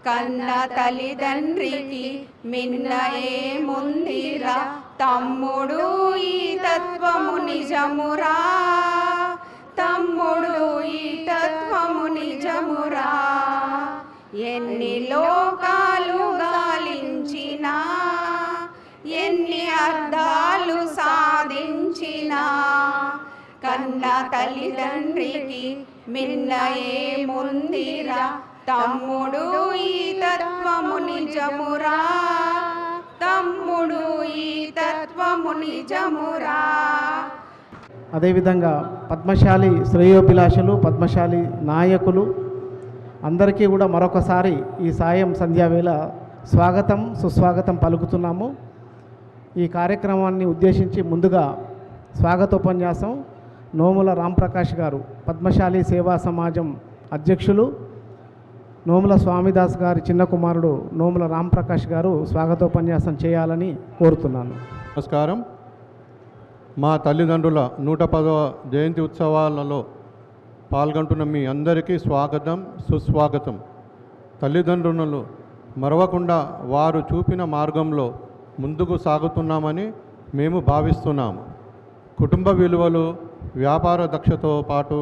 కన్న తల్లిదండ్రికి మిన్న ఏముందిరా తమ్ముడు ఈ తత్వము నిజమురా, తమ్ముడు ఈ తత్వము నిజమురా. ఎన్ని లోకాలు గాలించినా, ఎన్ని అర్థాలు సాధించినా, కన్న తల్లిదండ్రికి మిన్న ఏముందిరా తమ్ముడు ఈ తత్వము నిజమురా, తమ్ముడు ఈ తత్వము నిజమురా. అదేవిధంగా పద్మశాలి శ్రేయోభిలాషులు, పద్మశాలి నాయకులు అందరికీ కూడా మరొకసారి ఈ సాయం సంధ్యావేళ స్వాగతం సుస్వాగతం పలుకుతున్నాము. ఈ కార్యక్రమాన్ని ఉద్దేశించి ముందుగా స్వాగతోపన్యాసం నోముల రాంప్రకాష్ గారు, పద్మశాలి సేవా సమాజం అధ్యక్షులు, నోముల స్వామిదాస్ గారి చిన్న కుమారుడు నోముల రాంప్రకాష్ గారు స్వాగతోపన్యాసం చేయాలని కోరుతున్నాను. నమస్కారం. మా తల్లిదండ్రుల 110వ జయంతి ఉత్సవాలలో పాల్గొంటున్న మీ అందరికీ స్వాగతం సుస్వాగతం. తల్లిదండ్రులను మరవకుండా వారు చూపిన మార్గంలో ముందుకు సాగుతున్నామని మేము భావిస్తున్నాము. కుటుంబ విలువలు, వ్యాపార దక్షతతో పాటు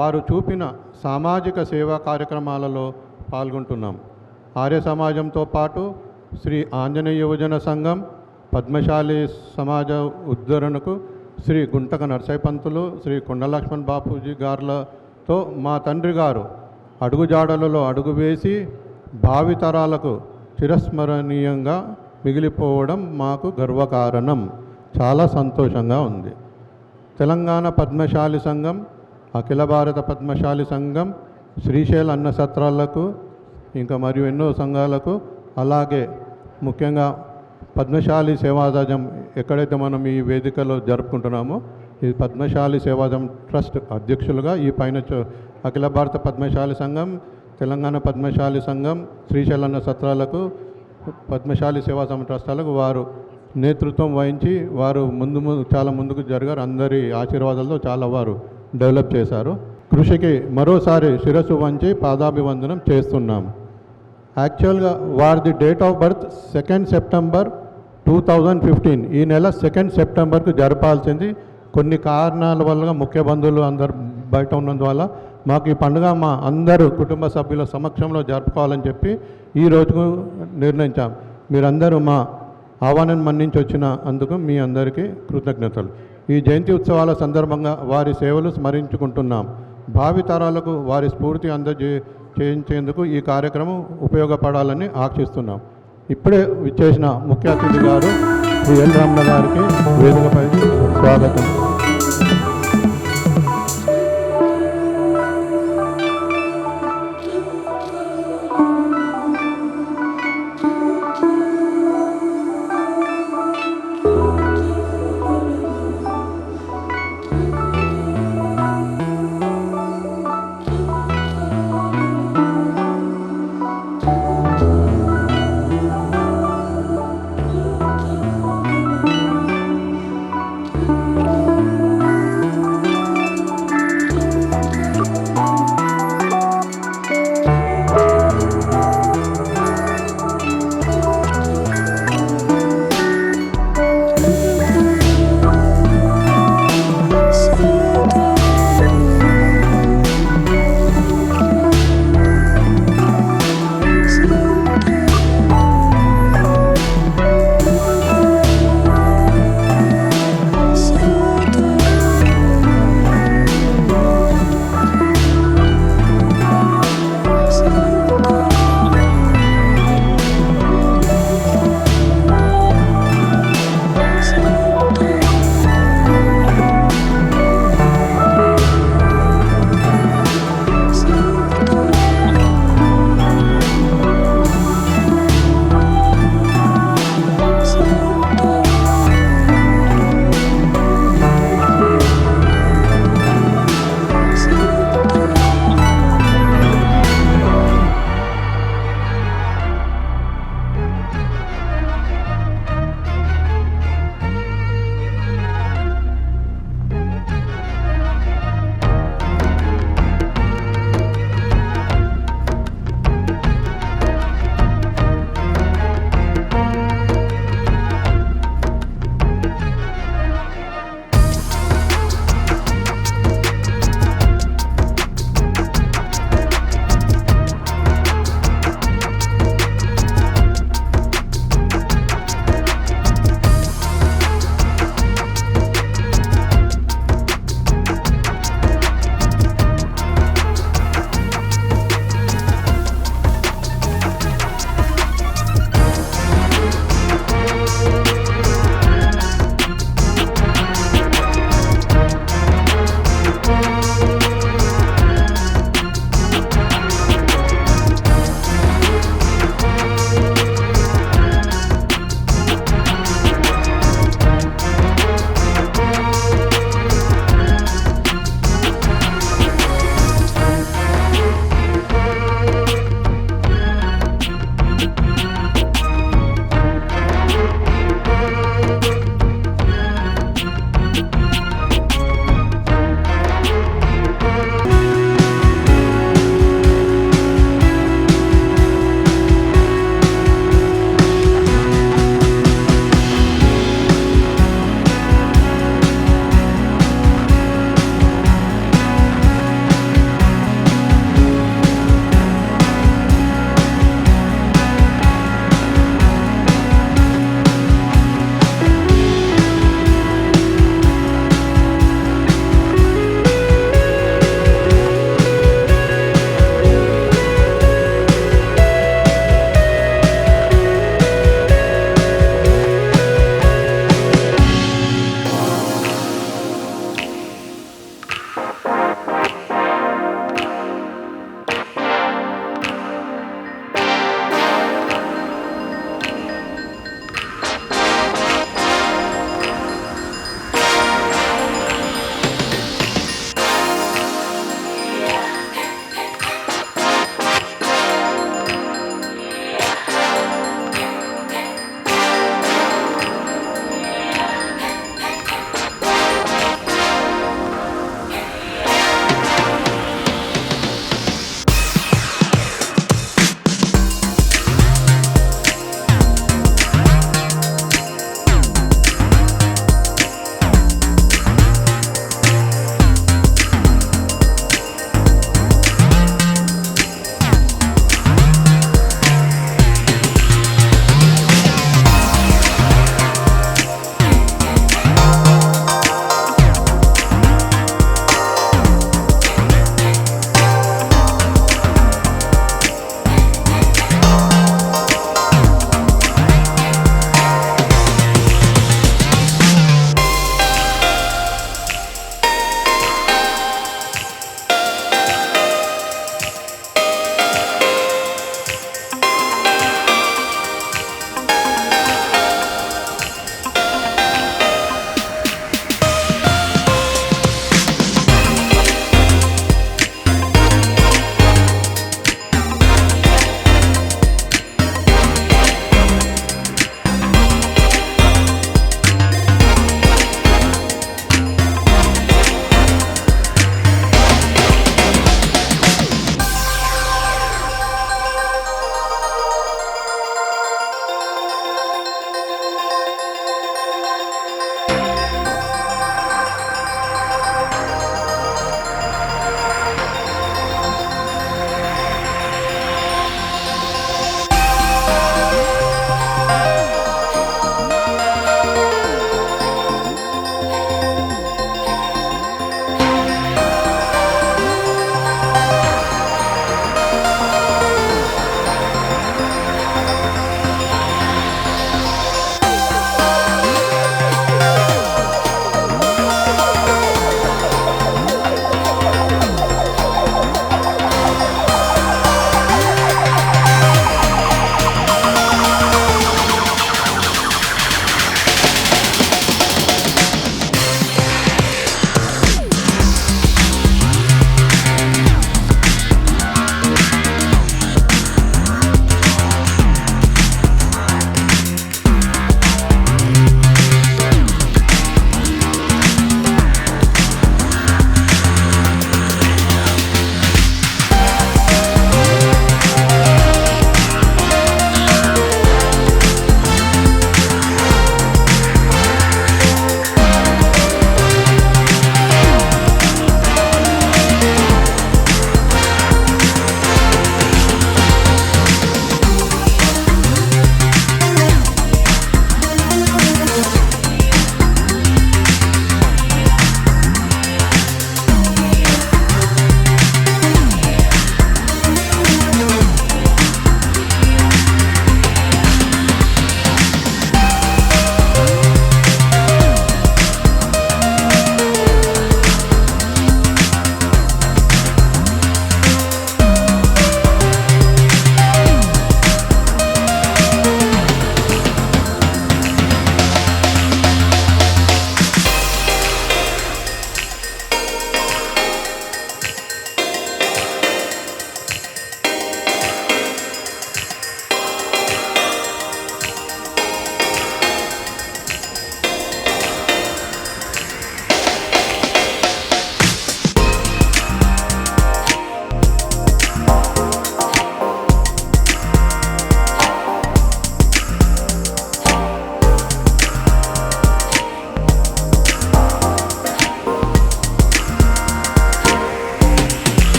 వారు చూపిన సామాజిక సేవా కార్యక్రమాలలో పాల్గొంటున్నాం. ఆర్య సమాజంతో పాటు శ్రీ ఆంజనేయ యువజన సంఘం, పద్మశాలి సమాజ ఉద్ధరణకు శ్రీ గుంటక నరసయ్య పంతులు, శ్రీ కొండలక్ష్మణ్ బాపూజీ గారులతో మా తండ్రి గారు అడుగుజాడలలో అడుగు వేసి భావితరాలకు చిరస్మరణీయంగా మిగిలిపోవడం మాకు గర్వకారణం. చాలా సంతోషంగా ఉంది. తెలంగాణ పద్మశాలి సంఘం, అఖిల భారత పద్మశాలి సంఘం, శ్రీశైల అన్న సత్రాలకు ఇంకా మరియు ఎన్నో సంఘాలకు, అలాగే ముఖ్యంగా పద్మశాలి సేవాదజం ఎక్కడైతే మనం ఈ వేదికలో జరుపుకుంటున్నామో ఈ పద్మశాలి సేవాదం ట్రస్ట్ అధ్యక్షులుగా ఈ పైన అఖిల భారత పద్మశాలి సంఘం, తెలంగాణ పద్మశాలి సంఘం, శ్రీశైల అన్న సత్రాలకు, పద్మశాలి సేవాదం ట్రస్టాలకు వారు నేతృత్వం వహించి వారు చాలా ముందుకు జరిగారు. అందరి ఆశీర్వాదాలతో చాలా వారు డెవలప్ చేశారు. కృషికి మరోసారి శిరస్సు వంచి పాదాభివందనం చేస్తున్నాము. యాక్చువల్గా వారిది డేట్ ఆఫ్ బర్త్ 2 సెప్టెంబర్ 2015. ఈ నెల 2 సెప్టెంబర్కు జరపాల్సింది కొన్ని కారణాల వల్ల ముఖ్య బంధువులు అందరు బయట ఉన్నందువల్ల మాకు ఈ పండుగ మా అందరూ కుటుంబ సభ్యుల సమక్షంలో జరుపుకోవాలని చెప్పి ఈ రోజుకు నిర్ణయించాం. మీరందరూ మా ఆహ్వానాన్ని మన్నించి వచ్చిన అందుకు మీ అందరికీ కృతజ్ఞతలు. ఈ జయంతి ఉత్సవాల సందర్భంగా వారి సేవలు స్మరించుకుంటున్నాం. భావితరాలకు వారి స్ఫూర్తి చేయించేందుకు ఈ కార్యక్రమం ఉపయోగపడాలని ఆశిస్తున్నాం. ఇప్పుడే విచ్చేసిన ముఖ్య అతిథి గారు శ్రీ ఎల్ రమణ గారికి వేదికపై స్వాగతం.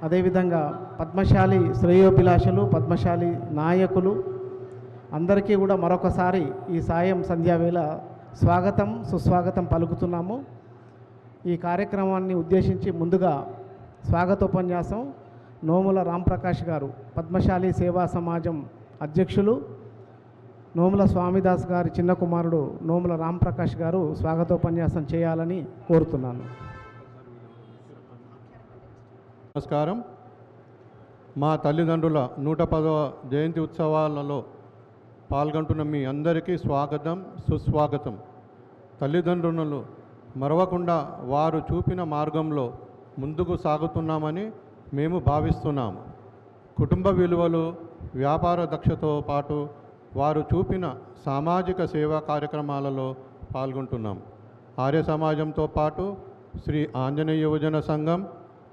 అదేవిధంగా పద్మశాలి శ్రేయోభిలాషులు పద్మశాలి నాయకులు అందరికీ కూడా మరొకసారి ఈ సాయం సంధ్యావేళ స్వాగతం సుస్వాగతం పలుకుతున్నాము. ఈ కార్యక్రమాన్ని ఉద్దేశించి ముందుగా స్వాగతోపన్యాసం నోముల రాంప్రకాష్ గారు పద్మశాలి సేవా సమాజం అధ్యక్షులు, నోముల స్వామిదాస్ గారి చిన్న కుమారుడు నోముల రాంప్రకాష్ గారు స్వాగతోపన్యాసం చేయాలని కోరుతున్నాను. నమస్కారం. మా తల్లిదండ్రుల 110వ జయంతి ఉత్సవాలలో పాల్గొంటున్న మీ అందరికీ స్వాగతం సుస్వాగతం. తల్లిదండ్రులను మరవకుండా వారు చూపిన మార్గంలో ముందుకు సాగుతున్నామని మేము భావిస్తున్నాము. కుటుంబ విలువలు, వ్యాపార దక్షతతో పాటు వారు చూపిన సామాజిక సేవా కార్యక్రమాలలో పాల్గొంటున్నాం. ఆర్య సమాజంతో పాటు శ్రీ ఆంజనేయ యువజన సంఘం,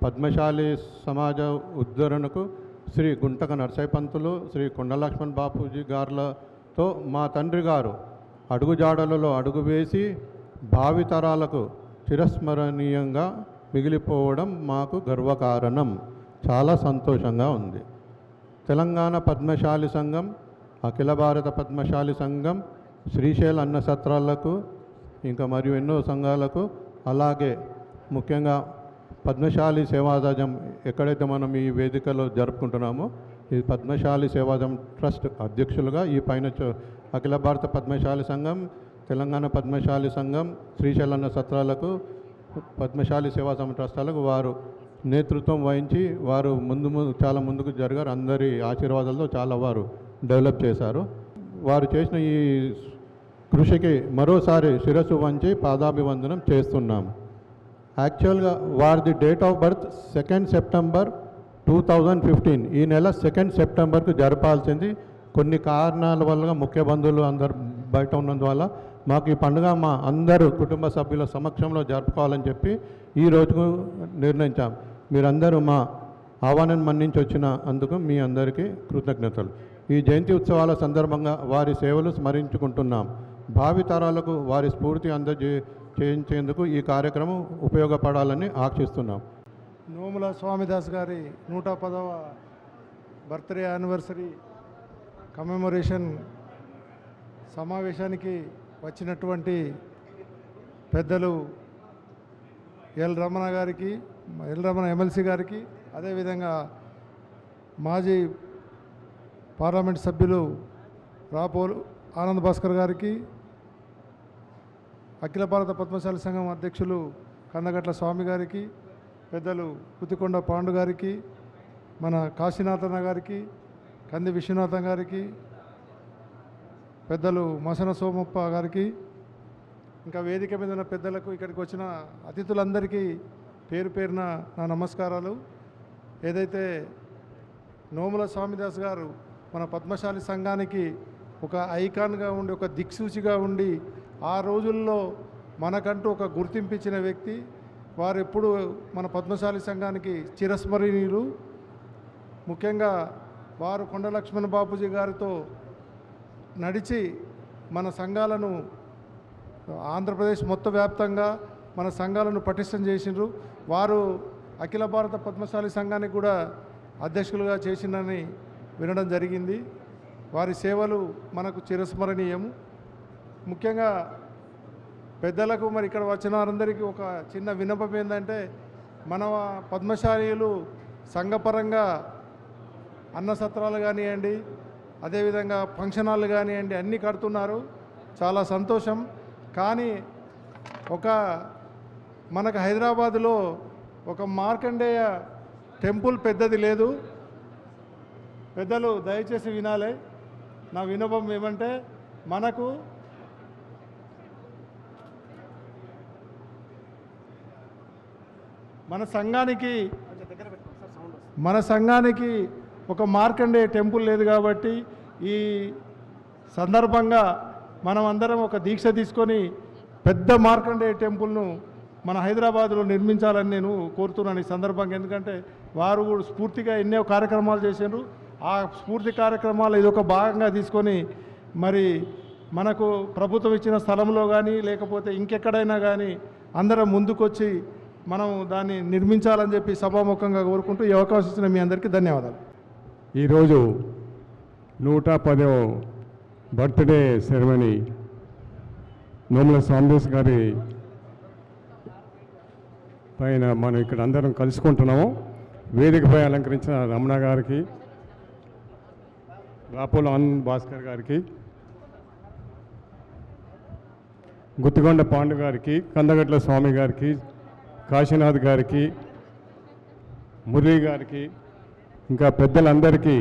పద్మశాలి సమాజ ఉద్ధరణకు శ్రీ గుంటక నరసయ్య పంతులు, శ్రీ కొండలక్ష్మణ్ బాపూజీ గారులతో మా తండ్రి గారు అడుగుజాడలలో అడుగు వేసి భావితరాలకు చిరస్మరణీయంగా మిగిలిపోవడం మాకు గర్వకారణం. చాలా సంతోషంగా ఉంది. తెలంగాణ పద్మశాలి సంఘం, అఖిల భారత పద్మశాలి సంఘం శ్రీశైల అన్న సత్రాలకు ఇంకా మరియు ఎన్నో సంఘాలకు, అలాగే ముఖ్యంగా పద్మశాలి సేవాదజం ఎక్కడైతే మనం ఈ వేదికలో జరుపుకుంటున్నామో ఈ పద్మశాలి సేవాదం ట్రస్ట్ అధ్యక్షులుగా ఈ పైన అఖిల భారత పద్మశాలి సంఘం, తెలంగాణ పద్మశాలి సంఘం, శ్రీశైల అన్న సత్రాలకు, పద్మశాలి సేవాదం ట్రస్టాలకు వారు నేతృత్వం వహించి వారు చాలా ముందుకు జరిగారు. అందరి ఆశీర్వాదాలతో చాలా వారు డెవలప్ చేశారు. వారు చేసిన ఈ కృషికి మరోసారి శిరస్సు వంచి పాదాభివందనం చేస్తున్నాము. యాక్చువల్గా వారిది డేట్ ఆఫ్ బర్త్ 2 సెప్టెంబర్ 2015. ఈ నెల 2 సెప్టెంబర్కు జరపాల్సింది కొన్ని కారణాల వల్ల ముఖ్య బంధువులు అందరు బయట ఉన్నందువల్ల మాకు ఈ పండుగ మా అందరూ కుటుంబ సభ్యుల సమక్షంలో జరుపుకోవాలని చెప్పి ఈ రోజుకు నిర్ణయించాం. మీరందరూ మా ఆహ్వానం మన్నించి వచ్చిన అందుకు మీ అందరికీ కృతజ్ఞతలు. ఈ జయంతి ఉత్సవాల సందర్భంగా వారి సేవలు స్మరించుకుంటున్నాం. భావితరాలకు వారి స్ఫూర్తి చేయించేందుకు ఈ కార్యక్రమం ఉపయోగపడాలని ఆశిస్తున్నాం. నోముల స్వామిదాస్ గారి 110వ బర్త్డే యానివర్సరీ కమెమొరేషన్ సమావేశానికి వచ్చినటువంటి పెద్దలు ఎల్ రమణ ఎమ్మెల్సీ గారికి, అదేవిధంగా మాజీ పార్లమెంట్ సభ్యులు రాపోలు ఆనంద్ భాస్కర్ గారికి, అఖిల భారత పద్మశాలి సంఘం అధ్యక్షులు కందగట్ల స్వామి గారికి, పెద్దలు కుతికొండ పాండు గారికి, మన కాశీనాథన్న గారికి, కంది విశ్వనాథన్ గారికి, పెద్దలు మసన సోమప్ప గారికి, ఇంకా వేదిక మీద ఉన్న పెద్దలకు, ఇక్కడికి వచ్చిన అతిథులందరికీ పేరు పేరున నా నమస్కారాలు. ఏదైతే నోముల స్వామిదాస్ గారు మన పద్మశాలి సంఘానికి ఒక ఐకాన్గా ఉండి, ఒక దిక్సూచిగా ఉండి, ఆ రోజుల్లో మనకంటూ ఒక గుర్తింపు ఇచ్చిన వ్యక్తి. వారు ఎప్పుడు మన పద్మశాలి సంఘానికి చిరస్మరణీయులు. ముఖ్యంగా వారు కొండ లక్ష్మణ బాపూజీ గారితో నడిచి మన సంఘాలను ఆంధ్రప్రదేశ్ మొత్తం వ్యాప్తంగా మన సంఘాలను పటిష్టం చేసిండ్రు. వారు అఖిల భారత పద్మశాలి సంఘానికి కూడా అధ్యక్షులుగా చేసిందని వినడం జరిగింది. వారి సేవలు మనకు చిరస్మరణీయము. ముఖ్యంగా పెద్దలకు మరి ఇక్కడ వచ్చిన వారందరికీ ఒక చిన్న విన్నపం ఏంటంటే, మన పద్మశాలీలు సంఘపరంగా అన్న సత్రాలు కానివ్వండి, అదేవిధంగా ఫంక్షన్ హాల్ కానివ్వండి అన్నీ కడుతున్నారు, చాలా సంతోషం. కానీ మనకు హైదరాబాదులో ఒక మార్కండేయ టెంపుల్ పెద్దది లేదు. పెద్దలు దయచేసి వినాలి. నా విన్నపం ఏమంటే, మన సంఘానికి ఒక మార్కండేయ టెంపుల్ లేదు. కాబట్టి ఈ సందర్భంగా మనం అందరం ఒక దీక్ష తీసుకొని పెద్ద మార్కండేయ టెంపుల్ను మన హైదరాబాద్లో నిర్మించాలని నేను కోరుతున్నాను ఈ సందర్భంగా. ఎందుకంటే వారు కూడా స్ఫూర్తిగా ఎన్నో కార్యక్రమాలు చేశారు. ఆ స్ఫూర్తి కార్యక్రమాలు ఇదొక భాగంగా తీసుకొని మరి మనకు ప్రభుత్వం ఇచ్చిన స్థలంలో కానీ లేకపోతే ఇంకెక్కడైనా కానీ అందరం ముందుకొచ్చి మనం దాన్ని నిర్మించాలని చెప్పి సభాముఖంగా కోరుకుంటూ ఈ అవకాశం ఇచ్చిన మీ అందరికీ ధన్యవాదాలు. ఈరోజు 110వ బర్త్డే సెరమనీ నోముల స్వామిదాస్ గారి పైన మనం ఇక్కడ అందరం కలుసుకుంటున్నాము. వేదికపై అలంకరించిన రమణ గారికి, రాపోల ఆనంద్ భాస్కర్ గారికి, గుత్తికొండ పాండు గారికి, కందగట్ల స్వామి గారికి, కాశీనాథ్ గారికి, మురళి గారికి, ఇంకా పెద్దలందరికీ,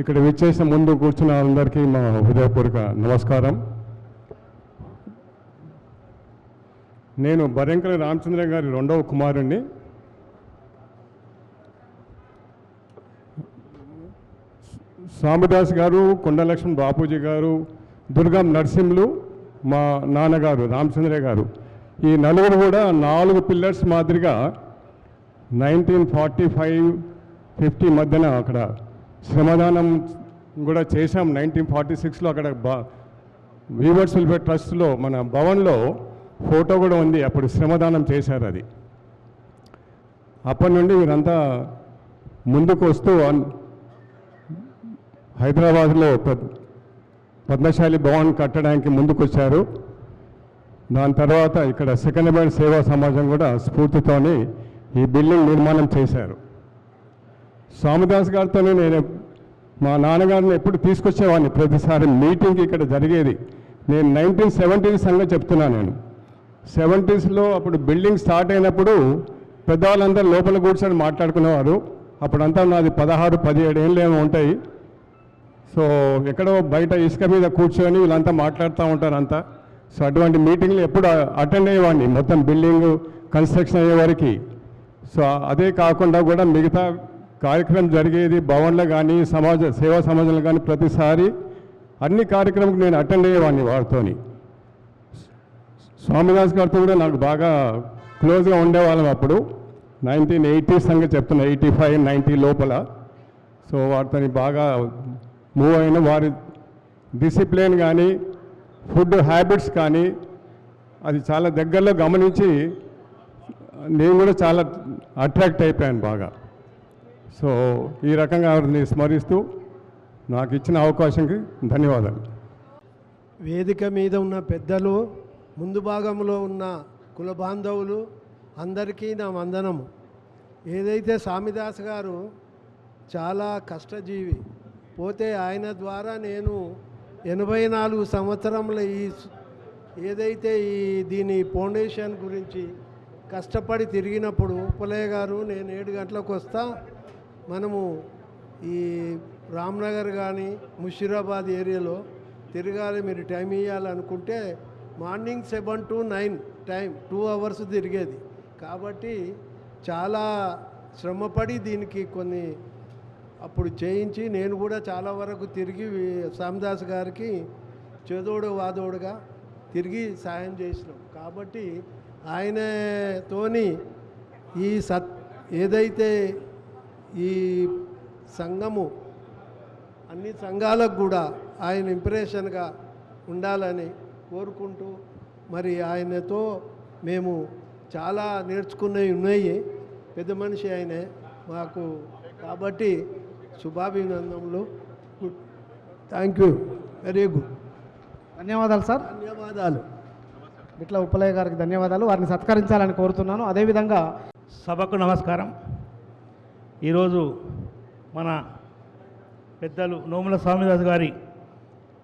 ఇక్కడ విచ్చేసిన ముందు కూర్చున్న అందరికీ మా హృదయపూర్వక నమస్కారం. నేను బరెంకల రామచంద్ర గారి 2వ కుమారుణ్ణి. స్వామిదాస్ గారు, కొండలక్ష్మణ బాపూజీ గారు, దుర్గం నరసింహులు, మా నాన్నగారు రామచంద్ర గారు, ఈ నలుగురు కూడా 4 పిల్లర్స్ మాదిరిగా 1945-50 మధ్యన అక్కడ శ్రమదానం కూడా చేశాం. 1946లో అక్కడ వీవర్స్ వెల్ఫేర్ ట్రస్ట్లో మన భవన్లో ఫోటో కూడా ఉంది. అప్పుడు శ్రమదానం చేశారు. అది అప్పటి నుండి వీరంతా ముందుకు వస్తూ హైదరాబాద్లో పద్మశాలి భవన్ కట్టడానికి ముందుకొచ్చారు. దాని తర్వాత ఇక్కడ సికింద్రాబాద్ సేవా సమాజం కూడా స్ఫూర్తితోని ఈ బిల్డింగ్ నిర్మాణం చేశారు. స్వామిదాస్ గారితోనే నేను మా నాన్నగారిని ఎప్పుడు తీసుకొచ్చేవాడిని, ప్రతిసారి మీటింగ్ ఇక్కడ జరిగేది. నేను 1970s సంగతి చెప్తున్నా. నేను 70sలో అప్పుడు బిల్డింగ్ స్టార్ట్ అయినప్పుడు పెద్దవాళ్ళందరూ లోపల కూర్చొని మాట్లాడుకునేవారు. అప్పుడంతా నాది 16-17 ఏళ్ళు ఏమో ఉంటాయి. సో ఎక్కడో బయట ఇసుక మీద కూర్చొని వీళ్ళంతా మాట్లాడుతూ ఉంటారు అంతా. సో అటువంటి మీటింగ్లు ఎప్పుడు అటెండ్ అయ్యేవాడిని మొత్తం బిల్డింగ్ కన్స్ట్రక్షన్ అయ్యే వరకు. సో అదే కాకుండా కూడా మిగతా కార్యక్రమం జరిగేది భవన్లో కానీ సేవా సమాజంలో కానీ ప్రతిసారి అన్ని కార్యక్రమాలకు నేను అటెండ్ అయ్యేవాడిని వారితోని. స్వామిదాస్ గారితో కూడా నాకు బాగా క్లోజ్గా ఉండేవాళ్ళం అప్పుడు. 1980s సంగతి చెప్తున్నా, 85-90 లోపల. సో వారితో బాగా మూవ్ అయిన, వారి డిసిప్లిన్ కానీ ఫుడ్ హ్యాబిట్స్ కానీ అది చాలా దగ్గరలో గమనించి నేను కూడా చాలా అట్రాక్ట్ అయిపోయాను బాగా. సో ఈ రకంగా వారిని స్మరిస్తూ నాకు ఇచ్చిన అవకాశంకి ధన్యవాదాలు. వేదిక మీద ఉన్న పెద్దలు, ముందు భాగంలో ఉన్న కుల బాంధవులు అందరికీ నా వందనము. ఏదైతే స్వామిదాస్ గారు చాలా కష్టజీవి, పోతే ఆయన ద్వారా నేను 84 సంవత్సరముల ఏదైతే దీని ఫౌండేషన్ గురించి కష్టపడి తిరిగినప్పుడు ఉప్పలయ్య గారు నేను 7 గంటలకు వస్తా, మనము ఈ రామ్నగర్ కానీ ముషీరాబాద్ ఏరియాలో తిరగాలి, మీరు టైం ఇవ్వాలనుకుంటే మార్నింగ్ 7 to 9 టైం 2 hours తిరిగేది. కాబట్టి చాలా శ్రమపడి దీనికి కొన్ని అప్పుడు చేయించి నేను కూడా చాలా వరకు తిరిగి స్వామిదాస్ గారికి చేదోడు వాదోడుగా తిరిగి సాయం చేసినాం. కాబట్టి ఆయనతోని ఈ ఏదైతే ఈ సంఘము అన్ని సంఘాలకు కూడా ఆయన ఇంప్రెషన్గా ఉండాలని కోరుకుంటూ, మరి ఆయనతో మేము చాలా నేర్చుకున్నవి ఉన్నాయి. పెద్ద మనిషి ఆయనే మాకు. కాబట్టి శుభాభినందనలు. Good, thank you, very good. ధన్యవాదాలు సార్. ధన్యవాదాలు. బిట్ల ఉప్పలయ్య గారికి ధన్యవాదాలు. వారిని సత్కరించాలని కోరుతున్నాను. అదేవిధంగా సభకు నమస్కారం. ఈరోజు మన పెద్దలు నోముల స్వామిదాస్ గారి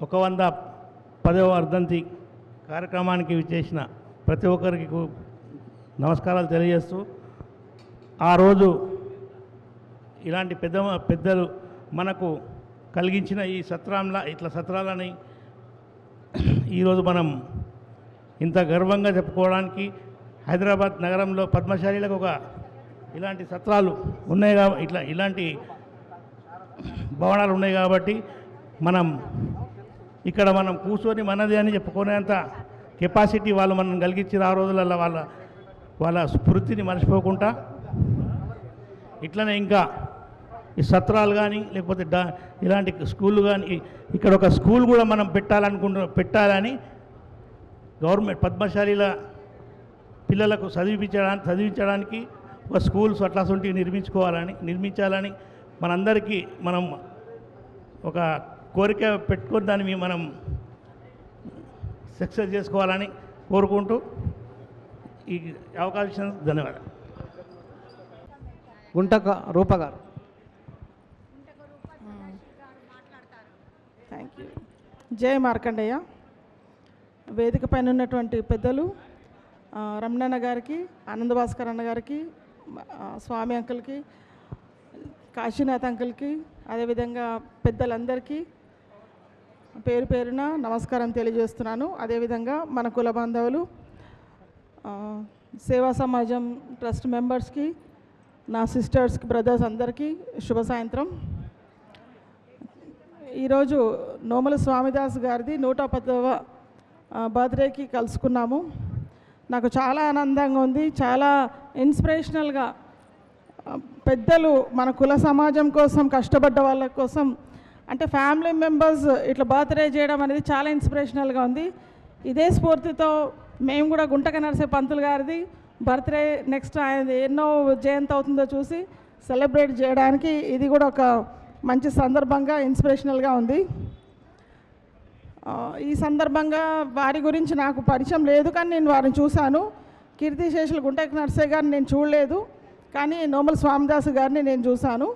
110వ వర్ధంతి కార్యక్రమానికి విచ్చేసిన ప్రతి ఒక్కరికి నమస్కారాలు తెలియజేస్తూ, ఆ రోజు ఇలాంటి పెద్దలు మనకు కలిగించిన ఈ సత్రాలని ఈరోజు మనం ఇంత గర్వంగా చెప్పుకోవడానికి హైదరాబాద్ నగరంలో పద్మశాలీలకు ఇలాంటి సత్రాలు ఉన్నాయి ఇలాంటి భవనాలు ఉన్నాయి కాబట్టి మనం ఇక్కడ మనం కూర్చొని మనది అని చెప్పుకునేంత కెపాసిటీ వాళ్ళు మనం కలిగించారు. ఆ రోజులలో వాళ్ళ స్ఫూర్తిని మర్చిపోకుండా ఇట్లనే ఇంకా ఈ సత్రాలు కానీ లేకపోతే ఇలాంటి స్కూళ్ళు కానీ, ఇక్కడ ఒక స్కూల్ కూడా మనం పెట్టాలని గవర్నమెంట్ పద్మశాలీల పిల్లలకు చదివించడానికి ఒక స్కూల్స్ అట్లాంటివి నిర్మించాలని మనందరికీ మనం ఒక కోరిక పెట్టుకొని దాన్ని మనం సక్సెస్ చేసుకోవాలని కోరుకుంటూ ఈ అవకాశం ధన్యవాదాలు. గుంటక రూప గారు. Thank you. జయ మార్కండయ్య. వేదిక పైన ఉన్నటువంటి పెద్దలు రమణన్న గారికి, ఆనందభాస్కర్ అన్న గారికి, స్వామి అంకుల్కి, కాశీనాథ్ అంకుల్కి, అదేవిధంగా పెద్దలందరికీ పేరు పేరున నమస్కారం తెలియజేస్తున్నాను. అదేవిధంగా మన కుల బాంధవులు, సేవా సమాజం ట్రస్ట్ మెంబర్స్కి, నా సిస్టర్స్కి, బ్రదర్స్ అందరికీ శుభ సాయంత్రం. ఈరోజు నోముల స్వామిదాస్ గారిది 110వ బర్త్డేకి కలుసుకున్నాము. నాకు చాలా ఆనందంగా ఉంది. చాలా ఇన్స్పిరేషనల్గా పెద్దలు మన కుల సమాజం కోసం కష్టపడ్డ వాళ్ళ కోసం, అంటే ఫ్యామిలీ మెంబర్స్ ఇట్లా బర్త్డే చేయడం అనేది చాలా ఇన్స్పిరేషనల్గా ఉంది. ఇదే స్ఫూర్తితో మేము కూడా గుంటక నరసే పంతులు గారిది బర్త్డే నెక్స్ట్ ఆయన ఎన్నో జయంతి అవుతుందో చూసి సెలబ్రేట్ చేయడానికి ఇది కూడా ఒక మంచి సందర్భంగా ఇన్స్పిరేషనల్గా ఉంది. ఈ సందర్భంగా వారి గురించి నాకు పరిచయం లేదు, కానీ నేను వారిని చూశాను. కీర్తిశేషులు గుంటక నర్సయ్య గారిని నేను చూడలేదు, కానీ నోముల స్వామిదాస్ గారిని నేను చూశాను.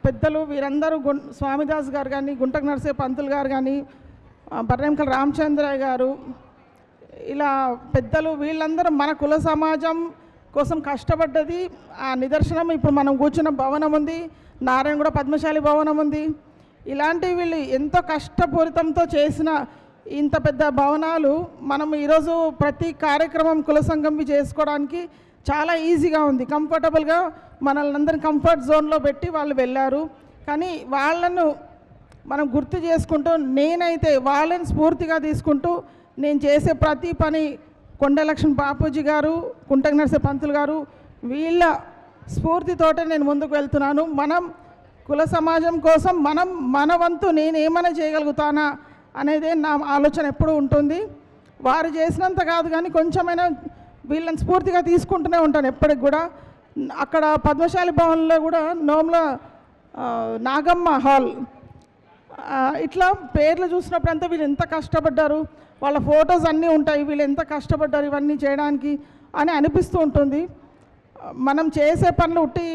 పెద్దలు వీరందరూ స్వామిదాస్ గారు కానీ, గుంటక నర్సయ్య పంతులు గారు కానీ, బర్రెంకల రామచంద్రయ్య గారు, ఇలా పెద్దలు వీళ్ళందరూ మన కుల సమాజం కోసం కష్టపడ్డది ఆ నిదర్శనం. ఇప్పుడు మనం కూర్చున్న భవనం ఉంది, నారాయణగూడ పద్మశాలి భవనం ఉంది. ఇలాంటివి వీళ్ళు ఎంతో కష్టపూరితంతో చేసిన ఇంత పెద్ద భవనాలు మనం ఈరోజు ప్రతి కార్యక్రమం కుల సంఘంవి చేసుకోవడానికి చాలా ఈజీగా ఉంది. కంఫర్టబుల్గా మనల్ని అందరినీ కంఫర్ట్ జోన్లో పెట్టి వాళ్ళు వెళ్ళారు. కానీ వాళ్ళను మనం గుర్తు చేసుకుంటూ, నేనైతే వాళ్ళని స్ఫూర్తిగా తీసుకుంటూ నేను చేసే ప్రతి పని కొండలక్ష్మణ్ బాపూజీ గారు, గుంటక నర్సయ్య పంతులు గారు వీళ్ళ స్ఫూర్తితోటే నేను ముందుకు వెళ్తున్నాను. మనం కుల సమాజం కోసం మన వంతు నేను ఏమైనా చేయగలుగుతానా అనేదే నా ఆలోచన ఎప్పుడూ ఉంటుంది. వారు చేసినంత కాదు కానీ కొంచెమైనా వీళ్ళని స్ఫూర్తిగా తీసుకుంటూనే ఉంటాను ఎప్పటికి కూడా. అక్కడ పద్మశాలి భవన్లో కూడా నోముల నాగమ్మ హాల్, ఇట్లా పేర్లు చూసినప్పుడంతా వీళ్ళు ఎంత కష్టపడ్డారు, వాళ్ళ ఫొటోస్ అన్నీ ఉంటాయి, వీళ్ళు ఎంత కష్టపడ్డారు ఇవన్నీ చేయడానికి అని అనిపిస్తూ ఉంటుంది. మనం చేసే పనులు ఉట్టి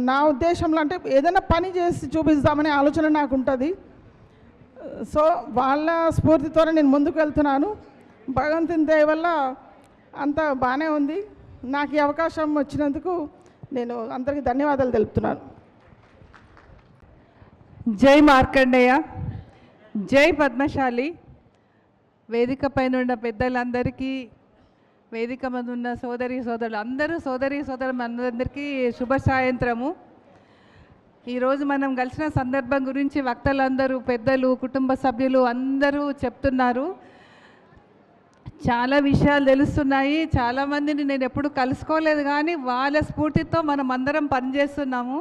నా ఉద్దేశంలో అంటే ఏదైనా పని చేసి చూపిస్తామనే ఆలోచన నాకు ఉంటుంది. సో వాళ్ళ స్ఫూర్తితోనే నేను ముందుకు వెళ్తున్నాను. భగవంతుని దయ వల్ల అంతా బాగానే ఉంది. నాకు ఈ అవకాశం వచ్చినందుకు నేను అందరికీ ధన్యవాదాలు తెలుపుతున్నాను. జై మార్కండేయ, జై పద్మశాలి. వేదిక పైన ఉన్న పెద్దలందరికీ, వేదిక మీద ఉన్న సోదరి సోదరులు అందరికీ శుభ సాయంత్రము. ఈరోజు మనం కలిసిన సందర్భం గురించి వక్తలందరూ, పెద్దలు, కుటుంబ సభ్యులు అందరూ చెప్తున్నారు. చాలా విషయాలు తెలుస్తున్నాయి. చాలామందిని నేను ఎప్పుడు కలుసుకోలేదు, కానీ వాళ్ళ స్ఫూర్తితో మనం అందరం పనిచేస్తున్నాము.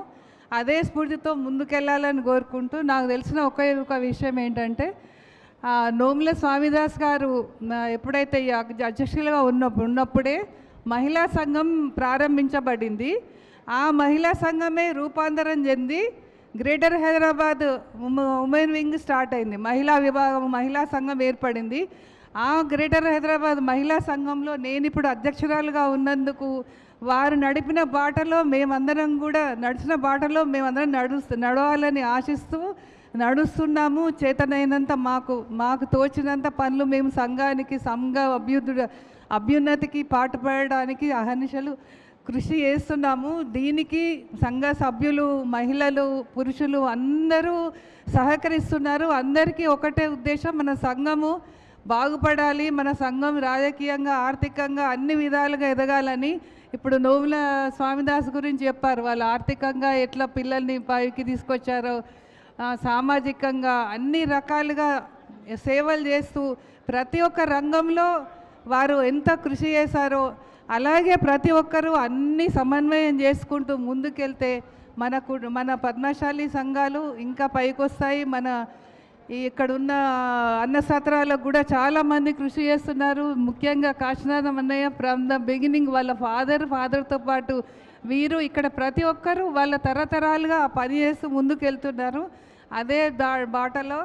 అదే స్ఫూర్తితో ముందుకెళ్ళాలని కోరుకుంటూ, నాకు తెలిసిన ఒక విషయం ఏంటంటే, నోముల స్వామిదాస్ గారు ఎప్పుడైతే అధ్యక్షులుగా ఉన్నప్పుడే మహిళా సంఘం ప్రారంభించబడింది. ఆ మహిళా సంఘమే రూపాంతరం చెంది greater Hyderabad women wing start అయింది. మహిళా విభాగం, మహిళా సంఘం ఏర్పడింది. ఆ గ్రేటర్ హైదరాబాద్ మహిళా సంఘంలో నేను ఇప్పుడు అధ్యక్షురాలుగా ఉన్నందుకు, వారు నడిపిన బాటలో మేమందరం కూడా నడిచిన బాటలో మేమందరం నడవాలని ఆశిస్తూ నడుస్తున్నాము. చేతనైనంత మాకు తోచినంత పనులు మేము సంఘానికి, సంఘ అభ్యున్నతికి పాటుపడడానికి అహర్నిశలు కృషి చేస్తున్నాము. దీనికి సంఘ సభ్యులు, మహిళలు, పురుషులు అందరూ సహకరిస్తున్నారు. అందరికీ ఒకటే ఉద్దేశం, మన సంఘము బాగుపడాలి, మన సంఘం రాజకీయంగా, ఆర్థికంగా అన్ని విధాలుగా ఎదగాలని. ఇప్పుడు నోముల స్వామిదాస్ గురించి చెప్పారు, వాళ్ళు ఆర్థికంగా ఎట్లా పిల్లల్ని పైకి తీసుకొచ్చారో, సామాజికంగా అన్ని రకాలుగా సేవలు చేస్తూ ప్రతి ఒక్క రంగంలో వారు ఎంత కృషి చేశారో, అలాగే ప్రతి ఒక్కరూ అన్ని సమన్వయం చేసుకుంటూ ముందుకెళ్తే మన పద్మశాలి సంఘాలు ఇంకా పైకొస్తాయి. ఇక్కడున్న అన్న సత్రాలకు కూడా చాలామంది కృషి చేస్తున్నారు. ముఖ్యంగా కాశీనాథం అన్నయ్య ఫ్రమ్ ద బిగినింగ్ వాళ్ళ ఫాదర్తో పాటు వీరు ఇక్కడ ప్రతి ఒక్కరూ వాళ్ళ తరతరాలుగా పని చేస్తూ ముందుకెళ్తున్నారు. అదే బాటలో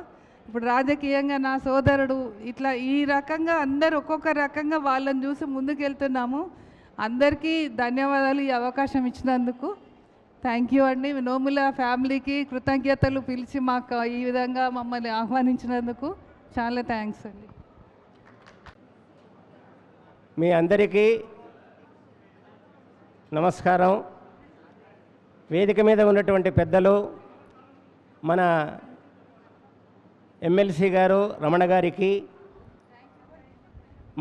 ఇప్పుడు రాజకీయంగా నా సోదరుడు ఇట్లా ఈ రకంగా అందరూ ఒక్కొక్క రకంగా వాళ్ళని చూసి ముందుకెళ్తున్నాము. అందరికీ ధన్యవాదాలు ఈ అవకాశం ఇచ్చినందుకు. థ్యాంక్ యూ అండి. నోముల ఫ్యామిలీకి కృతజ్ఞతలు, పిలిచి మాకు ఈ విధంగా మమ్మల్ని ఆహ్వానించినందుకు చాలా థ్యాంక్స్ అండి. మీ అందరికీ నమస్కారం. వేదిక మీద ఉన్నటువంటి పెద్దలు, మన ఎమ్మెల్సీ గారు రమణ గారికి,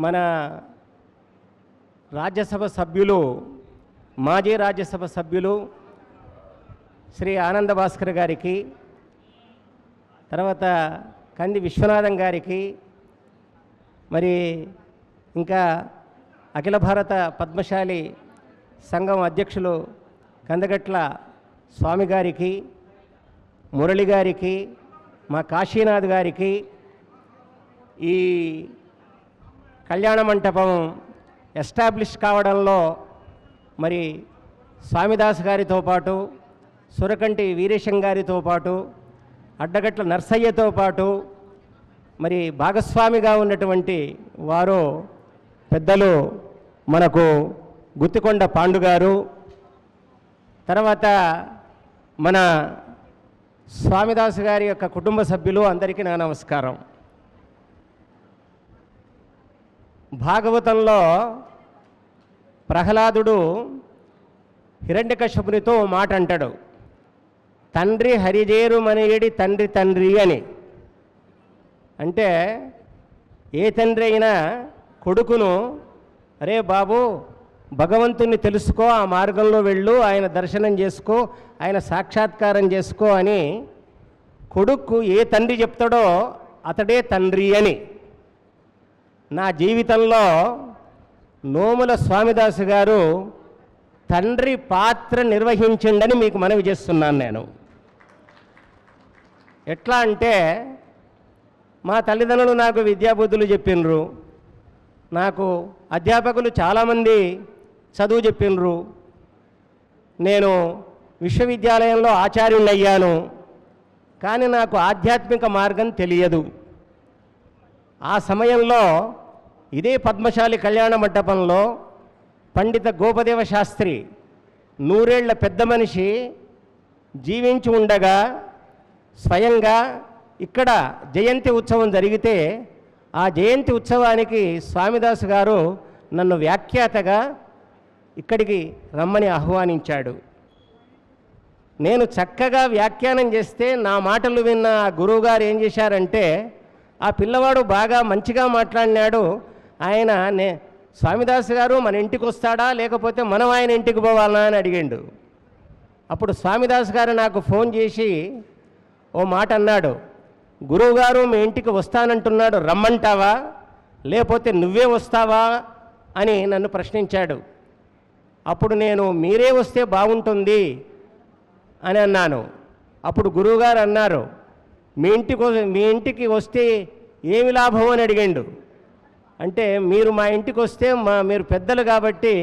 మన రాజ్యసభ సభ్యులు, మాజీ రాజ్యసభ సభ్యులు శ్రీ ఆనంద భాస్కర్ గారికి, తర్వాత కంది విశ్వనాథం గారికి, మరి ఇంకా అఖిల భారత పద్మశాలి సంఘం అధ్యక్షులు కందగట్ల స్వామి గారికి, మురళి గారికి, మా కాశీనాథ్ గారికి, ఈ కళ్యాణ మంటపం ఎస్టాబ్లిష్ కావడంలో మరి స్వామిదాస్ గారితో పాటు, సురకంటి వీరేశం గారితో పాటు అడ్డగట్ల నర్సయ్యతో పాటు మరి భాగస్వామిగా ఉన్నటువంటి వారు పెద్దలు మనకు గుత్తికొండ పాండు గారు, తర్వాత మన స్వామిదాసు గారి యొక్క కుటుంబ సభ్యులు అందరికీ నా నమస్కారం. భాగవతంలో ప్రహ్లాదుడు హిరణ్యకశపునితో మాట అంటాడు, తండ్రి హరిజేరు మనయేడి తండ్రి తండ్రి అని. అంటే ఏ తండ్రి అయినా కొడుకును, అరే బాబు భగవంతుణ్ణి తెలుసుకో, ఆ మార్గంలో వెళ్ళు, ఆయన దర్శనం చేసుకో, ఆయన సాక్షాత్కారం చేసుకో అని కొడుకు ఏ తండ్రి చెప్తాడో అతడే తండ్రి అని. నా జీవితంలో నోముల స్వామిదాసు గారు తండ్రి పాత్ర నిర్వహించిండని మీకు మనవి చేస్తున్నాను నేను. ఎట్లా అంటే మా తల్లిదండ్రులు నాకు విద్యాబుద్ధులు చెప్పినరు, నాకు అధ్యాపకులు చాలామంది చదువు చెప్పినరు, నేను విశ్వవిద్యాలయంలో ఆచార్యుని అయ్యాను, కానీ నాకు ఆధ్యాత్మిక మార్గం తెలియదు. ఆ సమయంలో ఇదే పద్మశాలి కళ్యాణ మండపంలో పండిత గోపదేవ శాస్త్రి 100 ఏళ్ల పెద్ద మనిషి జీవించి ఉండగా స్వయంగా ఇక్కడ జయంతి ఉత్సవం జరిగితే ఆ జయంతి ఉత్సవానికి స్వామిదాసు గారు నన్ను వ్యాఖ్యాతగా ఇక్కడికి రమ్మని ఆహ్వానించాడు. నేను చక్కగా వ్యాఖ్యానం చేస్తే నా మాటలు విన్న గురువుగారు ఏం చేశారంటే, ఆ పిల్లవాడు బాగా మంచిగా మాట్లాడినాడు, ఆయన స్వామిదాసు గారు మన ఇంటికి వస్తాడా లేకపోతే మనం ఆయన ఇంటికి పోవాలా అని అడిగిండు. అప్పుడు స్వామిదాసు గారు నాకు ఫోన్ చేసి ఓ మాట అన్నాడు, గురువుగారు మీ ఇంటికి వస్తానంటున్నాడు, రమ్మంటావా లేకపోతే నువ్వే వస్తావా అని నన్ను ప్రశ్నించాడు. అప్పుడు నేను మీరే వస్తే బాగుంటుంది అని అన్నాను. అప్పుడు గురువుగారు అన్నారు, మీ ఇంటికి వస్తే ఏమి లాభం అని అడిగాడు. అంటే మీరు మా ఇంటికి వస్తే మీరు పెద్దలు కాబట్టి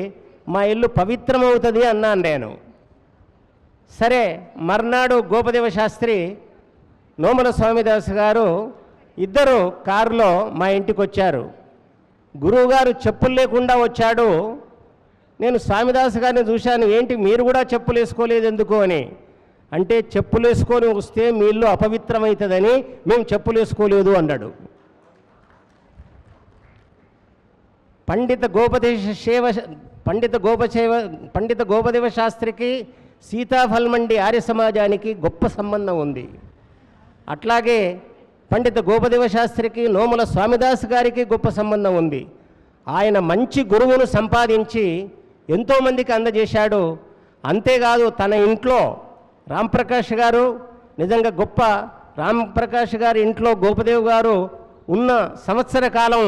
మా ఇల్లు పవిత్రమవుతుంది అన్నాను నేను. సరే, మర్నాడు గోపదేవ శాస్త్రి, నోముల స్వామిదాసు గారు ఇద్దరు కారులో మా ఇంటికి వచ్చారు. గురువుగారు చెప్పులు లేకుండా వచ్చాడు. నేను స్వామిదాసు గారిని చూశాను, ఏంటి మీరు కూడా చెప్పులు వేసుకోలేదు ఎందుకు అని. అంటే చెప్పులు వేసుకొని వస్తే మీ ఇల్లు అపవిత్రమవుతుందని మేము చెప్పులు వేసుకోలేదు అన్నాడు. పండిత గోపదేవ శాస్త్రికి సీతాఫల్మండి ఆర్య సమాజానికి గొప్ప సంబంధం ఉంది. అట్లాగే పండిత గోపదేవ శాస్త్రికి నోముల స్వామిదాసు గారికి గొప్ప సంబంధం ఉంది. ఆయన మంచి గురువును సంపాదించి ఎంతోమందికి అందజేశాడు. అంతేకాదు తన ఇంట్లో రాంప్రకాష్ గారు, నిజంగా గొప్ప రాంప్రకాష్ గారి ఇంట్లో గోపదేవ్ గారు ఉన్న సంవత్సర కాలం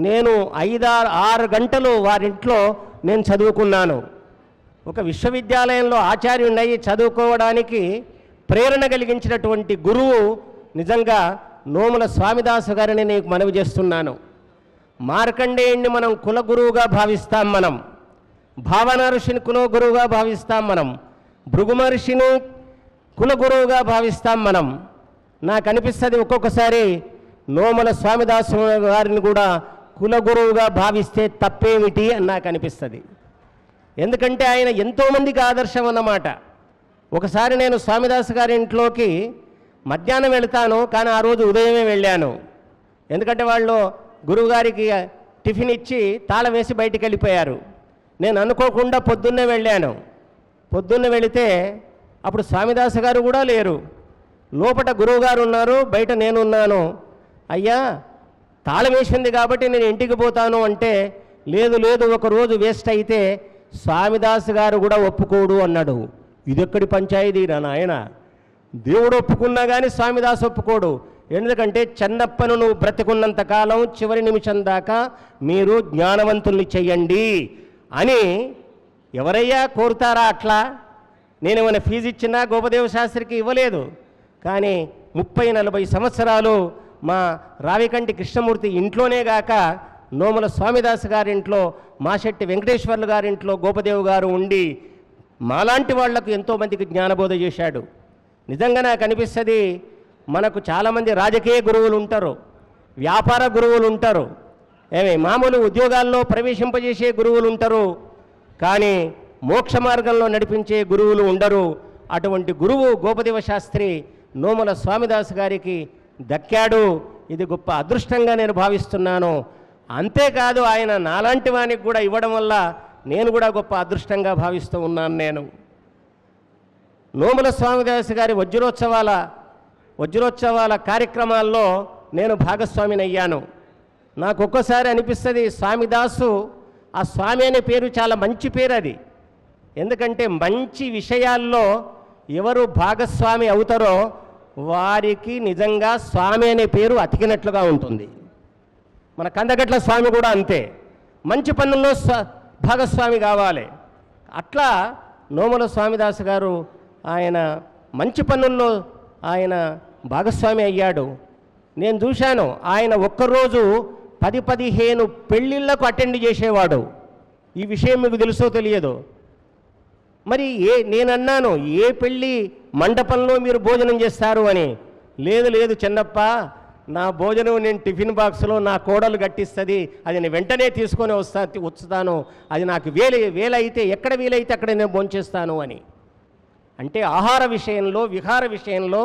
నేను 5-6 గంటలు వారింట్లో నేను చదువుకున్నాను. ఒక విశ్వవిద్యాలయంలో ఆచార్యున్నయి చదువుకోవడానికి ప్రేరణ కలిగించినటువంటి గురువు నిజంగా నోముల స్వామిదాసు గారిని నీకు మనవి చేస్తున్నాను. మార్కండేయుణ్ణి మనం కులగురువుగా భావిస్తాం, మనం భావన ఋషిని కులగురువుగా భావిస్తాం, మనం భృగు మహర్షిని కులగురువుగా భావిస్తాం మనం. నాకు అనిపిస్తుంది ఒక్కొక్కసారి నోముల స్వామిదాసు గారిని కూడా కులగురువుగా భావిస్తే తప్పేమిటి అని నాకు అనిపిస్తుంది. ఎందుకంటే ఆయన ఎంతోమందికి ఆదర్శం అన్నమాట. ఒకసారి నేను స్వామిదాసు గారి ఇంట్లోకి మధ్యాహ్నం వెళతాను, కానీ ఆ రోజు ఉదయమే వెళ్ళాను. ఎందుకంటే వాళ్ళు గురువుగారికి టిఫిన్ ఇచ్చి తాళం వేసి బయటికి వెళ్ళిపోయారు. నేను అనుకోకుండా పొద్దున్నే వెళ్ళాను. పొద్దున్నే వెళితే అప్పుడు స్వామిదాసు గారు కూడా లేరు. లోపల గురువుగారు ఉన్నారు, బయట నేనున్నాను. అయ్యా తాళం వేసింది కాబట్టి నేను ఇంటికి పోతాను అంటే, లేదు లేదు ఒకరోజు వేస్ట్ అయితే స్వామిదాసు గారు కూడా ఒప్పుకోడు అన్నాడు. ఇదెక్కడి పంచాయతీ నాయన, దేవుడు ఒప్పుకున్నా కానీ స్వామిదాసు ఒప్పుకోడు. ఎందుకంటే చెన్నప్పను నువ్వు బ్రతికున్నంత కాలం చివరి నిమిషం దాకా మీరు జ్ఞానవంతుల్ని చెయ్యండి అని ఎవరయ్యా కోరుతారా? అట్లా నేనేమైనా ఫీజు ఇచ్చినా గోపదేవ శాస్త్రికి ఇవ్వలేదు. కానీ 30-40 సంవత్సరాలు మా రావికంటి కృష్ణమూర్తి ఇంట్లోనే గాక నోముల స్వామిదాసు గారింట్లో, మాశెట్టి వెంకటేశ్వర్లు గారింట్లో గోపదేవ్ గారు ఉండి మాలాంటి వాళ్లకు ఎంతోమందికి జ్ఞానబోధ చేశాడు. నిజంగా నాకు అనిపిస్తుంది, మనకు చాలామంది రాజకీయ గురువులు ఉంటారు, వ్యాపార గురువులు ఉంటారు, మామూలు ఉద్యోగాల్లో ప్రవేశింపజేసే గురువులు ఉంటారు, కానీ మోక్ష మార్గంలో నడిపించే గురువులు ఉండరు. అటువంటి గురువు గోపదేవ శాస్త్రి నోముల స్వామిదాస్ గారికి దక్కాడు. ఇది గొప్ప అదృష్టంగా నేను భావిస్తున్నాను. అంతేకాదు ఆయన నాలాంటి వానికి కూడా ఇవ్వడం వల్ల నేను కూడా గొప్ప అదృష్టంగా భావిస్తూ ఉన్నాను. నేను నోముల స్వామిదాస్ గారి వజ్రోత్సవాల కార్యక్రమాల్లో నేను భాగస్వామిని అయ్యాను. నాకు ఒక్కోసారి అనిపిస్తుంది స్వామిదాసు, ఆ స్వామి అనే పేరు చాలా మంచి పేరు అది. ఎందుకంటే మంచి విషయాల్లో ఎవరు భాగస్వామి అవుతారో వారికి నిజంగా స్వామి అనే పేరు అతికినట్లుగా ఉంటుంది. మన కందగట్ల స్వామి కూడా అంతే, మంచి పనుల్లో భాగస్వామి కావాలి. అట్లా నోముల స్వామిదాస్ గారు ఆయన మంచి పనుల్లో ఆయన భాగస్వామి అయ్యాడు. నేను చూశాను, ఆయన ఒక్కరోజు 10-15 పెళ్ళిళ్ళకు అటెండ్ చేసేవాడు. ఈ విషయం మీకు తెలుసో తెలియదో. మరి నేనన్నాను, ఏ పెళ్ళి మండపంలో మీరు భోజనం చేస్తారు అని. లేదు చిన్నప్ప, నా భోజనం నేను టిఫిన్ బాక్స్లో నా కోడలు గట్టిస్తుంది, అది నేను వెంటనే తీసుకొని వచ్చుతాను, అది నాకు వీలైతే ఎక్కడ వీలైతే అక్కడ నేను భోంచేస్తాను అని. అంటే ఆహార విషయంలో, విహార విషయంలో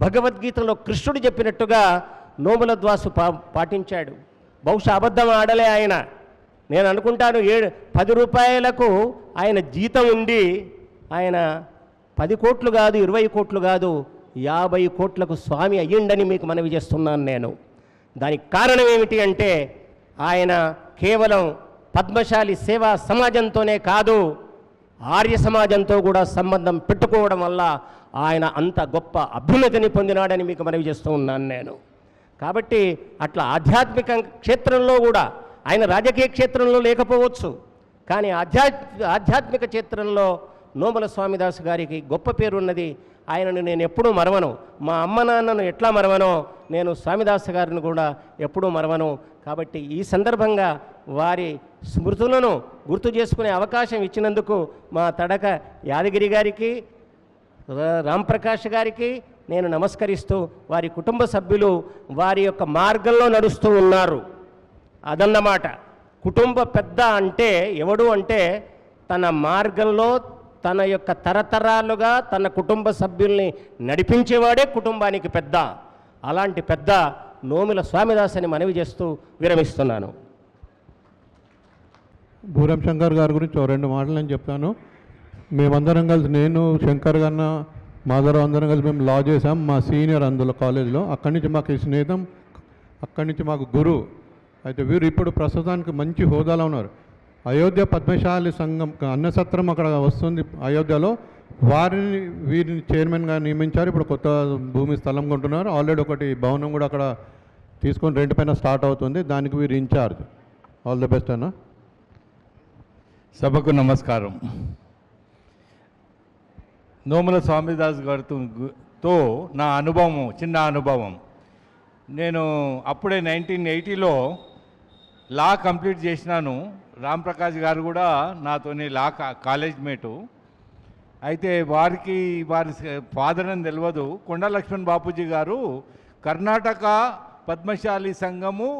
భగవద్గీతలో కృష్ణుడు చెప్పినట్టుగా నోముల ద్వాసు పాటించాడు. బహుశా అబద్ధం ఆడలే ఆయన. నేను అనుకుంటాను 10 రూపాయలకు ఆయన జీతం ఉండి ఆయన 10 కోట్లు కాదు, 20 కోట్లు కాదు, 50 కోట్లకు స్వామి అయ్యిండని మీకు మనవి చేస్తున్నాను నేను. దానికి కారణం ఏమిటి అంటే ఆయన కేవలం పద్మశాలి సేవా సమాజంతోనే కాదు, ఆర్య సమాజంతో కూడా సంబంధం పెట్టుకోవడం వల్ల ఆయన అంత గొప్ప అభ్యున్నతిని పొందినాడని మీకు మనవి చేస్తూ ఉన్నాను నేను. కాబట్టి అట్లా ఆధ్యాత్మిక క్షేత్రంలో కూడా, ఆయన రాజకీయ క్షేత్రంలో లేకపోవచ్చు, కానీ ఆధ్యాత్మిక క్షేత్రంలో నోముల స్వామిదాస్ గారికి గొప్ప పేరున్నది. ఆయనను నేను ఎప్పుడూ మరవను. మా అమ్మ నాన్నను ఎట్లా మరవనో నేను స్వామిదాస్ గారిని కూడా ఎప్పుడూ మరవను. కాబట్టి ఈ సందర్భంగా వారి స్మృతులను గుర్తు చేసుకునే అవకాశం ఇచ్చినందుకు మా తడక యాదగిరి గారికి, రాంప్రకాష్ గారికి నేను నమస్కరిస్తూ, వారి కుటుంబ సభ్యులు వారి యొక్క మార్గంలో నడుస్తూ ఉన్నారు. అదన్నమాట. కుటుంబ పెద్ద అంటే ఎవడు అంటే తన మార్గంలో తన యొక్క తరతరాలుగా తన కుటుంబ సభ్యుల్ని నడిపించేవాడే కుటుంబానికి పెద్ద. అలాంటి పెద్ద నోముల స్వామిదాస్ అని మనవి చేస్తూ విరమిస్తున్నాను. బూరం శంకర్ గారి గురించి 2 మాటలు నేను చెప్తాను. మేమందరం కలిసి, నేను శంకర్ గారిన మాధవరావు అందరం కలిసి మేము లా చేసాం. మా సీనియర్ అందులో కాలేజీలో. అక్కడి నుంచి మాకు స్నేహితం, అక్కడి నుంచి మాకు గురువు. అయితే వీరు ఇప్పుడు ప్రస్తుతానికి మంచి హోదాలో ఉన్నారు. అయోధ్య పద్మశాలి సంఘం అన్నసత్రం అక్కడ వస్తుంది అయోధ్యలో, వీరిని చైర్మన్గా నియమించారు. ఇప్పుడు కొత్త భూమి స్థలం కొంటున్నారు. ఆల్రెడీ ఒకటి భవనం కూడా అక్కడ తీసుకొని రెంట్ పైన స్టార్ట్ అవుతుంది. దానికి వీరు ఇన్ఛార్జ్. ఆల్ ది బెస్ట్ అన్న. సభకు నమస్కారం. నోముల స్వామిదాస్ గారితో నా అనుభవం, చిన్న అనుభవం. నేను అప్పుడే 1980లో లా కంప్లీట్ చేసినాను. రాంప్రకాష్ గారు కూడా నాతోని లా కాలేజ్ మేటు. అయితే వారి ఫాదర్ అని తెలియదు. కొండ లక్ష్మణ్ బాపూజీ గారు కర్ణాటక పద్మశాలి సంఘము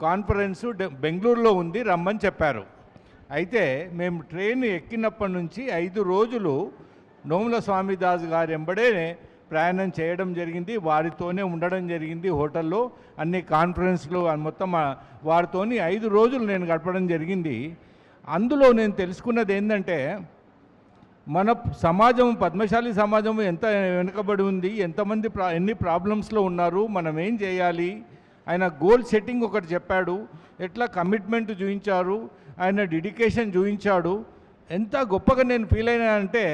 కాన్ఫరెన్సు బెంగళూరులో ఉంది, రమ్మని చెప్పారు. అయితే మేము ట్రైన్ ఎక్కినప్పటి నుంచి 5 రోజులు నోముల స్వామిదాస్ గారు వెంబడే ప్రయాణం చేయడం జరిగింది. వారితోనే ఉండడం జరిగింది. హోటల్లో అన్ని కాన్ఫరెన్స్లు మొత్తం వారితోని 5 రోజులు నేను గడపడం జరిగింది. అందులో నేను తెలుసుకున్నది ఏంటంటే మన సమాజం, పద్మశాలి సమాజం ఎంత వెనుకబడి ఉంది, ఎంతమంది ఎన్ని ప్రాబ్లమ్స్లో ఉన్నారు, మనం ఏం చేయాలి. ఆయన గోల్ సెట్టింగ్ ఒకటి చెప్పాడు, ఎట్లా కమిట్మెంట్ చూపించారు, ఆయన డెడికేషన్ చూపించాడు. ఎంత గొప్పగా నేను ఫీల్ అయినా అంటే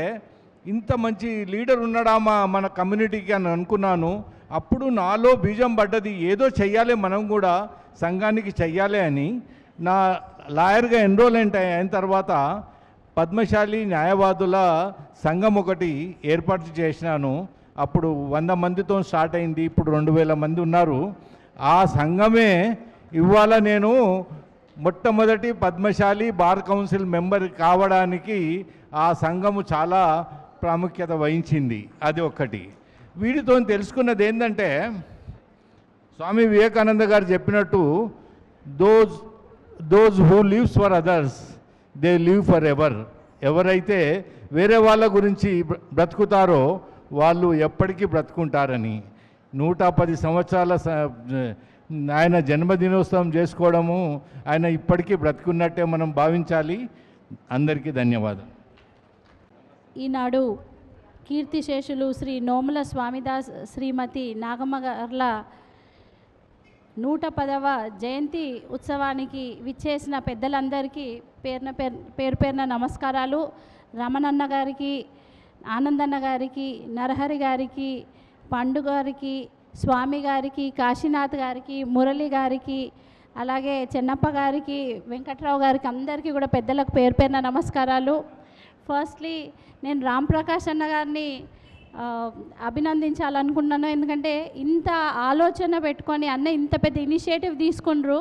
ఇంత మంచి లీడర్ ఉన్నాడా మన కమ్యూనిటీకి అని అనుకున్నాను. అప్పుడు నాలో బీజం పడ్డది, ఏదో చెయ్యాలి మనం కూడా సంఘానికి చెయ్యాలి అని. నా లాయర్గా ఎన్రోల్మెంట్ అయిన తర్వాత పద్మశాలి న్యాయవాదుల సంఘం ఒకటి ఏర్పాటు చేసినాను. అప్పుడు 100 మందితో స్టార్ట్ అయింది. ఇప్పుడు 2000 మంది ఉన్నారు. ఆ సంఘమే ఇవాళ నేను మొట్టమొదటి పద్మశాలి బార్ కౌన్సిల్ మెంబర్ కావడానికి ఆ సంఘము చాలా ప్రాముఖ్యత వహించింది. అది ఒకటి. వీటితో తెలుసుకున్నది ఏంటంటే స్వామి వివేకానంద గారు చెప్పినట్టు those who lives for others they live for ever. ఎవరైతే వేరే వాళ్ళ గురించి బ్రతుకుతారో వాళ్ళు ఎప్పటికీ బ్రతుకుంటారని. 110 సంవత్సరాల ఆయన జన్మదినోత్సవం చేసుకోవడము, ఆయన ఇప్పటికీ బ్రతుకున్నట్టే మనం భావించాలి. అందరికీ ధన్యవాదాలు. ఈనాడు కీర్తిశేషులు శ్రీ నోముల స్వామిదాస్ శ్రీమతి నాగమ్మ గార్ల 110వ జయంతి ఉత్సవానికి విచ్చేసిన పెద్దలందరికీ పేరు పేరున నమస్కారాలు. రమణన్న గారికి, ఆనందన్న గారికి, నరహరి గారికి, పండు గారికి, స్వామి గారికి, కాశీనాథ్ గారికి, మురళి గారికి, అలాగే చెన్నప్ప గారికి, వెంకట్రావు గారికి, అందరికీ కూడా పెద్దలకు పేరు పేరున నమస్కారాలు. ఫస్ట్లీ నేను రామ్ ప్రకాష్ అన్న గారిని అభినందించాలనుకున్నాను. ఎందుకంటే ఇంత ఆలోచన పెట్టుకొని అన్న ఇంత పెద్ద ఇనిషియేటివ్ తీసుకుండ్రు.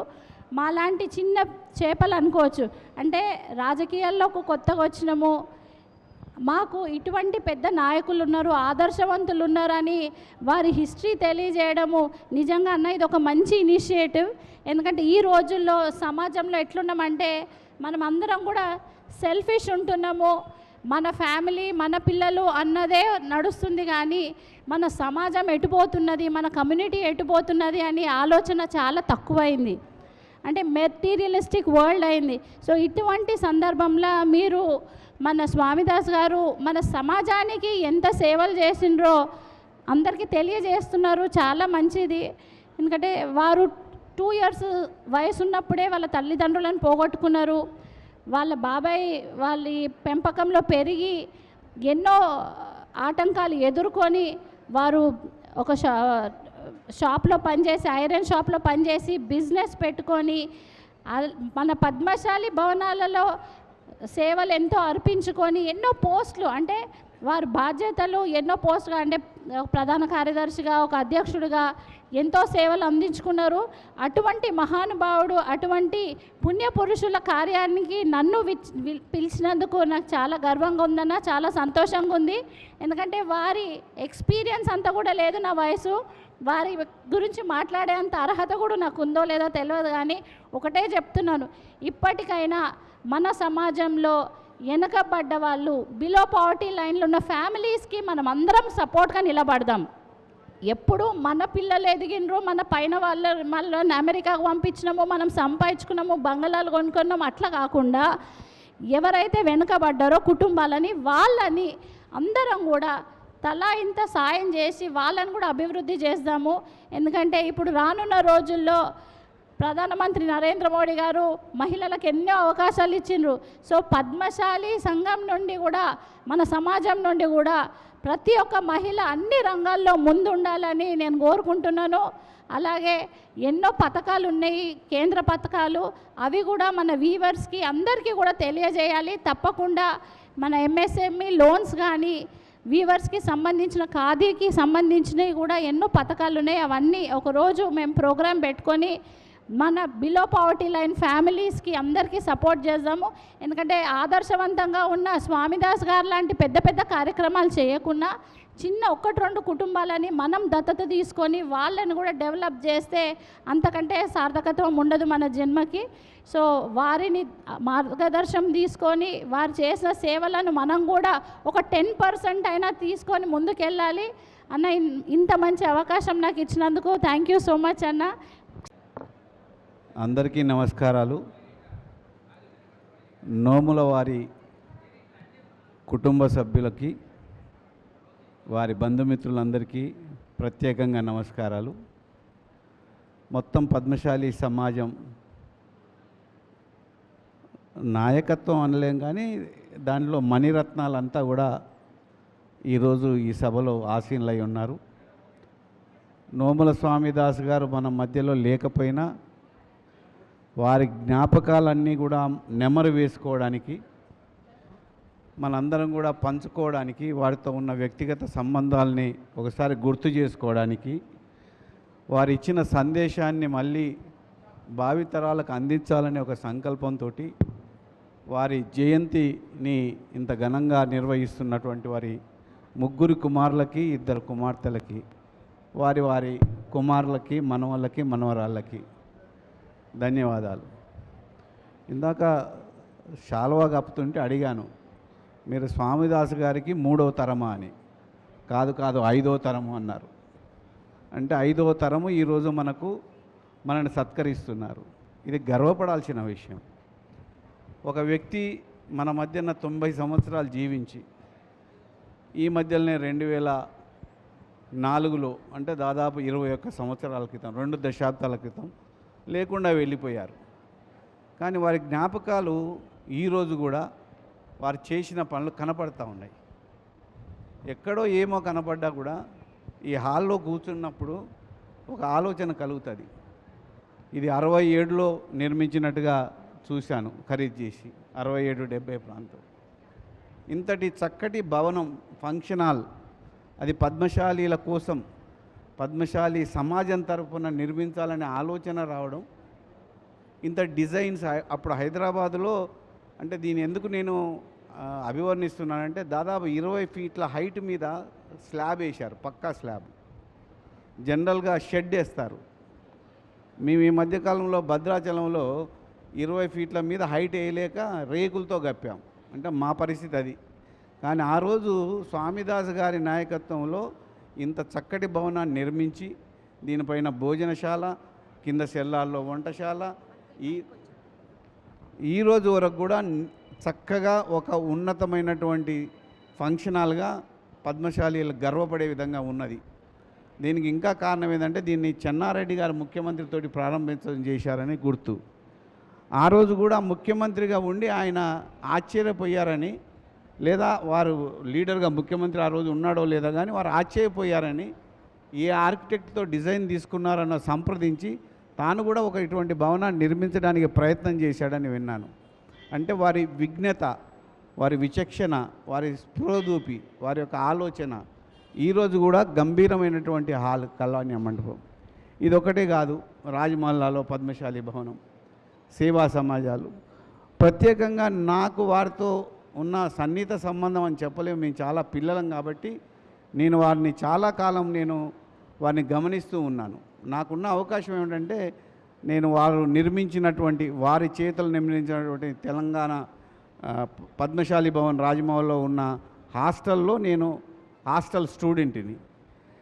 మాలాంటి చిన్న చేపలు అనుకోవచ్చు. అంటే రాజకీయాల్లో కొత్తగా వచ్చినాము, మాకు ఇటువంటి పెద్ద నాయకులు ఉన్నారు, ఆదర్శవంతులు ఉన్నారని వారి హిస్టరీ తెలియజేయడము నిజంగా అన్న ఇది ఒక మంచి ఇనిషియేటివ్. ఎందుకంటే ఈ రోజుల్లో సమాజంలో ఎట్లున్నామంటే మనం అందరం కూడా సెల్ఫిష్ ఉంటున్నాము. మన ఫ్యామిలీ, మన పిల్లలు అన్నదే నడుస్తుంది, కానీ మన సమాజం ఎటుపోతున్నది, మన కమ్యూనిటీ ఎటుపోతున్నది అని ఆలోచన చాలా తక్కువైంది. అంటే మెటీరియలిస్టిక్ వరల్డ్ అయింది. సో ఇటువంటి సందర్భంలో మీరు మన స్వామిదాస్ గారు మన సమాజానికి ఎంత సేవలు చేసిండ్రో అందరికీ తెలియజేస్తున్నారు. చాలా మంచిది. ఎందుకంటే వారు 2 years వయసు ఉన్నప్పుడే వాళ్ళ తల్లిదండ్రులను పోగొట్టుకున్నారు. వాళ్ళ బాబాయ్ వాళ్ళ పెంపకంలో పెరిగి ఎన్నో ఆటంకాలు ఎదుర్కొని వారు ఒక షాప్లో పనిచేసి, ఐరన్ షాప్లో పనిచేసి బిజినెస్ పెట్టుకొని మన పద్మశాలి భవనాలలో సేవలు ఎంతో అర్పించుకొని ఎన్నో పోస్టులు, అంటే వారి బాధ్యతలు ఎన్నో పోస్టుగా, అంటే ప్రధాన కార్యదర్శిగా, ఒక అధ్యక్షుడిగా ఎంతో సేవలు అందించుకున్నారు. అటువంటి మహానుభావుడు, అటువంటి పుణ్యపురుషుల కార్యానికి నన్ను పిలిచినందుకు నాకు చాలా గర్వంగా ఉందన్న, చాలా సంతోషంగా ఉంది. ఎందుకంటే వారి ఎక్స్పీరియన్స్ అంతా కూడా లేదు నా వయసు, వారి గురించి మాట్లాడే అంత అర్హత కూడా నాకు ఉందో లేదో తెలియదు. కానీ ఒకటే చెప్తున్నాను, ఇప్పటికైనా మన సమాజంలో వెనకబడ్డ వాళ్ళు, బిలో పావర్టీ లైన్లో ఉన్న ఫ్యామిలీస్కి మనం అందరం సపోర్ట్గా నిలబడదాం. ఎప్పుడు మన పిల్లలు ఎదిగినరు, మన పైన వాళ్ళని అమెరికాకు పంపించినామో, మనం సంపాదించుకున్నాము, బంగళాలు కొనుక్కున్నాము, అట్లా కాకుండా ఎవరైతే వెనుకబడ్డారో కుటుంబాలని, వాళ్ళని అందరం కూడా తలా ఇంత సాయం చేసి వాళ్ళని కూడా అభివృద్ధి చేద్దాము. ఎందుకంటే ఇప్పుడు రానున్న రోజుల్లో ప్రధానమంత్రి నరేంద్ర మోడీ గారు మహిళలకు ఎన్నో అవకాశాలు ఇచ్చిండ్రు. సో పద్మశాలి సంఘం నుండి కూడా, మన సమాజం నుండి కూడా ప్రతి ఒక్క మహిళ అన్ని రంగాల్లో ముందుండాలని నేను కోరుకుంటున్నాను. అలాగే ఎన్నో పథకాలు ఉన్నాయి, కేంద్ర పథకాలు, అవి కూడా మన వీవర్స్కి అందరికీ కూడా తెలియజేయాలి. తప్పకుండా మన ఎంఎస్ఎంఈ లోన్స్ కానీ, వీవర్స్కి సంబంధించిన ఖాదీకి సంబంధించినవి కూడా ఎన్నో పథకాలు ఉన్నాయి. అవన్నీ ఒకరోజు మేము ప్రోగ్రాం పెట్టుకొని మన బిలో పావర్టీ లైన్ ఫ్యామిలీస్కి అందరికీ సపోర్ట్ చేద్దాము. ఎందుకంటే ఆదర్శవంతంగా ఉన్న స్వామిదాస్ గారు లాంటి పెద్ద పెద్ద కార్యక్రమాలు చేయకుండా చిన్న 1-2 కుటుంబాలని మనం దత్తత తీసుకొని వాళ్ళని కూడా డెవలప్ చేస్తే అంతకంటే సార్థకత్వం ఉండదు మన జన్మకి. సో వారిని మార్గదర్శనం తీసుకొని వారు చేసిన సేవలను మనం కూడా ఒక 10% అయినా తీసుకొని ముందుకెళ్ళాలి అన్న. ఇంత మంచి అవకాశం నాకు ఇచ్చినందుకు థ్యాంక్ యూ సో మచ్ అన్న. అందరికీ నమస్కారాలు. నోముల వారి కుటుంబ సభ్యులకి, వారి బంధుమిత్రులందరికీ ప్రత్యేకంగా నమస్కారాలు. మొత్తం పద్మశాలి సమాజం నాయకత్వం అనలేం, కానీ దానిలో మణిరత్నాలంతా కూడా ఈరోజు ఈ సభలో ఆసీనులై ఉన్నారు. నోముల స్వామిదాస్ గారు మన మధ్యలో లేకపోయినా వారి జ్ఞాపకాలన్నీ కూడా నెమరు వేసుకోవడానికి, మనందరం కూడా పంచుకోవడానికి, వారితో ఉన్న వ్యక్తిగత సంబంధాలని ఒకసారి గుర్తు చేసుకోవడానికి, వారు ఇచ్చిన సందేశాన్ని మళ్ళీ భావితరాలకు అందించాలనే ఒక సంకల్పంతో వారి జయంతిని ఇంత ఘనంగా నిర్వహిస్తున్నటువంటి వారి ముగ్గురు కుమారులకి 2 కుమార్తెలకి వారి వారి కుమారులకి మనవళ్ళకి మనవరాళ్ళకి ధన్యవాదాలు. ఇందాక శాలువా కప్పుతుంటే అడిగాను, మీరు స్వామిదాస్ గారికి 3వ తరమా అని. కాదు 5వ తరము అన్నారు. అంటే 5వ తరము ఈరోజు మనల్ని సత్కరిస్తున్నారు. ఇది గర్వపడాల్సిన విషయం. ఒక వ్యక్తి మన మధ్యన 90 సంవత్సరాలు జీవించి ఈ మధ్యలోనే 2004లో అంటే దాదాపు 21 సంవత్సరాల క్రితం 2 దశాబ్దాల క్రితం లేకుండా వెళ్ళిపోయారు. కానీ వారి జ్ఞాపకాలు ఈరోజు కూడా వారు చేసిన పనులు కనపడతా ఉన్నాయి. ఎక్కడో ఏమో కనపడ్డా కూడా ఈ హాల్లో కూర్చున్నప్పుడు ఒక ఆలోచన కలుగుతుంది. ఇది 67లో నిర్మించినట్టుగా చూశాను, ఖరీదు చేసి 67-70 ప్రాంతం. ఇంతటి చక్కటి భవనం ఫంక్షన్ హాల్, అది పద్మశాలీల కోసం, పద్మశాలి సమాజం తరఫున నిర్మించాలనే ఆలోచన రావడం, ఇంత డిజైన్స్ అప్పుడు హైదరాబాదులో అంటే దీని ఎందుకు నేను అభివర్ణిస్తున్నానంటే దాదాపు 20 ఫీట్ల హైట్ మీద స్లాబ్ వేశారు, పక్కా స్లాబ్. జనరల్గా షెడ్ వేస్తారు. మేము ఈ మధ్యకాలంలో భద్రాచలంలో 20 ఫీట్ల మీద హైట్ వేయలేక రేకులతో గప్పాం. అంటే మా పరిస్థితి అది. కానీ ఆ రోజు స్వామిదాస్ గారి నాయకత్వంలో ఇంత చక్కటి భవనాన్ని నిర్మించి దీనిపైన భోజనశాల, కింద సెల్లాల్లో వంటశాల, ఈ రోజు వరకు కూడా చక్కగా ఒక ఉన్నతమైనటువంటి ఫంక్షన్ హాల్గా పద్మశాలీలు గర్వపడే విధంగా ఉన్నది. దీనికి ఇంకా కారణం ఏంటంటే దీన్ని చెన్నారెడ్డి గారు ముఖ్యమంత్రితోటి ప్రారంభించడం చేశారని గుర్తు. ఆ రోజు కూడా ముఖ్యమంత్రిగా ఉండి ఆయన ఆశ్చర్యపోయారని, లేదా వారు లీడర్గా ముఖ్యమంత్రి ఆ రోజు ఉన్నాడో లేదా కానీ వారు ఆశ్చర్యపోయారని, ఏ ఆర్కిటెక్ట్తో డిజైన్ తీసుకున్నారన్న సంప్రదించి తాను కూడా ఒక ఇటువంటి భవనాన్ని నిర్మించడానికి ప్రయత్నం చేశాడని విన్నాను. అంటే వారి విజ్ఞత, వారి విచక్షణ, వారి స్పృహదూపి, వారి యొక్క ఆలోచన ఈరోజు కూడా గంభీరమైనటువంటి హాల్ కళ్యాణ మండపం. ఇదొకటే కాదు, రాజమహల్లాలో పద్మశాలి భవనం, సేవా సమాజాలు. ప్రత్యేకంగా నాకు వారితో ఉన్న సన్నిహిత సంబంధం అని చెప్పలేము, మేము చాలా పిల్లలం కాబట్టి నేను వారిని చాలా కాలం వారిని గమనిస్తూ ఉన్నాను. నాకున్న అవకాశం ఏమిటంటే నేను వారు నిర్మించినటువంటి, వారి చేతులు నిర్మించినటువంటి తెలంగాణ పద్మశాలి భవన్ రాజమహల్లో ఉన్న హాస్టల్లో నేను హాస్టల్ స్టూడెంట్ని.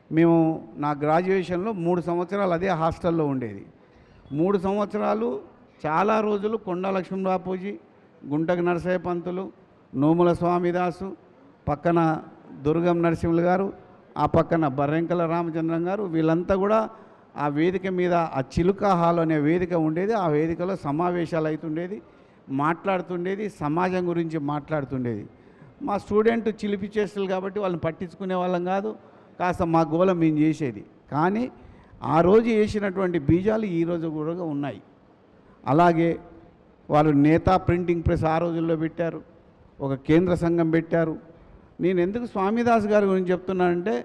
మేము నా గ్రాడ్యుయేషన్లో 3 సంవత్సరాలు అదే హాస్టల్లో ఉండేది. 3 సంవత్సరాలు చాలా రోజులు కొండా లక్ష్మణ బాపూజీ, గుంటక నరసయ్య పంతులు, నోముల స్వామిదాసు, పక్కన దుర్గం నరసింహులు గారు, ఆ పక్కన బర్రెంకల రామచంద్రం గారు, వీళ్ళంతా కూడా ఆ వేదిక మీద, ఆ చిలుక హాల్ అనే వేదిక ఉండేది. ఆ వేదికలో సమావేశాలు అవుతుండేది, మాట్లాడుతుండేది, సమాజం గురించి మాట్లాడుతుండేది. మా స్టూడెంట్ చిలిపి చేష్టలు కాబట్టి వాళ్ళని పట్టించుకునే వాళ్ళం కాదు, కాస్త మా గోళం మేము చేసేది. కానీ ఆ రోజు వేసినటువంటి బీజాలు ఈరోజు కూడా ఉన్నాయి. అలాగే వాళ్ళు నేతా ప్రింటింగ్ ప్రెస్ ఆ రోజుల్లో పెట్టారు, ఒక కేంద్ర సంఘం పెట్టారు. నేను ఎందుకు స్వామిదాస్ గారి గురించి చెప్తున్నానంటే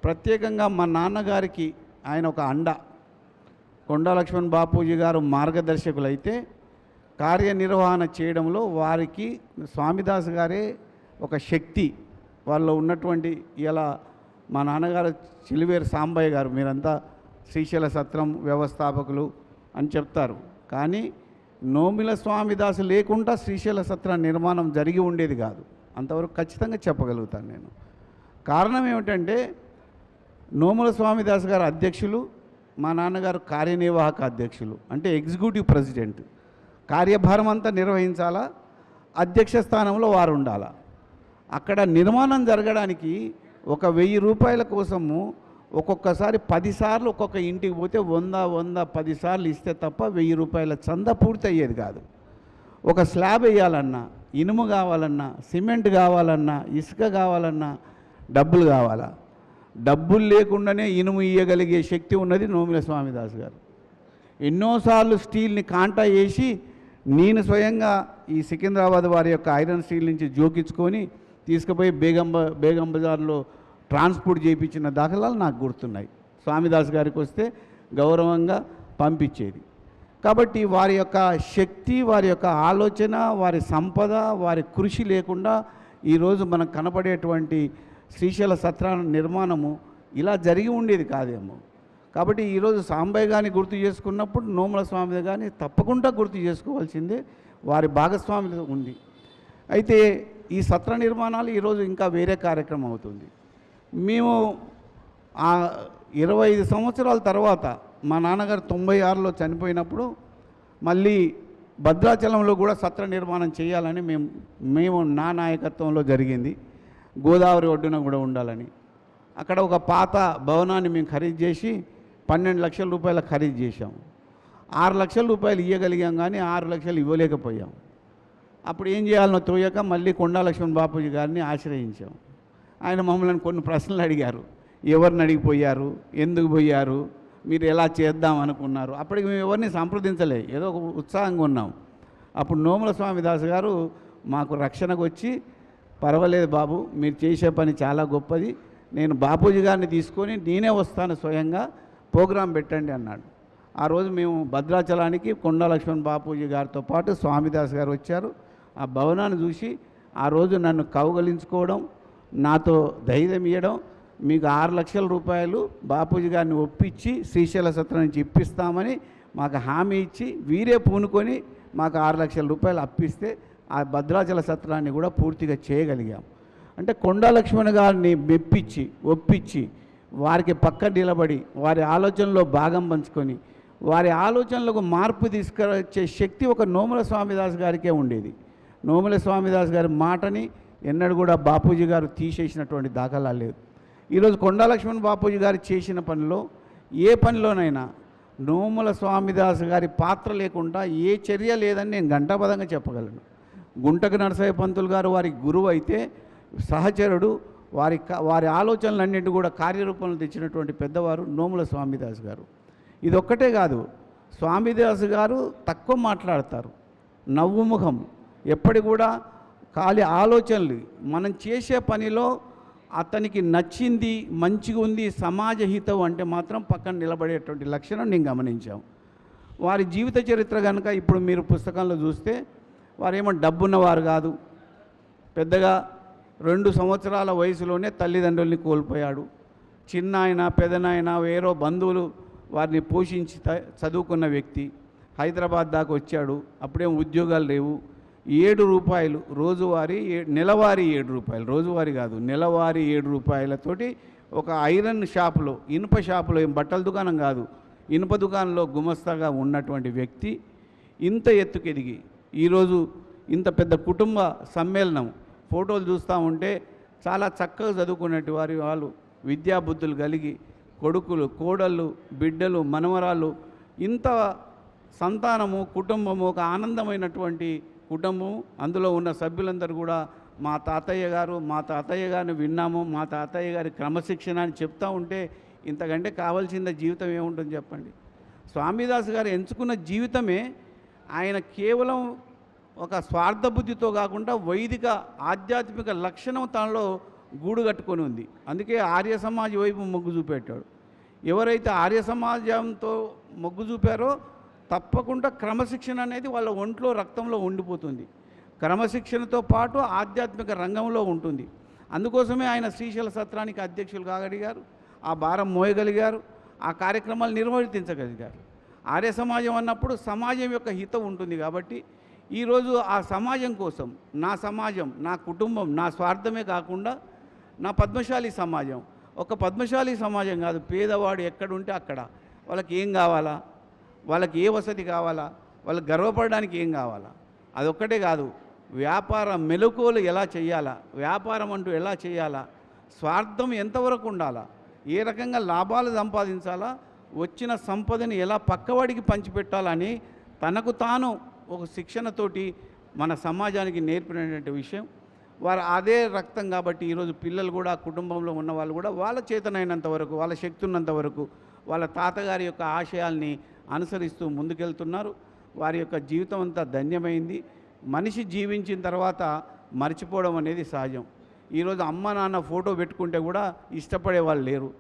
ప్రత్యేకంగా మా నాన్నగారికి ఆయన ఒక అండ. కొండా లక్ష్మణ్ బాపూజీ గారు మార్గదర్శకులైతే కార్యనిర్వహణ చేయడంలో వారికి స్వామిదాస్ గారే ఒక శక్తి. వాళ్ళు ఉన్నటువంటి ఇలా మా నాన్నగారు చిలివేరు సాంబయ్య గారు, మీరంతా శ్రీశైల సత్రం వ్యవస్థాపకులు అని చెప్తారు, కానీ నోముల స్వామిదాసు లేకుండా శ్రీశైల సత్రం నిర్మాణం జరిగి ఉండేది కాదు. అంతవరకు ఖచ్చితంగా చెప్పగలుగుతాను నేను. కారణం ఏమిటంటే నోముల స్వామిదాస్ గారు అధ్యక్షులు, మా నాన్నగారు కార్యనిర్వాహక అధ్యక్షులు, అంటే ఎగ్జిక్యూటివ్ ప్రెసిడెంట్. కార్యభారం అంతా నిర్వహించాలా, అధ్యక్ష స్థానంలో వారు ఉండాలా. అక్కడ నిర్మాణం జరగడానికి 1000 రూపాయల కోసము ఒక్కొక్కసారి 10 సార్లు ఒక్కొక్క ఇంటికి పోతే 100-10 సార్లు ఇస్తే తప్ప 1000 రూపాయల చంద పూర్తి అయ్యేది కాదు. ఒక స్లాబ్ వేయాలన్నా, ఇనుము కావాలన్నా, సిమెంట్ కావాలన్నా, ఇసుక కావాలన్నా డబ్బులు కావాలా. డబ్బులు లేకుండానే ఇనుము ఇయ్యగలిగే శక్తి ఉన్నది నోముల స్వామిదాస్ గారు. ఎన్నోసార్లు స్టీల్ని కాంటా వేసి నేను స్వయంగా ఈ సికింద్రాబాద్ వారి యొక్క ఐరన్ స్టీల్ నుంచి జోకించుకొని తీసుకుపోయి బేగం బజార్లో ట్రాన్స్పోర్ట్ చేయించిన దాఖలాలు నాకు గుర్తున్నాయి. స్వామిదాస్ గారికి వస్తే గౌరవంగా పంపించేది. కాబట్టి వారి యొక్క శక్తి, వారి యొక్క ఆలోచన, వారి సంపద, వారి కృషి లేకుండా ఈరోజు మనకు కనపడేటువంటి శ్రీశైల సత్ర నిర్మాణము ఇలా జరిగి ఉండేది కాదేమో. కాబట్టి ఈరోజు సాంబయ్య గారిని గుర్తు చేసుకున్నప్పుడు నోముల స్వామి గారిని తప్పకుండా గుర్తు చేసుకోవాల్సిందే, వారి భాగస్వామ్యం ఉంది. అయితే ఈ సత్ర నిర్మాణాలు ఈరోజు ఇంకా వేరే కార్యక్రమం అవుతుంది. మేము 25 సంవత్సరాల తర్వాత మా నాన్నగారు 96లో చనిపోయినప్పుడు మళ్ళీ భద్రాచలంలో కూడా సత్ర నిర్మాణం చేయాలని మేము నా నాయకత్వంలో జరిగింది. గోదావరి ఒడ్డున కూడా ఉండాలని అక్కడ ఒక పాత భవనాన్ని మేము ఖరీదు చేసి 12 లక్షల రూపాయలు ఖరీదు చేశాము. 6 లక్షల రూపాయలు ఇవ్వగలిగాం కానీ 6 లక్షలు ఇవ్వలేకపోయాం. అప్పుడు ఏం చేయాలనో తోయక మళ్ళీ కొండా లక్ష్మణ్ బాపూజీ గారిని ఆశ్రయించాం. ఆయన మమ్మల్ని కొన్ని ప్రశ్నలు అడిగారు. ఎవరిని అడిగిపోయారు, ఎందుకు పోయారు, మీరు ఎలా చేద్దాం అనుకున్నారు. అప్పటికి మేము ఎవరిని సంప్రదించలే, ఏదో ఒక ఉత్సాహంగా ఉన్నాం. అప్పుడు నోముల స్వామిదాస్ గారు మాకు రక్షణకు వచ్చి, పర్వాలేదు బాబు, మీరు చేసే పని చాలా గొప్పది, నేను బాపూజీ గారిని తీసుకొని నేనే వస్తాను, స్వయంగా ప్రోగ్రాం పెట్టండి అన్నాడు. ఆ రోజు మేము భద్రాచలానికి కొండా లక్ష్మణ్ బాపూజీ గారితో పాటు స్వామిదాస్ గారు వచ్చారు. ఆ భవనాన్ని చూసి ఆ రోజు నన్ను కౌగలించుకోవడం, నాతో ధైర్యం ఇవ్వడం, మీకు 6 లక్షల రూపాయలు బాపూజీ గారిని ఒప్పించి శ్రీశైల సత్రం నుంచి ఇప్పిస్తామని మాకు హామీ ఇచ్చి వీరే పూనుకొని మాకు 6 లక్షల రూపాయలు అప్పిస్తే ఆ భద్రాచల సత్రాన్ని కూడా పూర్తిగా చేయగలిగాం. అంటే కొండా లక్ష్మణ్ గారిని మెప్పించి ఒప్పించి వారికి పక్క నిలబడి వారి ఆలోచనలో భాగం పంచుకొని వారి ఆలోచనలకు మార్పు తీసుకొచ్చే శక్తి ఒక నోముల స్వామిదాస్ గారికే ఉండేది. నోముల స్వామిదాస్ గారి మాటని ఎన్నడూ కూడా బాపూజీ గారు తీసేసినటువంటి దాఖలా లేదు. ఈరోజు కొండా లక్ష్మణ్ బాపూజీ గారు చేసిన పనిలో ఏ పనిలోనైనా నోముల స్వామిదాస్ గారి పాత్ర లేకుండా ఏ చర్య లేదని నేను ఘంటాపదంగా చెప్పగలను. గుంటక నరసయ్య పంతులు గారు వారి గురువు అయితే సహచరుడు, వారి ఆలోచనలన్నింటి కూడా కార్యరూపంలో తెచ్చినటువంటి పెద్దవారు నోముల స్వామిదాస్ గారు. ఇదొక్కటే కాదు, స్వామిదాస్ గారు తక్కువ మాట్లాడతారు, నవ్వు ముఖం, ఎప్పటి కూడా ఖాళీ ఆలోచనలు. మనం చేసే పనిలో అతనికి నచ్చింది, మంచిగా ఉంది, సమాజ హితం అంటే మాత్రం పక్కన నిలబడేటువంటి లక్షణం నేను గమనించాం. వారి జీవిత చరిత్ర కనుక ఇప్పుడు మీరు పుస్తకంలో చూస్తే వారేమో డబ్బున్నవారు కాదు, పెద్దగా 2 సంవత్సరాల వయసులోనే తల్లిదండ్రుల్ని కోల్పోయాడు. చిన్నాయన పెదనాయన వేరో బంధువులు వారిని పోషించి చదువుకున్న వ్యక్తి. హైదరాబాద్ దాకా వచ్చాడు, అప్పుడేం ఉద్యోగాలు లేవు. 7 రూపాయలు రోజువారీ, నెలవారీ 7 రూపాయలు, రోజువారీ కాదు నెలవారీ 7 రూపాయలతోటి ఒక ఐరన్ షాపులో, ఇనుప షాపులో, ఏం బట్టల దుకాణం కాదు, ఇనుప దుకాణంలో గుమస్తాగా ఉన్నటువంటి వ్యక్తి ఇంత ఎత్తుకెదిగి ఈరోజు ఇంత పెద్ద కుటుంబ సమ్మేళనం. ఫోటోలు చూస్తూ ఉంటే చాలా చక్కగా చదువుకున్నట్టు వాళ్ళు విద్యాబుద్ధులు కలిగి కొడుకులు, కోడళ్ళు, బిడ్డలు, మనవరాళ్ళు, ఇంత సంతానము, కుటుంబము, ఒక ఆనందమైనటువంటి కుటుంబం. అందులో ఉన్న సభ్యులందరూ కూడా మా తాతయ్య గారిని విన్నాము, మా తాతయ్య గారి క్రమశిక్షణ అని చెప్తూ ఉంటే ఇంతకంటే కావాల్సిన జీవితం ఏముంటుంది చెప్పండి. స్వామిదాస్ గారు ఎంచుకున్న జీవితమే ఆయన కేవలం ఒక స్వార్థ బుద్ధితో కాకుండా వైదిక ఆధ్యాత్మిక లక్షణం తనలో గూడు కట్టుకొని ఉంది. అందుకే ఆర్య సమాజ్ వైపు మొగ్గు చూపెట్టాడు. ఎవరైతే ఆర్య సమాజంతో మొగ్గు చూపారో తప్పకుండా క్రమశిక్షణ అనేది వాళ్ళ ఒంట్లో, రక్తంలో ఉండిపోతుంది. క్రమశిక్షణతో పాటు ఆధ్యాత్మిక రంగంలో ఉంటుంది. అందుకోసమే ఆయన శ్రీశైల సత్రానికి అధ్యక్షులు కాగలిగారు, ఆ భారం మోయగలిగారు, ఆ కార్యక్రమాలు నిర్వర్తించగలిగారు. ఆర్య సమాజం అన్నప్పుడు సమాజం యొక్క హితం ఉంటుంది. కాబట్టి ఈరోజు ఆ సమాజం కోసం, నా సమాజం, నా కుటుంబం, నా స్వార్థమే కాకుండా నా పద్మశాలి సమాజం, ఒక పద్మశాలి సమాజం కాదు, పేదవాడు ఎక్కడుంటే అక్కడ వాళ్ళకి ఏం కావాలా, వాళ్ళకి ఏ వసతి కావాలా, వాళ్ళకి గర్వపడడానికి ఏం కావాలా, అదొక్కటే కాదు, వ్యాపార మెలకువలు ఎలా చేయాలా, వ్యాపారం అంటూ ఎలా చేయాలా, స్వార్థం ఎంతవరకు ఉండాలా, ఏ రకంగా లాభాలు సంపాదించాలా, వచ్చిన సంపదని ఎలా పక్కవాడికి పంచిపెట్టాలని తనకు తాను ఒక శిక్షణతోటి మన సమాజానికి నేర్పినటువంటి విషయం. వారు అదే రక్తం కాబట్టి ఈరోజు పిల్లలు కూడా, కుటుంబంలో ఉన్న వాళ్ళు కూడా వాళ్ళ చేతనైనంత వరకు, వాళ్ళ శక్తి ఉన్నంత వరకు వాళ్ళ తాతగారి యొక్క ఆశయాల్ని అనుసరిస్తూ ముందుకెళ్తున్నారు. వారి యొక్క జీవితం అంతా ధన్యమైంది. మనిషి జీవించిన తర్వాత మర్చిపోవడం అనేది సహజం. ఈరోజు అమ్మ నాన్న ఫోటో పెట్టుకుంటే కూడా ఇష్టపడే వాళ్ళు లేరు.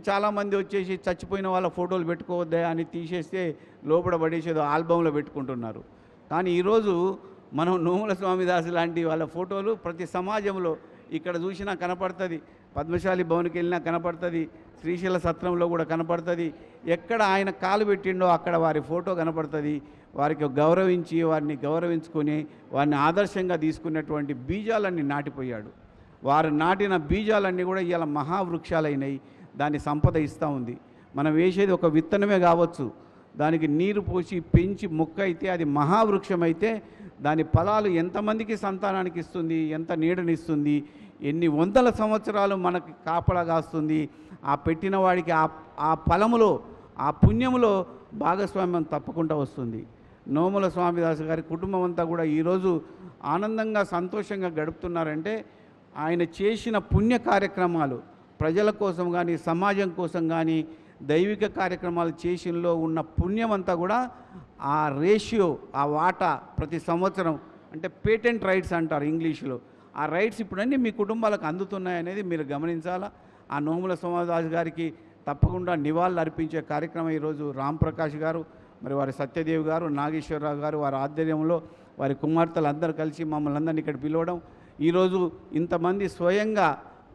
చాలామంది వచ్చేసి చచ్చిపోయిన వాళ్ళ ఫోటోలు పెట్టుకోవద్దా అని తీసేస్తే లోపల పడేసేదో ఆల్బంలో పెట్టుకుంటున్నారు. కానీ ఈరోజు మనం నోముల స్వామిదాస్ లాంటి వాళ్ళ ఫోటోలు ప్రతి సమాజంలో ఇక్కడ చూసినా కనపడుతుంది. పద్మశాలి భవన్కి వెళ్ళినా కనపడుతుంది, శ్రీశైల సత్రంలో కూడా కనపడుతుంది. ఎక్కడ ఆయన కాలు పెట్టిండో అక్కడ వారి ఫోటో కనపడుతుంది. వారికి గౌరవించి వారిని గౌరవించుకొని వారిని ఆదర్శంగా తీసుకున్నటువంటి బీజాలన్నీ నాటిపోయాడు. వారు నాటిన బీజాలన్నీ కూడా ఇవాళ మహావృక్షాలైనవి. దాని సంపద ఇస్తూ ఉంది. మనం వేసేది ఒక విత్తనమే కావచ్చు, దానికి నీరు పోసి పెంచి మొక్క అయితే అది మహావృక్షం అయితే దాని ఫలాలు ఎంతమందికి సంతానానికి ఇస్తుంది, ఎంత నీడనిస్తుంది, ఎన్ని వందల సంవత్సరాలు మనకి కాపలా కాస్తుంది. ఆ పెట్టిన వాడికి ఆ ఫలములో ఆ పుణ్యములో భాగస్వామ్యం తప్పకుండా వస్తుంది. నోముల స్వామిదాస్ గారి కుటుంబం అంతా కూడా ఈరోజు ఆనందంగా సంతోషంగా గడుపుతున్నారంటే ఆయన చేసిన పుణ్య కార్యక్రమాలు ప్రజల కోసం కానీ సమాజం కోసం కానీ దైవిక కార్యక్రమాలు చేసినలో ఉన్న పుణ్యం అంతా కూడా ఆ రేషియో, ఆ వాటా ప్రతి సంవత్సరం అంటే పేటెంట్ రైట్స్ అంటారు ఇంగ్లీష్లో, ఆ రైట్స్ ఇప్పుడన్నీ మీ కుటుంబాలకు అందుతున్నాయనేది మీరు గమనించాలా. ఆ నోముల స్వామిదాస్ గారికి తప్పకుండా నివాళులు అర్పించే కార్యక్రమం ఈరోజు రాంప్రకాష్ గారు, మరి వారి సత్యదేవ్ గారు, నాగేశ్వరరావు గారు వారి ఆధ్వర్యంలో వారి కుమార్తెలు అందరూ కలిసి మమ్మల్ని అందరినీ ఇక్కడ పిలవడం, ఈరోజు ఇంతమంది స్వయంగా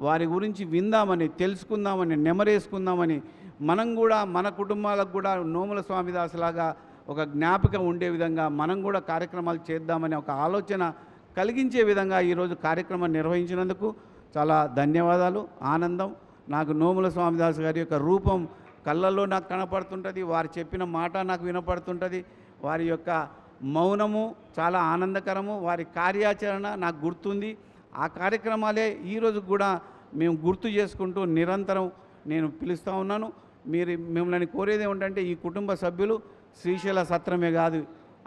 వారి గురించి విందామని, తెలుసుకుందామని, నెమరేసుకుందామని, మనం కూడా మన కుటుంబాలకు కూడా నోముల స్వామిదాస్ లాగా ఒక జ్ఞాపకం ఉండే విధంగా మనం కూడా కార్యక్రమాలు చేద్దామని ఒక ఆలోచన కలిగించే విధంగా ఈరోజు కార్యక్రమం నిర్వహించినందుకు చాలా ధన్యవాదాలు, ఆనందం. నాకు నోముల స్వామిదాస్ గారి యొక్క రూపం కళ్ళల్లో నాకు కనపడుతుంటుంది, వారు చెప్పిన మాట నాకు వినపడుతుంటుంది, వారి యొక్క మౌనము చాలా ఆనందకరము, వారి కార్యాచరణ నాకు గుర్తుంది. ఆ కార్యక్రమాలే ఈరోజు కూడా మేము గుర్తు చేసుకుంటూ నిరంతరం నేను పిలుస్తూ ఉన్నాను. మిమ్మల్ని కోరేది ఏమిటంటే ఈ కుటుంబ సభ్యులు శ్రీశైల సత్రమే కాదు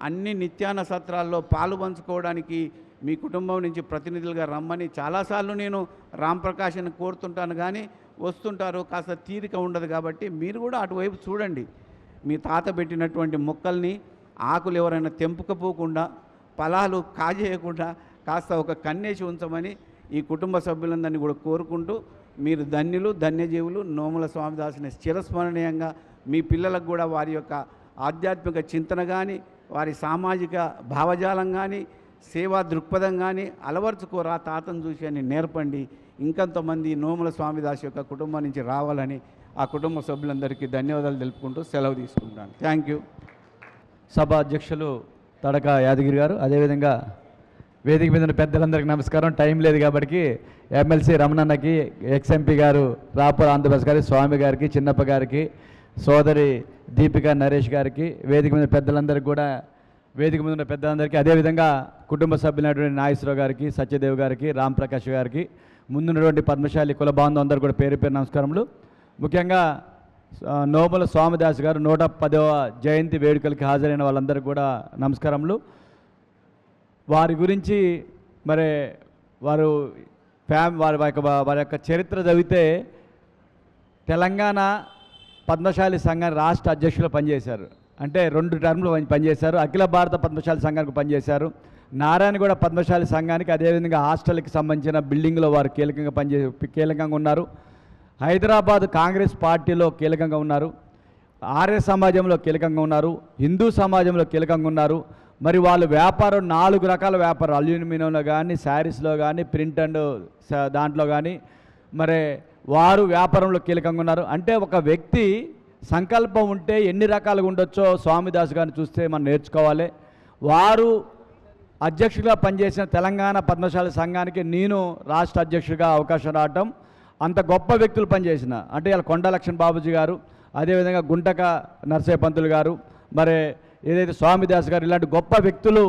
అన్ని నిత్యాన్న సత్రాల్లో పాలు పంచుకోవడానికి మీ కుటుంబం నుంచి ప్రతినిధులుగా రమ్మని చాలాసార్లు నేను రాంప్రకాష్ని కోరుతుంటాను, కానీ వస్తుంటారు, కాస్త తీరిక ఉండదు. కాబట్టి మీరు కూడా అటువైపు చూడండి. మీ తాత పెట్టినటువంటి మొక్కల్ని ఆకులు ఎవరైనా తెంపుకపోకుండా, ఫలాలు కాజేయకుండా కాస్త ఒక కన్నేసి ఉంచమని ఈ కుటుంబ సభ్యులందరినీ కూడా కోరుకుంటూ, మీరు ధన్యులు, ధన్యజీవులు. నోముల స్వామిదాసుని చిరస్మరణీయంగా మీ పిల్లలకు కూడా వారి యొక్క ఆధ్యాత్మిక చింతన కానీ, వారి సామాజిక భావజాలం కానీ, సేవా దృక్పథం కానీ అలవర్చుకోరా, తాతను చూసి అని నేర్పండి. ఇంకొంతమంది నోముల స్వామిదాస్ యొక్క కుటుంబం నుంచి రావాలని ఆ కుటుంబ సభ్యులందరికీ ధన్యవాదాలు తెలుపుకుంటూ సెలవు తీసుకుంటాను. Thank you. సభ అధ్యక్షులు తడక యాదగిరి గారు, అదేవిధంగా వేదిక మీద ఉన్న పెద్దలందరికీ నమస్కారం. టైం లేదు కాబట్టి ఎమ్మెల్సీ రమణన్నకి, ఎక్స్ఎంపీ గారు రాపూర్ ఆంధ్రప్రదేశ్ గారి స్వామి గారికి, చిన్నప్ప గారికి, సోదరి దీపిక నరేష్ గారికి, వేదిక మీద పెద్దలందరికీ కూడా, వేదిక మీద ఉన్న పెద్దలందరికీ, అదేవిధంగా కుటుంబ సభ్యులైనటువంటి నాగేశ్వరరావు గారికి, సత్యదేవ్ గారికి, రాంప్రకాష్ గారికి, ముందున్నటువంటి పద్మశాలి కుల బాంధవం అందరూ కూడా పేరు పేరు నమస్కారములు. ముఖ్యంగా నోముల స్వామిదాస్ గారు 110వ జయంతి వేడుకలకి హాజరైన వాళ్ళందరికీ కూడా నమస్కారములు. వారి గురించి మరి వారి యొక్క చరిత్ర చదివితే తెలంగాణ పద్మశాలి సంఘాన్ని రాష్ట్ర అధ్యక్షులు పనిచేశారు. అంటే 2 టర్ములు పనిచేశారు. అఖిల భారత పద్మశాలి సంఘానికి పనిచేశారు. నారాయణగూడ పద్మశాలి సంఘానికి, అదేవిధంగా హాస్టల్కి సంబంధించిన బిల్డింగ్లో వారు కీలకంగా ఉన్నారు. హైదరాబాద్ కాంగ్రెస్ పార్టీలో కీలకంగా ఉన్నారు. ఆర్య సమాజంలో కీలకంగా ఉన్నారు. హిందూ సమాజంలో కీలకంగా ఉన్నారు. మరి వాళ్ళు వ్యాపారం 4 రకాల వ్యాపారం, అల్యూమినియంలో కానీ, శారీస్లో కానీ, ప్రింట్ అండ్ దాంట్లో కానీ మరి వారు వ్యాపారంలో కీలకంగా ఉన్నారు. అంటే ఒక వ్యక్తి సంకల్పం ఉంటే ఎన్ని రకాలుగా ఉండొచ్చో స్వామిదాస్ గారిని చూస్తే మనం నేర్చుకోవాలి. వారు అధ్యక్షుడిగా పనిచేసిన తెలంగాణ పద్మశాలి సంఘానికి నేను రాష్ట్ర అధ్యక్షుడిగా అవకాశం రావటం, అంత గొప్ప వ్యక్తులు పనిచేసిన అంటే ఇలా కొండ లక్ష్మణ్ బాబుజీ గారు, అదేవిధంగా గుంటక నరసయ్య పంతులు గారు, మరి ఏదైతే స్వామిదాస్ గారు, ఇలాంటి గొప్ప వ్యక్తులు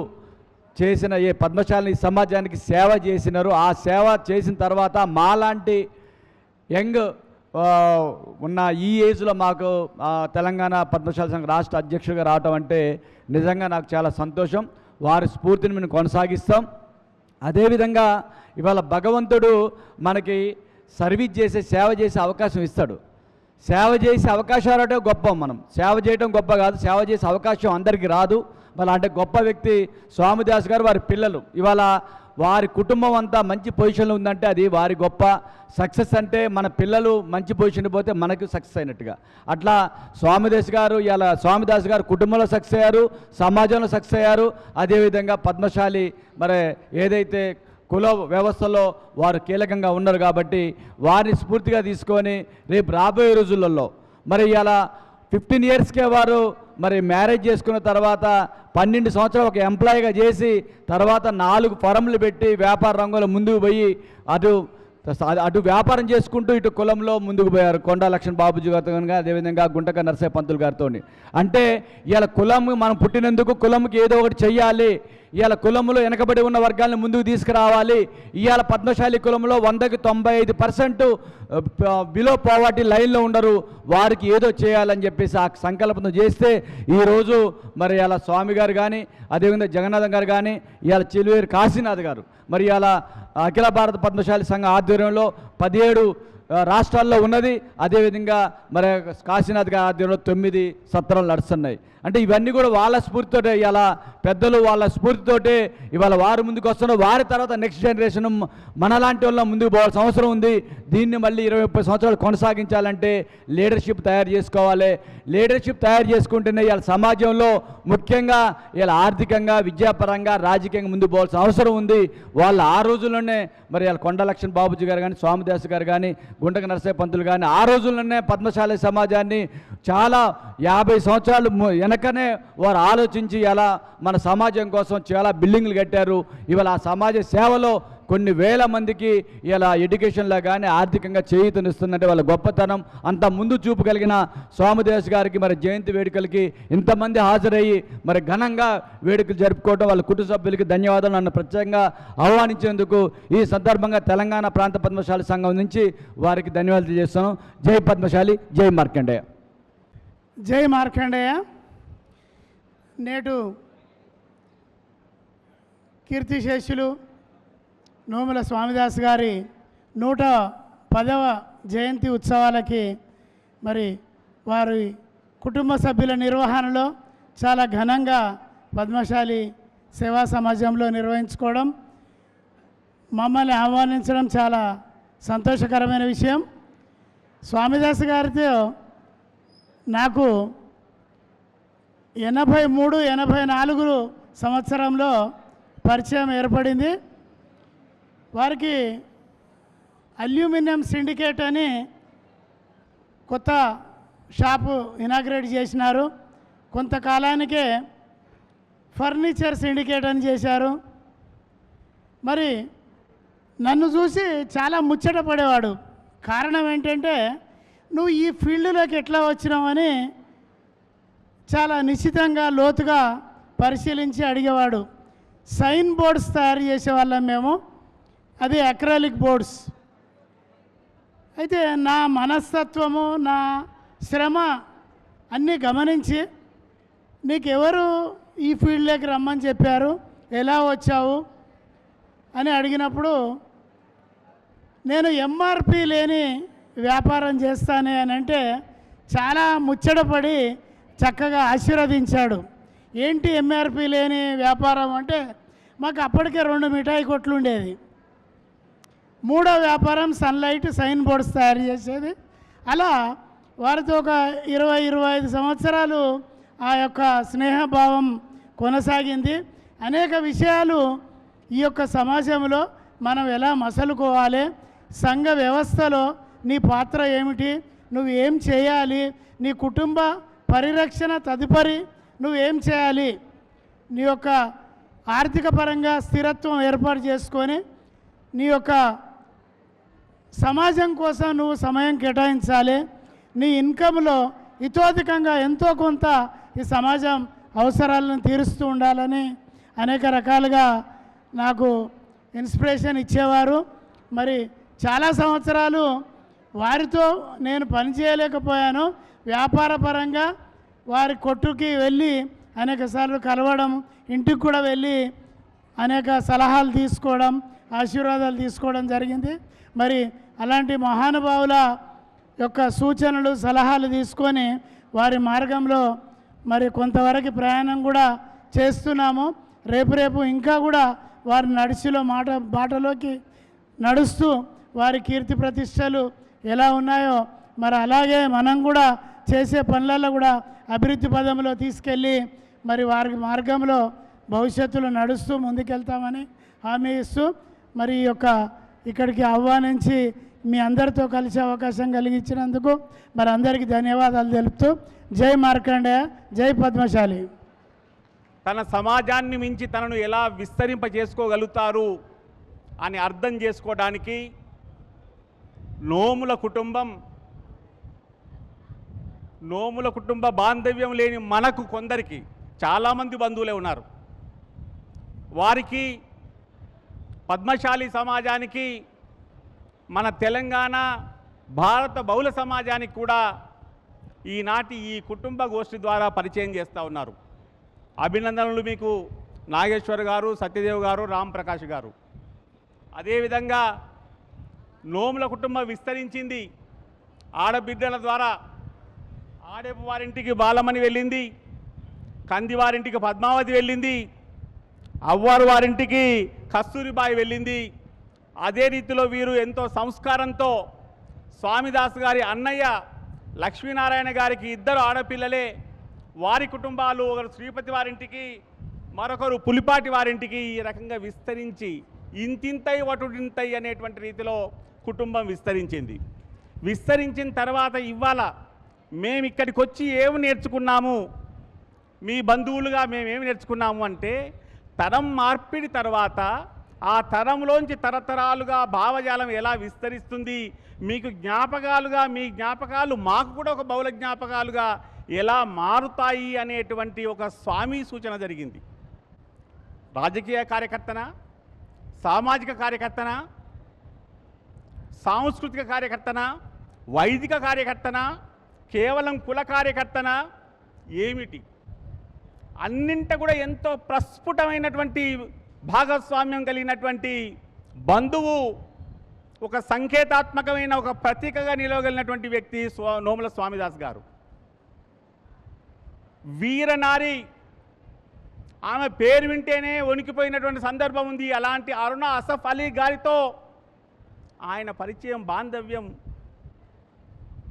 చేసిన ఏ పద్మశాలి సమాజానికి సేవ చేసినారో ఆ సేవ చేసిన తర్వాత మాలాంటి యంగ్ ఉన్న ఈ ఏజ్లో మాకు తెలంగాణ పద్మశాలి సంఘ రాష్ట్ర అధ్యక్షుడిగా రావటం అంటే నిజంగా నాకు చాలా సంతోషం. వారి స్ఫూర్తిని మేము కొనసాగిస్తాం. అదేవిధంగా ఇవాళ భగవంతుడు మనకి సర్వీస్ చేసే, సేవ చేసే అవకాశం ఇస్తాడు. సేవ చేసే అవకాశం రావడం గొప్ప. మనం సేవ చేయడం గొప్ప కాదు, సేవ చేసే అవకాశం అందరికీ రాదు. మళ్ళీ అంటే గొప్ప వ్యక్తి స్వామిదాస్ గారు, వారి పిల్లలు, ఇవాళ వారి కుటుంబం అంతా మంచి పొజిషన్లో ఉందంటే అది వారి గొప్ప సక్సెస్. అంటే మన పిల్లలు మంచి పొజిషన్ పోతే మనకు సక్సెస్ అయినట్టుగా. అట్లా స్వామిదాస్ గారు ఇలా స్వామిదాస్ గారు కుటుంబంలో సక్సెస్ అయ్యారు, సమాజంలో సక్సెస్ అయ్యారు. అదేవిధంగా పద్మశాలి మరి ఏదైతే కుల వ్యవస్థలో వారు కీలకంగా ఉన్నారు కాబట్టి వారిని స్ఫూర్తిగా తీసుకొని రేపు రాబోయే రోజులలో మరి ఇలా 15 ఇయర్స్కే వారు మరి మ్యారేజ్ చేసుకున్న తర్వాత 12 సంవత్సరాలు ఒక ఎంప్లాయీగా చేసి తర్వాత 4 ఫర్మ్లు పెట్టి వ్యాపార రంగంలో ముందుకు పోయి అటు వ్యాపారం చేసుకుంటూ ఇటు కులంలో ముందుకు పోయారు. కొండా లక్ష్మణ్ బాబుజీ గారితో అదేవిధంగా గుంటక నరసయ్య పంతులు గారితో. అంటే ఇవాళ కులం మనం పుట్టినందుకు కులంకి ఏదో ఒకటి చెయ్యాలి, ఇవాళ కులంలో వెనకబడి ఉన్న వర్గాలను ముందుకు తీసుకురావాలి. ఇవాళ పద్మశాలి కులంలో 100కి 95% బిలో పావర్టీ లైన్లో ఉండరు, వారికి ఏదో చేయాలని చెప్పేసి ఆ సంకల్పం చేస్తే ఈరోజు మరి ఇలా స్వామి గారు కానీ అదేవిధంగా జగన్నాథం గారు కానీ ఇవాళ చిలువేరు కాశీనాథ్ గారు మరి ఇలా అఖిల భారత పద్మశాలి సంఘం ఆధ్వర్యంలో 17 రాష్ట్రాల్లో ఉన్నది. అదేవిధంగా మరి కాశీనాథ్ గారి ఆధ్వర్యంలో 9 సత్రాలు నడుస్తున్నాయి. అంటే ఇవన్నీ కూడా వాళ్ళ స్ఫూర్తితోటే, ఇలా పెద్దలు వాళ్ళ స్ఫూర్తితోటే ఇవాళ వారు ముందుకు వస్తున్నారు. వారి తర్వాత నెక్స్ట్ జనరేషన్ మనలాంటి వాళ్ళ ముందుకు పోవాల్సిన అవసరం ఉంది. దీన్ని మళ్ళీ 20-30 సంవత్సరాలు కొనసాగించాలంటే లీడర్షిప్ తయారు చేసుకోవాలి. లీడర్షిప్ తయారు చేసుకుంటేనే ఇవాళ సమాజంలో ముఖ్యంగా ఇలా ఆర్థికంగా విద్యాపరంగా రాజకీయంగా ముందుకు పోవాల్సిన అవసరం ఉంది. వాళ్ళు ఆ రోజుల్లోనే మరి ఇలా కొండా లక్ష్మణ్ బాబుజీ గారు కానీ స్వామిదాస్ గారు కానీ గుంటక నరసయ్య పంతులు కానీ ఆ రోజుల్లోనే పద్మశాలి సమాజాన్ని చాలా 50 సంవత్సరాలు వెనకనే వారు ఆలోచించి ఎలా మన సమాజం కోసం చాలా బిల్డింగ్లు కట్టారు. ఇవాళ ఆ సమాజ సేవలో కొన్ని వేల మందికి ఇలా ఎడ్యుకేషన్లో కానీ ఆర్థికంగా చేయూతనిస్తుందంటే వాళ్ళ గొప్పతనం. అంత ముందు చూపు కలిగిన స్వామిదాస్ గారికి మరి జయంతి వేడుకలకి ఇంతమంది హాజరయ్యి మరి ఘనంగా వేడుకలు జరుపుకోవడం వాళ్ళ కుటుంబ సభ్యులకి ధన్యవాదాలు. నన్ను ప్రత్యేకంగా ఆహ్వానించేందుకు ఈ సందర్భంగా తెలంగాణ ప్రాంత పద్మశాలి సంఘం నుంచి వారికి ధన్యవాదాలు చేస్తాను. జై పద్మశాలి, జై మార్కండేయ. జై మార్కండేయ. నేడు కీర్తిశేషులు నోముల స్వామిదాస్ గారి 110వ జయంతి ఉత్సవాలకి మరి వారి కుటుంబ సభ్యుల నిర్వహణలో చాలా ఘనంగా పద్మశాలి సేవా సమాజంలో నిర్వహించుకోవడం, మమ్మల్ని ఆహ్వానించడం చాలా సంతోషకరమైన విషయం. స్వామిదాస్ గారితో నాకు 83-84 సంవత్సరంలో పరిచయం ఏర్పడింది. వారికి అల్యూమినియం సిండికేట్ అని కొత్త షాపు ఇనాగ్రేట్ చేసినారు. కొంతకాలానికే ఫర్నిచర్ సిండికేట్ అని చేశారు. మరి నన్ను చూసి చాలా ముచ్చట పడేవాడు. కారణం ఏంటంటే నువ్వు ఈ ఫీల్డ్లోకి ఎట్లా వచ్చినావని చాలా నిశ్చితంగా లోతుగా పరిశీలించి అడిగేవాడు. సైన్ బోర్డ్స్ తయారు చేసేవాళ్ళం మేము, అది అక్రాలిక్ బోర్డ్స్. అయితే నా మనస్తత్వము నా శ్రమ అన్నీ గమనించి నీకెవరు ఈ ఫీల్డ్లోకి రమ్మని చెప్పారు, ఎలా వచ్చావు అని అడిగినప్పుడు నేను ఎంఆర్పి లేని వ్యాపారం చేస్తానే అని అంటే చాలా ముచ్చటపడి చక్కగా ఆశీర్వదించాడు. ఏంటి ఎంఆర్పి లేని వ్యాపారం అంటే మాకు అప్పటికే 2 మిఠాయి కొట్లు ఉండేది. 3వ వ్యాపారం సన్లైట్ సైన్ బోర్డ్స్ తయారు చేసేది. అలా వారితో ఒక 20-25 సంవత్సరాలు ఆ యొక్క స్నేహభావం కొనసాగింది. అనేక విషయాలు ఈ యొక్క సమాజంలో మనం ఎలా మసలుకోవాలి, సంఘ వ్యవస్థలో నీ పాత్ర ఏమిటి, నువ్వు ఏం చేయాలి, నీ కుటుంబ పరిరక్షణ తదుపరి నువ్వేం చేయాలి, నీ యొక్క ఆర్థిక పరంగా స్థిరత్వం ఏర్పాటు చేసుకొని నీ యొక్క సమాజం కోసం నువ్వు సమయం కేటాయించాలి, నీ ఇన్కంలో ఇతోధికంగా ఎంతో కొంత ఈ సమాజం అవసరాలను తీరుస్తూ ఉండాలని అనేక రకాలుగా నాకు ఇన్స్పిరేషన్ ఇచ్చేవారు. మరి చాలా సంవత్సరాలు వారితో నేను పనిచేయలేకపోయాను. వ్యాపార పరంగా వారి కొట్టుకి వెళ్ళి అనేకసార్లు కలవడం, ఇంటికి కూడా వెళ్ళి అనేక సలహాలు తీసుకోవడం, ఆశీర్వాదాలు తీసుకోవడం జరిగింది. మరి అలాంటి మహానుభావుల యొక్క సూచనలు సలహాలు తీసుకొని వారి మార్గంలో మరి కొంతవరకు ప్రయాణం కూడా చేస్తున్నాము. రేపు ఇంకా కూడా వారి నడిచిలో బాటలోకి నడుస్తూ వారి కీర్తి ప్రతిష్టలు ఎలా ఉన్నాయో మరి అలాగే మనం కూడా చేసే పనులలో కూడా అభివృద్ధి పదంలో తీసుకెళ్ళి మరి వారి మార్గంలో భవిష్యత్తులో నడుస్తూ ముందుకెళ్తామని హామీ ఇస్తూ మరి ఈ యొక్క ఇక్కడికి ఆహ్వానించి మీ అందరితో కలిసే అవకాశం కలిగించినందుకు మరి అందరికీ ధన్యవాదాలు తెలుపుతూ జై మార్కండేయ, జై పద్మశాలి. తన సమాజాన్ని మించి తనను ఎలా విస్తరింప చేసుకోగలుగుతారు అని అర్థం చేసుకోవడానికి నోముల కుటుంబ బాంధవ్యం లేని మనకు కొందరికి చాలామంది బంధువులే ఉన్నారు. వారికి పద్మశాలి సమాజానికి మన తెలంగాణ భారత బహుళ సమాజానికి కూడా ఈనాటి ఈ కుటుంబ గోష్ఠి ద్వారా పరిచయం చేస్తూ ఉన్నారు. అభినందనలు మీకు నాగేశ్వర్ గారు, సత్యదేవ్ గారు, రామ్ ప్రకాష్ గారు. అదేవిధంగా నోముల కుటుంబం విస్తరించింది. ఆడబిడ్డల ద్వారా ఆడేపు వారింటికి బాలమణి వెళ్ళింది, కంది వారింటికి పద్మావతి వెళ్ళింది, అవ్వారు వారింటికి కస్తూరిబాయి వెళ్ళింది. అదే రీతిలో వీరు ఎంతో సంస్కారంతో స్వామిదాస్ గారి అన్నయ్య లక్ష్మీనారాయణ గారికి 2 ఆడపిల్లలే. వారి కుటుంబాలు ఒకరు శ్రీపతి వారింటికి, మరొకరు పులిపాటి వారింటికి ఈ రకంగా విస్తరించి ఇంతింతై వటుడింతై అనేటువంటి రీతిలో కుటుంబం విస్తరించింది. విస్తరించిన తర్వాత ఇవాళ మేము ఇక్కడికి వచ్చి ఏమి నేర్చుకున్నాము, మీ బంధువులుగా మేమేమి నేర్చుకున్నాము అంటే, తరం మార్పిడి తర్వాత ఆ తరంలోంచి తరతరాలుగా భావజాలం ఎలా విస్తరిస్తుంది, మీకు జ్ఞాపకాలుగా మీ జ్ఞాపకాలు మాకు కూడా ఒక బహుళ జ్ఞాపకాలుగా ఎలా మారుతాయి అనేటువంటి ఒక స్వామి సూచన జరిగింది. రాజకీయ కార్యకర్తన, సామాజిక కార్యకర్తన, సాంస్కృతిక కార్యకర్తన, వైదిక కార్యకర్తన, కేవలం కుల కార్యకర్తన ఏమిటి, అన్నింట కూడా ఎంతో ప్రస్ఫుటమైనటువంటి భాగస్వామ్యం కలిగినటువంటి బంధువు, ఒక సంకేతాత్మకమైన ఒక ప్రతీకగా నిలవగలిగినటువంటి వ్యక్తి నోముల స్వామిదాస్ గారు. వీరనారి, ఆమె పేరు వింటేనే వణికిపోయినటువంటి సందర్భం ఉంది. అలాంటి అరుణ అసఫ్ అలీ గారితో ఆయన పరిచయం, బాంధవ్యం,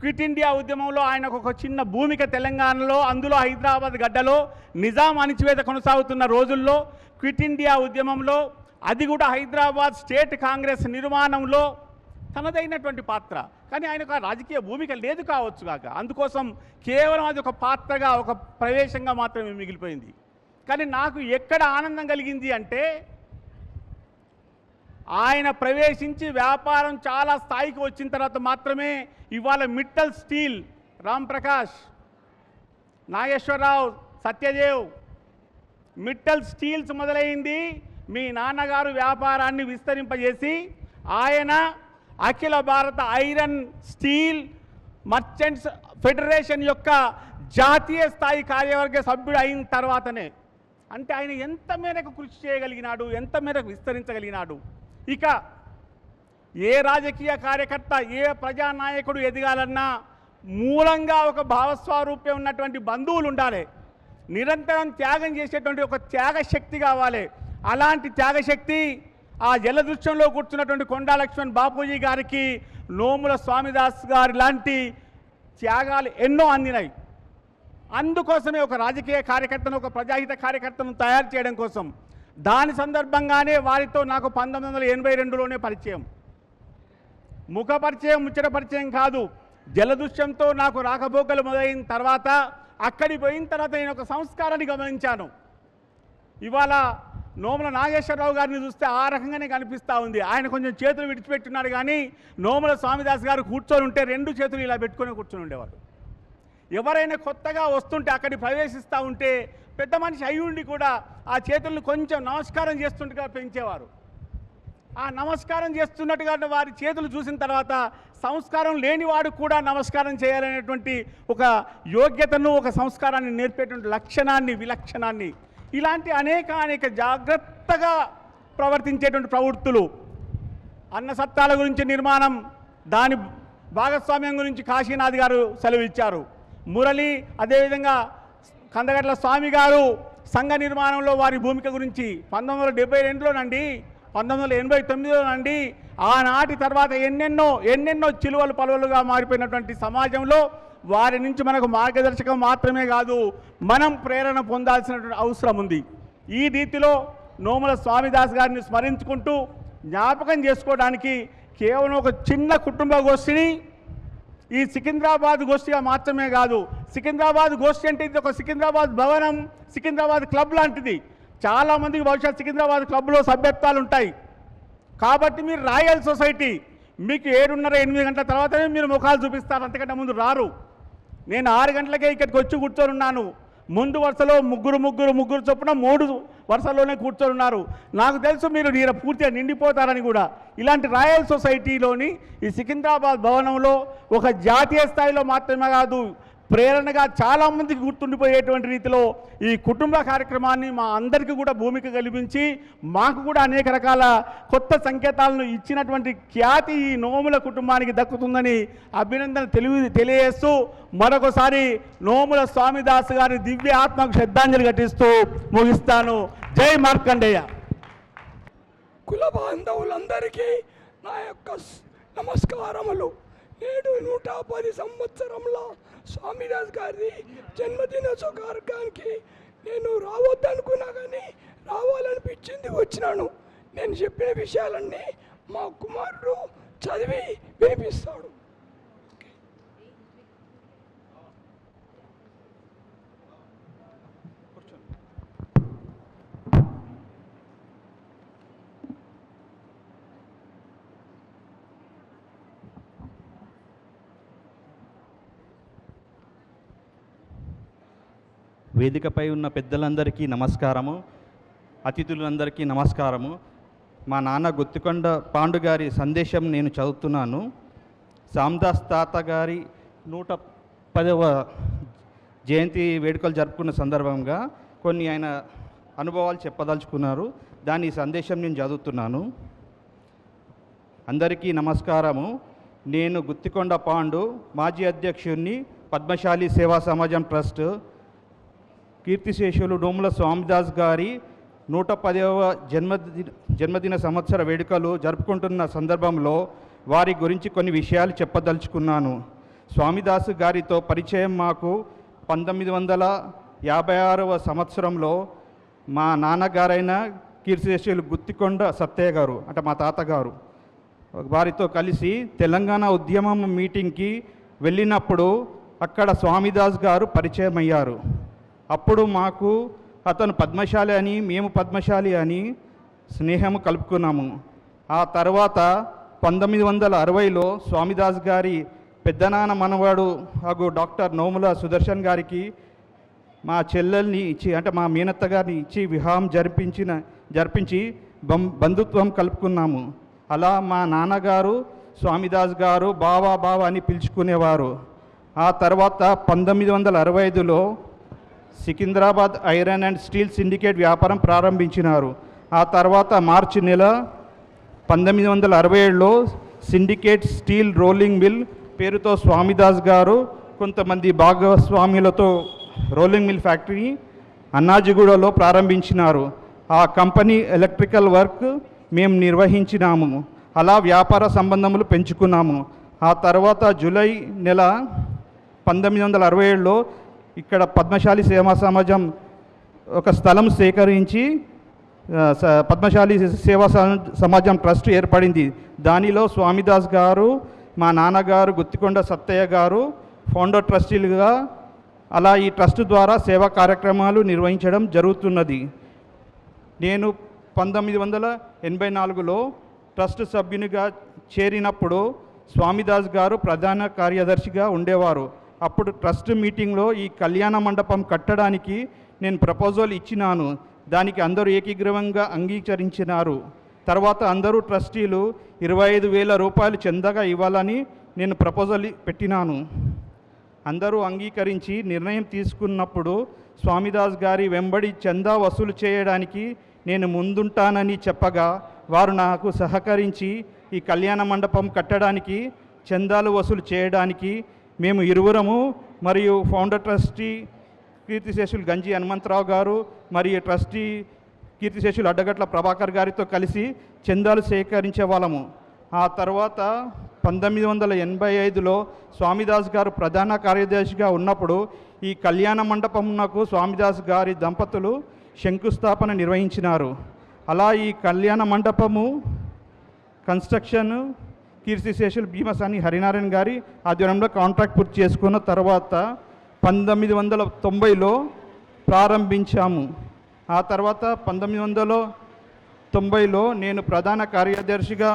క్విట్ ఇండియా ఉద్యమంలో ఆయనకు ఒక చిన్న భూమిక తెలంగాణలో, అందులో హైదరాబాద్ గడ్డలో నిజాం అణిచివేత కొనసాగుతున్న రోజుల్లో క్విట్ ఇండియా ఉద్యమంలో, అది కూడా హైదరాబాద్ స్టేట్ కాంగ్రెస్ నిర్మాణంలో తనదైనటువంటి పాత్ర. కానీ ఆయనకు ఆ రాజకీయ భూమిక లేదు కావచ్చు కాక, అందుకోసం కేవలం అది ఒక పాత్రగా, ఒక ప్రవేశంగా మాత్రమే మిగిలిపోయింది. కానీ నాకు ఎక్కడ ఆనందం కలిగింది అంటే, ఆయన ప్రవేశించి వ్యాపారం చాలా స్థాయికి వచ్చిన తర్వాత మాత్రమే ఇవాళ మిట్టల్ స్టీల్, రామ్ ప్రకాష్, నాగేశ్వరరావు, సత్యదేవ్, మిట్టల్ స్టీల్స్ మొదలైంది. మీ నాన్నగారు వ్యాపారాన్ని విస్తరింపజేసి ఆయన అఖిల భారత ఐరన్ స్టీల్ మర్చెంట్స్ ఫెడరేషన్ యొక్క జాతీయ స్థాయి కార్యవర్గ సభ్యుడు అయిన తర్వాతనే, అంటే ఆయన ఎంత మేరకు కృషి చేయగలిగినాడు, ఎంత మేరకు విస్తరించగలిగినాడు. ఇక ఏ రాజకీయ కార్యకర్త, ఏ ప్రజానాయకుడు ఎదగాలన్నా మూలంగా ఒక భావస్వారూప్యం ఉన్నటువంటి బంధువులు ఉండాలి. నిరంతరం త్యాగం చేసేటువంటి ఒక త్యాగశక్తి కావాలి. అలాంటి త్యాగశక్తి ఆ జలదృశ్యంలో కూర్చున్నటువంటి కొండా లక్ష్మణ్ బాపూజీ గారికి, నోముల స్వామిదాస్ గారి లాంటి త్యాగాలు ఎన్నో అందినాయి. అందుకోసమే ఒక రాజకీయ కార్యకర్తను, ఒక ప్రజాహిత కార్యకర్తను తయారు చేయడం కోసం, దాని సందర్భంగానే వారితో నాకు 1982లోనే పరిచయం. ముఖ పరిచయం, ముచ్చట పరిచయం కాదు. జలదృశ్యంతో నాకు రాకపోకలు మొదలైన తర్వాత, అక్కడికి పోయిన తర్వాత నేను ఒక సంస్కారాన్ని గమనించాను. ఇవాళ నోముల నాగేశ్వరరావు గారిని చూస్తే ఆ రకంగానే కనిపిస్తూ ఉంది. ఆయన కొంచెం చేతులు విడిచిపెట్టున్నాడు, కానీ నోముల స్వామిదాస్ గారు కూర్చొని ఉంటే 2 చేతులు ఇలా పెట్టుకొని కూర్చొని ఉండేవారు. ఎవరైనా కొత్తగా వస్తుంటే, అక్కడికి ప్రవేశిస్తూ ఉంటే పెద్ద మనిషి అయి ఉండి కూడా ఆ చేతులను కొంచెం నమస్కారం చేస్తుండగా పెంచేవారు. ఆ నమస్కారం చేస్తున్నట్టుగా వారి చేతులు చూసిన తర్వాత సంస్కారం లేనివాడు కూడా నమస్కారం చేయాలనేటువంటి ఒక యోగ్యతను, ఒక సంస్కారాన్ని నేర్పేటువంటి లక్షణాన్ని, విలక్షణాన్ని, ఇలాంటి అనేక జాగ్రత్తగా ప్రవర్తించేటువంటి ప్రవృత్తులు. అన్న సత్తాల గురించి నిర్మాణం, దాని భాగస్వామ్యం గురించి కాశీనాథ్ గారు సెలవు ఇచ్చారు. మురళి, అదేవిధంగా కందగట్ల స్వామి గారు సంఘ నిర్మాణంలో వారి భూమిక గురించి 1972లో నుండి 1989లో నుండి ఆనాటి తర్వాత ఎన్నెన్నో చిలువలు పలువలుగా మారిపోయినటువంటి సమాజంలో వారి నుంచి మనకు మార్గదర్శకం మాత్రమే కాదు, మనం ప్రేరణ పొందాల్సినటువంటి అవసరం ఉంది. ఈ రీతిలో నోముల స్వామిదాస్ గారిని స్మరించుకుంటూ జ్ఞాపకం చేసుకోవడానికి కేవలం ఒక చిన్న కుటుంబ గోష్ఠిని ఈ సికింద్రాబాద్ గోష్ఠిగా మాత్రమే కాదు, సికింద్రాబాద్ గోష్ఠి అంటే ఇది ఒక సికింద్రాబాద్ భవనం, సికింద్రాబాద్ క్లబ్ లాంటిది. చాలామందికి బహుశా సికింద్రాబాద్ క్లబ్లో సభ్యత్వాలు ఉంటాయి. కాబట్టి మీరు రాయల్ సొసైటీ, మీకు 7:30-8 గంటల తర్వాతనే మీరు ముఖాలు చూపిస్తారు, అంతకంటే ముందు రారు. నేను 6 గంటలకే ఇక్కడికి వచ్చి కూర్చొని ఉన్నాను. ముందు వరుసలో ముగ్గురు చొప్పున 3 వరుసల్లోనే కూర్చొని ఉన్నారు. నాకు తెలుసు మీరు పూర్తిగా నిండిపోతారని కూడా. ఇలాంటి రాయల్ సొసైటీలోని ఈ సికింద్రాబాద్ భవనంలో ఒక జాతీయ స్థాయిలో మాత్రమే కాదు, ప్రేరణగా చాలామందికి గుర్తుండిపోయేటువంటి రీతిలో ఈ కుటుంబ కార్యక్రమాన్ని మా అందరికీ కూడా భూమిక కల్పించి మాకు కూడా అనేక రకాల కొత్త సంకేతాలను ఇచ్చినటువంటి ఖ్యాతి ఈ నోముల కుటుంబానికి దక్కుతుందని అభినందన తెలియజేస్తూ మరొకసారి నోముల స్వామిదాస్ గారి దివ్య ఆత్మకు శ్రద్ధాంజలి ఘటిస్తూ ముగిస్తాను. జై మార్కండేయ. కుల బాంధవులందరికీ నా యొక్క నమస్కారములు. నేడు 110 సంవత్సరంలో స్వామిదాస్ గారి జన్మదిన కార్యక్రమానికి నేను రావద్దనుకున్నా కానీ రావాలనిపించింది, వచ్చినాను. నేను చెప్పిన విషయాలన్నీ మా కుమారుడు చదివి వినిపిస్తాడు. వేదికపై ఉన్న పెద్దలందరికీ నమస్కారము, అతిథులందరికీ నమస్కారము. మా నాన్న గుత్తికొండ పాండు గారి సందేశం నేను చదువుతున్నాను. సామ్దాస్ తాత గారి 110వ జయంతి వేడుకలు జరుపుకున్న సందర్భంగా కొన్ని ఆయన అనుభవాలు చెప్పదలుచుకున్నారు. దాని సందేశం నేను చదువుతున్నాను. అందరికీ నమస్కారము. నేను గుత్తికొండ పాండు, మాజీ అధ్యక్షుడిని, పద్మశాలి సేవా సమాజం ట్రస్ట్. కీర్తిశేషులు నోముల స్వామిదాస్ గారి 110వ జన్మదిన సంవత్సర వేడుకలు జరుపుకుంటున్న సందర్భంలో వారి గురించి కొన్ని విషయాలు చెప్పదలుచుకున్నాను. స్వామిదాస్ గారితో పరిచయం మాకు 1956వ సంవత్సరంలో మా నాన్నగారైన కీర్తిశేషులు గుత్తికొండ సత్తయ్య గారు, అంటే మా తాతగారు, వారితో కలిసి తెలంగాణ ఉద్యమం మీటింగ్కి వెళ్ళినప్పుడు అక్కడ స్వామిదాస్ గారు పరిచయం అయ్యారు. అప్పుడు మాకు అతను పద్మశాలి అని, మేము పద్మశాలి అని స్నేహం కలుపుకున్నాము. ఆ తర్వాత 1960లో స్వామిదాస్ గారి పెద్దనాన్న మనవాడు ಹಾಗೂ డాక్టర్ నోముల సుదర్శన్ గారికి మా చెల్లెల్ని ఇచ్చి, అంటే మా మీనత్త గారిని ఇచ్చి వివాహం జరిపించి బంధుత్వం కలుపుకున్నాము. అలా మా నాన్నగారు స్వామిదాస్ గారు బావా అని పిలుచుకునేవారు. ఆ తర్వాత 1965లో Secunderabad iron and steel syndicate వ్యాపారం ప్రారంభించినారు. ఆ తర్వాత మార్చి నెల 1967లో సిండికేట్ స్టీల్ రోలింగ్ మిల్ పేరుతో స్వామిదాస్ గారు కొంతమంది భాగస్వాములతో రోలింగ్ మిల్ ఫ్యాక్టరీ అన్నాజిగూడలో ప్రారంభించినారు. ఆ కంపెనీ ఎలక్ట్రికల్ వర్క్ మేము నిర్వహించినాము. అలా వ్యాపార సంబంధములు పెంచుకున్నాము. ఆ తర్వాత జూలై నెల 1967లో ఇక్కడ పద్మశాలి సేవా సమాజం ఒక స్థలం సేకరించి పద్మశాలి సేవా సమాజం ట్రస్ట్ ఏర్పడింది. దానిలో స్వామిదాస్ గారు, మా నాన్నగారు గుత్తికొండ సత్తయ్య గారు ఫౌండర్ ట్రస్టీలుగా, అలా ఈ ట్రస్ట్ ద్వారా సేవా కార్యక్రమాలు నిర్వహించడం జరుగుతున్నది. నేను 1984లో ట్రస్ట్ సభ్యునిగా చేరినప్పుడు స్వామిదాస్ గారు ప్రధాన కార్యదర్శిగా ఉండేవారు. అప్పుడు ట్రస్ట్ మీటింగ్లో ఈ కళ్యాణ మండపం కట్టడానికి నేను ప్రపోజల్ ఇచ్చినాను. దానికి అందరూ ఏకీగ్రీవంగా అంగీకరించినారు. తర్వాత అందరూ ట్రస్టీలు 25,000 రూపాయలు చందాగా ఇవ్వాలని నేను ప్రపోజల్ పెట్టినాను. అందరూ అంగీకరించి నిర్ణయం తీసుకున్నప్పుడు స్వామిదాస్ గారి వెంబడి చందా వసూలు చేయడానికి నేను ముందుంటానని చెప్పగా వారు నాకు సహకరించి ఈ కళ్యాణ మండపం కట్టడానికి చందాలు వసూలు చేయడానికి మేము ఇరువురము మరియు ఫౌండర్ ట్రస్టీ కీర్తిశేషులు గంజి హనుమంతరావు గారు మరియు ట్రస్టీ కీర్తిశేషులు అడ్డగట్ల ప్రభాకర్ గారితో కలిసి చందాలు సేకరించే వాళ్ళము. ఆ తర్వాత 1985లో స్వామిదాస్ గారు ప్రధాన కార్యదర్శిగా ఉన్నప్పుడు ఈ కళ్యాణ మండపంకు స్వామిదాస్ గారి దంపతులు శంకుస్థాపన నిర్వహించినారు. అలా ఈ కళ్యాణ మండపము కన్స్ట్రక్షన్ కీర్తిశేషులు భీమసాని హరినారాయణ గారి ఆధ్వర్యంలో కాంట్రాక్ట్ పూర్తి చేసుకున్న తర్వాత 1990లో ప్రారంభించాము. ఆ తర్వాత 1990లో నేను ప్రధాన కార్యదర్శిగా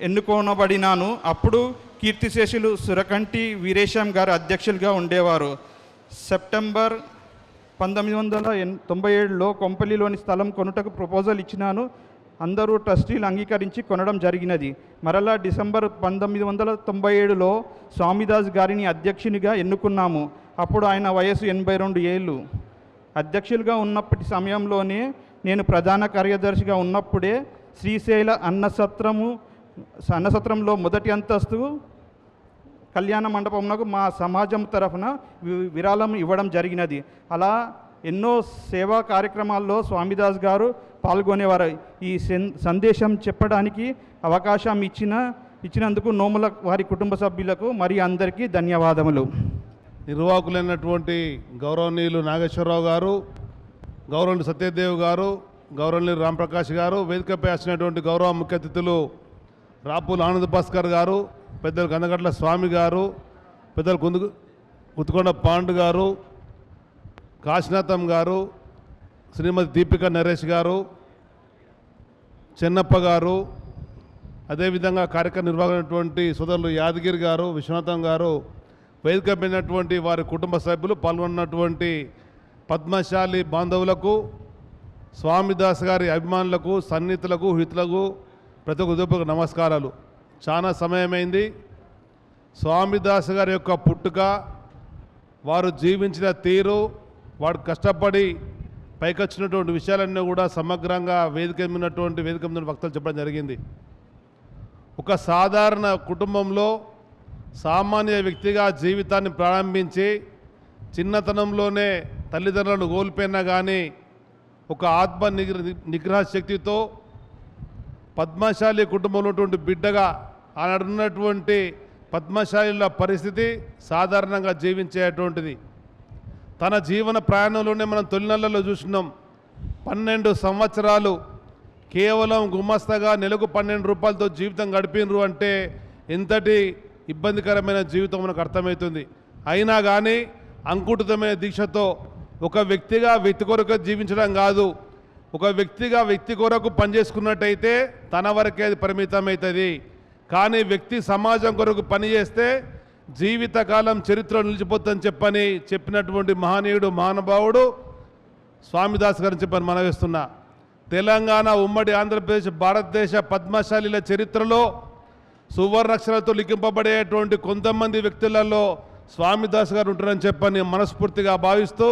ఎన్నుకోనబడినాను. అప్పుడు కీర్తిశేషులు సురకంటి వీరేశం గారు అధ్యక్షులుగా ఉండేవారు. సెప్టెంబర్ 1997లో కొంపల్లిలోని స్థలం కొనుటకు ప్రపోజల్ ఇచ్చినాను. అందరూ ట్రస్టీలు అంగీకరించి కొనడం జరిగినది. మరలా డిసెంబర్ 1997లో స్వామిదాస్ గారిని అధ్యక్షునిగా ఎన్నుకున్నాము. అప్పుడు ఆయన వయసు 82 ఏళ్ళు. అధ్యక్షులుగా ఉన్నప్పటి సమయంలోనే నేను ప్రధాన కార్యదర్శిగా ఉన్నప్పుడే శ్రీశైల అన్నసత్రంలో మొదటి అంతస్తు కళ్యాణ మండపంలో మా సమాజం తరఫున విరాళం ఇవ్వడం జరిగినది. అలా ఎన్నో సేవా కార్యక్రమాల్లో స్వామిదాస్ గారు పాల్గొనేవారు. ఈ సందేశం చెప్పడానికి అవకాశం ఇచ్చినందుకు నోముల వారి కుటుంబ సభ్యులకు మరి అందరికీ ధన్యవాదములు. నిర్వాహకులైనటువంటి గౌరవనీయులు నాగేశ్వరరావు గారు, గౌరవనీయులు సత్యదేవ్ గారు, గౌరవనీయులు రాంప్రకాష్ గారు, వేదికపై వచ్చినటువంటి గౌరవ ముఖ్య అతిథులు రాపుల ఆనంద్ భాస్కర్ గారు, పెద్దలు కందగట్ల స్వామి గారు, పెద్దలు గుత్తుకొండ పాండు గారు, కాశీనాథం గారు, శ్రీమతి దీపిక నరేష్ గారు, చెన్నప్ప గారు, అదేవిధంగా కార్యక్రమ నిర్వాహకులైనటువంటి సోదరులు యాదగిరి గారు, విశ్వనాథం గారు, వేదికమైనటువంటి వారి కుటుంబ సభ్యులు, పాల్గొన్నటువంటి పద్మశాలి బాంధవులకు, స్వామిదాస్ గారి అభిమానులకు, సన్నిహితులకు, హితులకు ప్రతి ఒక్క నమస్కారాలు. చాలా సమయమైంది. స్వామిదాస్ గారి యొక్క పుట్టుక, వారు జీవించిన తీరు, వాడు కష్టపడి పైకొచ్చినటువంటి విషయాలన్నీ కూడా సమగ్రంగా వేదిక మీద వక్తలు చెప్పడం జరిగింది. ఒక సాధారణ కుటుంబంలో సామాన్య వ్యక్తిగా జీవితాన్ని ప్రారంభించి చిన్నతనంలోనే తల్లిదండ్రులను కోల్పోయినా కానీ ఒక ఆత్మ నిగ్రహ శక్తితో పద్మశాలి కుటుంబంలో ఉన్నటువంటి బిడ్డగా ఆనాడున్నటువంటి పద్మశాలిల పరిస్థితి సాధారణంగా జీవించేటువంటిది. తన జీవన ప్రయాణంలోనే మనం తొలినెలలో చూసినాం. 12 సంవత్సరాలు కేవలం గుమస్తగా నెలకు 12 రూపాయలతో జీవితం గడిపినరు అంటే ఎంతటి ఇబ్బందికరమైన జీవితం మనకు అర్థమవుతుంది. అయినా కానీ అంకుటితమైన దీక్షతో ఒక వ్యక్తిగా వ్యక్తి కొరకు జీవించడం కాదు, ఒక వ్యక్తిగా వ్యక్తి కొరకు పనిచేసుకున్నట్టయితే తన వరకే అది పరిమితమవుతుంది. కానీ వ్యక్తి సమాజం కొరకు పనిచేస్తే జీవితకాలం చరిత్రలో నిలిచిపోతుందని చెప్పినటువంటి మహనీయుడు మహానుభావుడు స్వామిదాస్ గారిని చెప్పని మనవేస్తున్నా. తెలంగాణ, ఉమ్మడి ఆంధ్రప్రదేశ్, భారతదేశ పద్మశాలిల చరిత్రలో సువర్ణాక్షరాలతో లిఖింపబడేటువంటి కొంతమంది వ్యక్తులలో స్వామిదాస్ గారు ఉంటారని చెప్పని మనస్ఫూర్తిగా భావిస్తూ,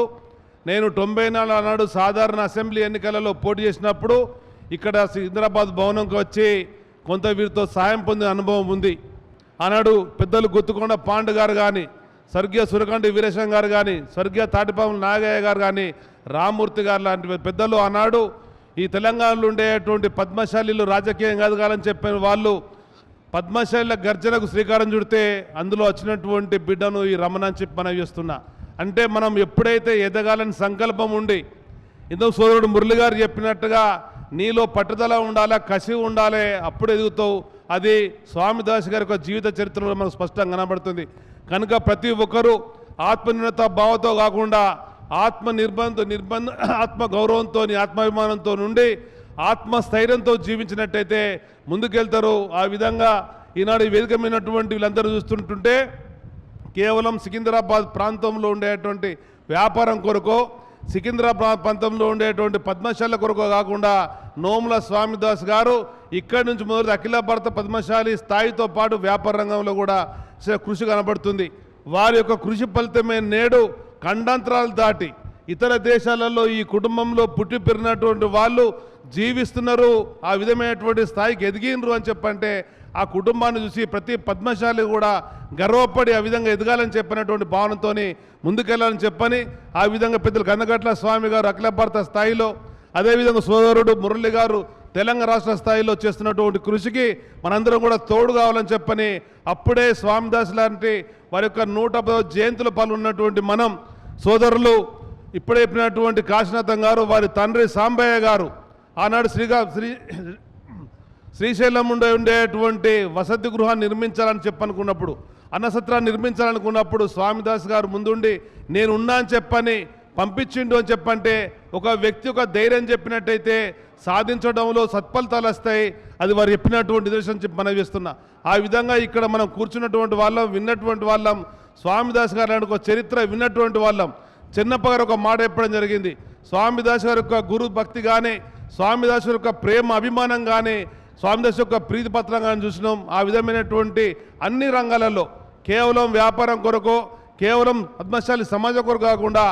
నేను 94 నాడు సాధారణ అసెంబ్లీ ఎన్నికలలో పోటీ చేసినప్పుడు ఇక్కడ సికింద్రాబాద్ భవనంకి వచ్చి కొంత వీరితో సాయం పొందిన అనుభవం ఉంది. ఆనాడు పెద్దలు గుత్తుకొండ పాండు గారు కానీ, స్వర్గీయ సురకంటి వీరేశం గారు కానీ, స్వర్గీయ తాటిపాముల నాగయ్య గారు కానీ, రామ్మూర్తి గారు లాంటి పెద్దలు ఆనాడు ఈ తెలంగాణలో ఉండేటువంటి పద్మశాలిలు రాజకీయం ఎదగాలని చెప్పిన వాళ్ళు పద్మశాలిల గర్జనకు శ్రీకారం చుడితే అందులో వచ్చినటువంటి బిడ్డను ఈ రమణ అని చెప్పి మనం చేస్తున్నా. అంటే మనం ఎప్పుడైతే ఎదగాలని సంకల్పం ఉండి, ఇందులో సోదరుడు మురళి గారు చెప్పినట్టుగా నీలో పట్టుదల ఉండాలి, కసి ఉండాలి, అప్పుడు ఎదుగుతావు. అది స్వామిదాస్ గారి యొక్క జీవిత చరిత్రలో మనకు స్పష్టంగా కనబడుతుంది. కనుక ప్రతి ఒక్కరూ ఆత్మనిర్భరత భావంతో కాకుండా ఆత్మ గౌరవంతో, ఆత్మాభిమానంతో నుండి ఆత్మస్థైర్యంతో జీవించినట్టయితే ముందుకెళ్తారు. ఆ విధంగా ఈనాడు వేదికమైనటువంటి వీళ్ళందరూ చూస్తుంటుంటే కేవలం సికింద్రాబాద్ ప్రాంతంలో ఉండేటువంటి వ్యాపారం కొరకో, సికింద్రాబాద్ ప్రాంతంలో ఉండేటువంటి పద్మశాల కొరకో కాకుండా నోముల స్వామిదాస్ గారు ఇక్కడి నుంచి మొదలు అఖిల భారత పద్మశాలి స్థాయితో పాటు వ్యాపార రంగంలో కూడా కృషి కనబడుతుంది. వారి యొక్క కృషి ఫలితమే నేడు ఖండాంతరాలు దాటి ఇతర దేశాలలో ఈ కుటుంబంలో పుట్టి పెరిగినటువంటి వాళ్ళు జీవిస్తున్నారు, ఆ విధమైనటువంటి స్థాయికి ఎదిగినరు అని చెప్పంటే ఆ కుటుంబాన్ని చూసి ప్రతి పద్మశాలి కూడా గర్వపడి ఆ విధంగా ఎదగాలని చెప్పినటువంటి భావనతో ముందుకెళ్ళాలని చెప్పని ఆ విధంగా పెద్దలు కందగట్ల స్వామి గారు అఖిల భారత స్థాయిలో, అదేవిధంగా సోదరుడు మురళి గారు తెలంగాణ రాష్ట్ర స్థాయిలో చేస్తున్నటువంటి కృషికి మనందరం కూడా తోడు కావాలని చెప్పని అప్పుడే స్వామిదాస్ లాంటి వారి యొక్క 110వ జయంతిలో పాల్గొన్నటువంటి మనం సోదరులు ఇప్పుడే చెప్పినటువంటి కాశీనాథం గారు, వారి తండ్రి సాంబయ్య గారు ఆనాడు శ్రీశైలం ఉండేటువంటి వసతి గృహాన్ని నిర్మించాలని చెప్పనుకున్నప్పుడు, అన్నసత్రాన్ని నిర్మించాలనుకున్నప్పుడు స్వామిదాస్ గారు ముందుండి నేను ఉన్నా అని చెప్పని పంపించిండు అని చెప్పంటే ఒక వ్యక్తి ఒక ధైర్యం చెప్పినట్టయితే సాధించడంలో సత్ఫలితాలు వస్తాయి. అది వారు చెప్పినటువంటి నిదర్శనం చెప్పి మనం చేస్తున్నా. ఆ విధంగా ఇక్కడ మనం కూర్చున్నటువంటి వాళ్ళం, విన్నటువంటి వాళ్ళం, స్వామిదాస్ గారు ఒక చరిత్ర విన్నటువంటి వాళ్ళం. చిన్నప్ప గారు ఒక మాట చెప్పడం జరిగింది, స్వామిదాస్ గారి యొక్క గురు భక్తి కానీ, స్వామిదాస్ గారి యొక్క ప్రేమ అభిమానం కానీ, స్వామిదాస్ యొక్క ప్రీతిపత్రం కానీ చూసినాం. ఆ విధమైనటువంటి అన్ని రంగాలలో కేవలం వ్యాపారం కొరకు, కేవలం పద్మశాలి సమాజం కొరకు కాకుండా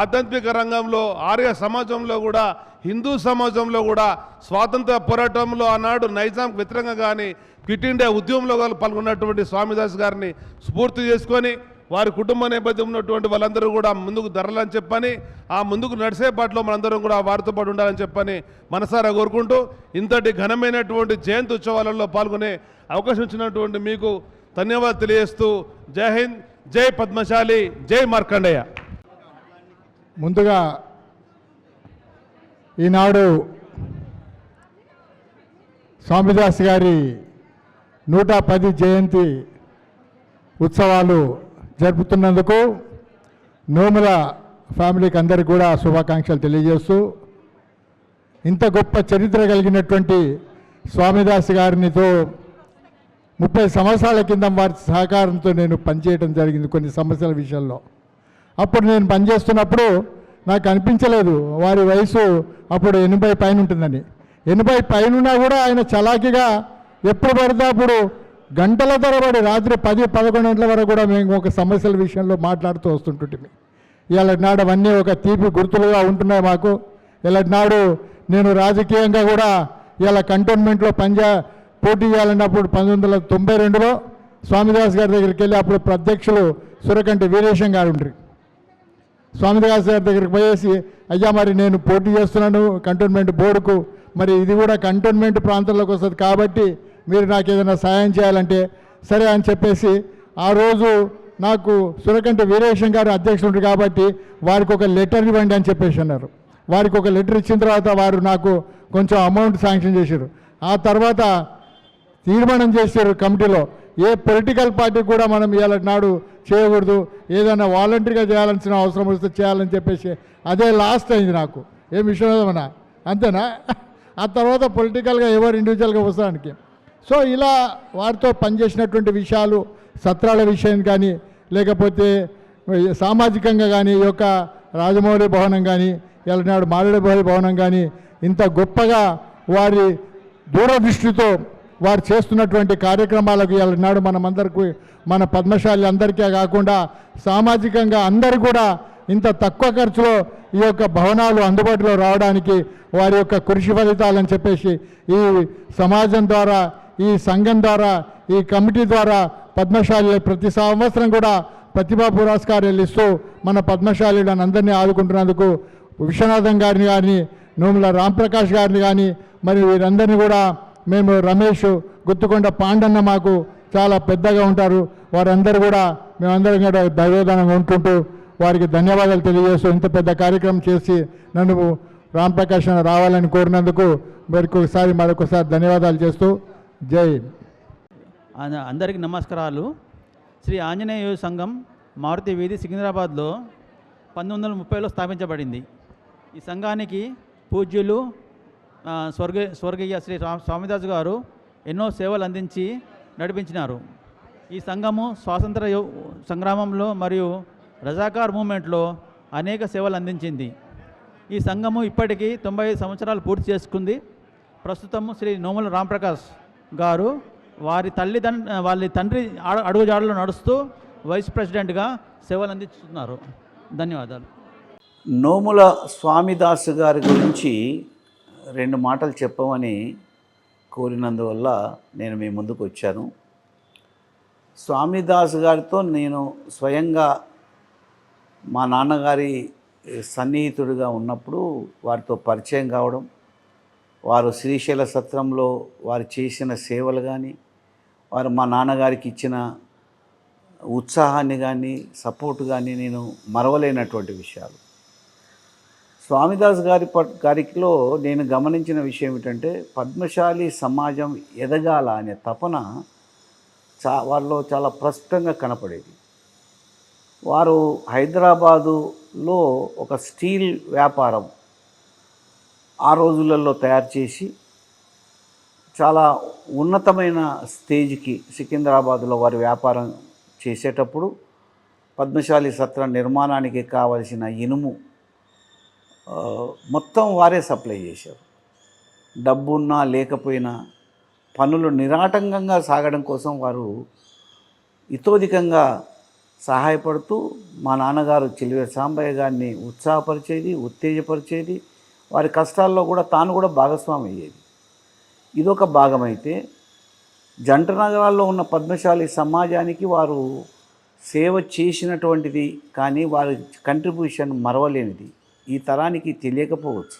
ఆధ్యాత్మిక రంగంలో, ఆర్య సమాజంలో కూడా, హిందూ సమాజంలో కూడా స్వాతంత్ర పోరాటంలో ఆనాడు నైజాంకు వ్యతిరేకంగా కానీ క్విట్ ఇండియా ఉద్యమంలో పాల్గొన్నటువంటి స్వామిదాస్ గారిని స్ఫూర్తి చేసుకొని వారి కుటుంబ నేపథ్యం ఉన్నటువంటి వాళ్ళందరూ కూడా ముందుకు ధరలని చెప్పని, ఆ ముందుకు నడిసే పాటలో మనందరం కూడా వారితో పాటు ఉండాలని చెప్పని మనసారా కోరుకుంటూ, ఇంతటి ఘనమైనటువంటి జయంతి ఉత్సవాలలో పాల్గొనే అవకాశం ఇచ్చినటువంటి మీకు ధన్యవాదాలు తెలియజేస్తూ జై హింద్, జై పద్మశాలి, జై మార్కండేయ. ముందుగా ఈనాడు స్వామిదాస్ గారి 110 జయంతి ఉత్సవాలు జరుపుతున్నందుకు నోముల ఫ్యామిలీకి అందరికీ కూడా శుభాకాంక్షలు తెలియజేస్తూ, ఇంత గొప్ప చరిత్ర కలిగినటువంటి స్వామిదాస్ గారినితో 30 సంవత్సరాల కింద వారి సహకారంతో నేను పనిచేయడం జరిగింది కొన్ని సమస్యల విషయంలో. అప్పుడు నేను పనిచేస్తున్నప్పుడు నాకు అనిపించలేదు వారి వయసు అప్పుడు 80 పైన ఉంటుందని. 80 పైన ఉన్నా కూడా ఆయన చలాకీగా ఎప్పుడు పడితే అప్పుడు గంటల తరబడి రాత్రి 10-11 గంటల వరకు కూడా మేము ఒక సమస్యల విషయంలో మాట్లాడుతూ వస్తుంటుంటే, ఇలాంటి నాడు అవన్నీ ఒక తీపి గుర్తులుగా ఉంటున్నాయి మాకు. ఇలాంటి నాడు నేను రాజకీయంగా కూడా ఇలా కంటోన్మెంట్లో పోటీ చేయాలన్నప్పుడు 1992లో స్వామిదాస్ గారి దగ్గరికి వెళ్ళి అప్పుడు అధ్యక్షులు సురకంటి వీరేశం గారు ఉండ్రి. స్వామిదాస్ గారి దగ్గరికి పోయేసి, అయ్యా మరి నేను పోటీ చేస్తున్నాను కంటోన్మెంట్ బోర్డుకు, మరి ఇది కూడా కంటోన్మెంట్ ప్రాంతంలోకి వస్తుంది కాబట్టి మీరు నాకు ఏదైనా సాయం చేయాలంటే సరే అని చెప్పేసి, ఆ రోజు నాకు సురకంటి వీరేశం గారు అధ్యక్షుడు కాబట్టి వారికి ఒక లెటర్ ఇవ్వండి అని చెప్పేసి అన్నారు. వారికి ఒక లెటర్ ఇచ్చిన తర్వాత వారు నాకు కొంచెం అమౌంట్ శాంక్షన్ చేశారు. ఆ తర్వాత తీర్మానం చేశారు కమిటీలో, ఏ పొలిటికల్ పార్టీ కూడా మనం ఇవాళ నాడు చేయకూడదు, ఏదైనా వాలంటరీగా చేయాల్సిన అవసరం వస్తే చేయాలని చెప్పేసి అదే లాస్ట్ అయింది నాకు. ఏం విషయమేమన్నా అంతేనా? ఆ తర్వాత పొలిటికల్గా ఎవరు ఇండివిజువల్గా వస్తానికి. సో ఇలా వారితో పనిచేసినటువంటి విషయాలు, సత్రాల విషయం కానీ, లేకపోతే సామాజికంగా కానీ, ఈ యొక్క రాజమౌళి భవనం కానీ, ఇలా నాడు మారేడుమల్లి భవనం కానీ, ఇంత గొప్పగా వారి దూరదృష్టితో వారు చేస్తున్నటువంటి కార్యక్రమాలకు ఈనాడు మనమందరికీ, మన పద్మశాలి అందరికీ కాకుండా సామాజికంగా అందరూ కూడా ఇంత తక్కువ ఖర్చులో ఈ యొక్క భవనాలు అందుబాటులో రావడానికి వారి యొక్క కృషి ఫలితాలని చెప్పేసి ఈ సమాజం ద్వారా, ఈ సంఘం ద్వారా, ఈ కమిటీ ద్వారా పద్మశాలి ప్రతి సంవత్సరం కూడా ప్రతిభా పురస్కారాలు ఇస్తూ మన పద్మశాలిలను అందరినీ ఆదుకుంటున్నందుకు విశ్వనాథం గారిని కానీ, నోముల రాంప్రకాష్ గారిని కానీ, మరి వీరందరినీ కూడా మేము, రమేష్ గుత్తుకొండ పాండన్న మాకు చాలా పెద్దగా ఉంటారు, వారందరూ కూడా మేమందరం కూడా దైవదానంగా ఉంటుంటూ వారికి ధన్యవాదాలు తెలియజేస్తూ ఇంత పెద్ద కార్యక్రమం చేసి నన్ను రాంప్రకాష్ రావాలని కోరినందుకు మరొకసారి ధన్యవాదాలు చేస్తూ జై. అందరికీ నమస్కారాలు. శ్రీ ఆంజనేయ సంఘం మారుతి వీధి సికింద్రాబాద్లో 1930లో స్థాపించబడింది. ఈ సంఘానికి పూజ్యులు స్వర్గీయ శ్రీ స్వామిదాస్ గారు ఎన్నో సేవలు అందించి నడిపించినారు. ఈ సంఘము స్వాతంత్ర సంగ్రామంలో మరియు రజాకార్ మూమెంట్లో అనేక సేవలు అందించింది. ఈ సంఘము ఇప్పటికీ 95 సంవత్సరాలు పూర్తి చేసుకుంది. ప్రస్తుతము శ్రీ నోముల రాంప్రకాష్ గారు వారి తండ్రి అడుగుజాడలో నడుస్తూ వైస్ ప్రెసిడెంట్గా సేవలు అందిస్తున్నారు. ధన్యవాదాలు. నోముల స్వామిదాస్ గారి గురించి 2 మాటలు చెప్పమని కోరినందువల్ల నేను మీ ముందుకు వచ్చాను. స్వామిదాస్ గారితో నేను స్వయంగా మా నాన్నగారి సన్నిహితుడిగా ఉన్నప్పుడు వారితో పరిచయం కావడం, వారు శ్రీశైల సత్రంలో వారు చేసిన సేవలు కానీ, వారు మా నాన్నగారికి ఇచ్చిన ఉత్సాహాన్ని కానీ, సపోర్ట్ కానీ నేను మరవలేనటువంటి విషయాలు. స్వామిదాస్ గారిలో నేను గమనించిన విషయం ఏమిటంటే పద్మశాలి సమాజం ఎదగాల అనే తపన వారిలో చాలా స్పష్టంగా కనపడేది. వారు హైదరాబాదులో ఒక స్టీల్ వ్యాపారం ఆ రోజులలో తయారు చేసి చాలా ఉన్నతమైన స్టేజ్కి సికింద్రాబాదులో వారి వ్యాపారం చేసేటప్పుడు పద్మశాలి సత్ర నిర్మాణానికి కావలసిన ఇనుము మొత్తం వారే సప్లై చేశారు. డబ్బున్నా లేకపోయినా పనులు నిరాటంకంగా సాగడం కోసం వారు ఇతోధికంగా సహాయపడుతూ మా నాన్నగారు చిలివేరు సాంబయ్య గారిని ఉత్సాహపరిచేది, ఉత్తేజపరిచేది. వారి కష్టాల్లో కూడా తాను కూడా భాగస్వామి అయ్యేది. ఇదొక భాగమైతే జంట నగరాల్లో ఉన్న పద్మశాలి సమాజానికి వారు సేవ చేసినటువంటిది కానీ వారి కంట్రిబ్యూషన్ మరవలేనిది ఈ తరానికి తెలియకపోవచ్చు.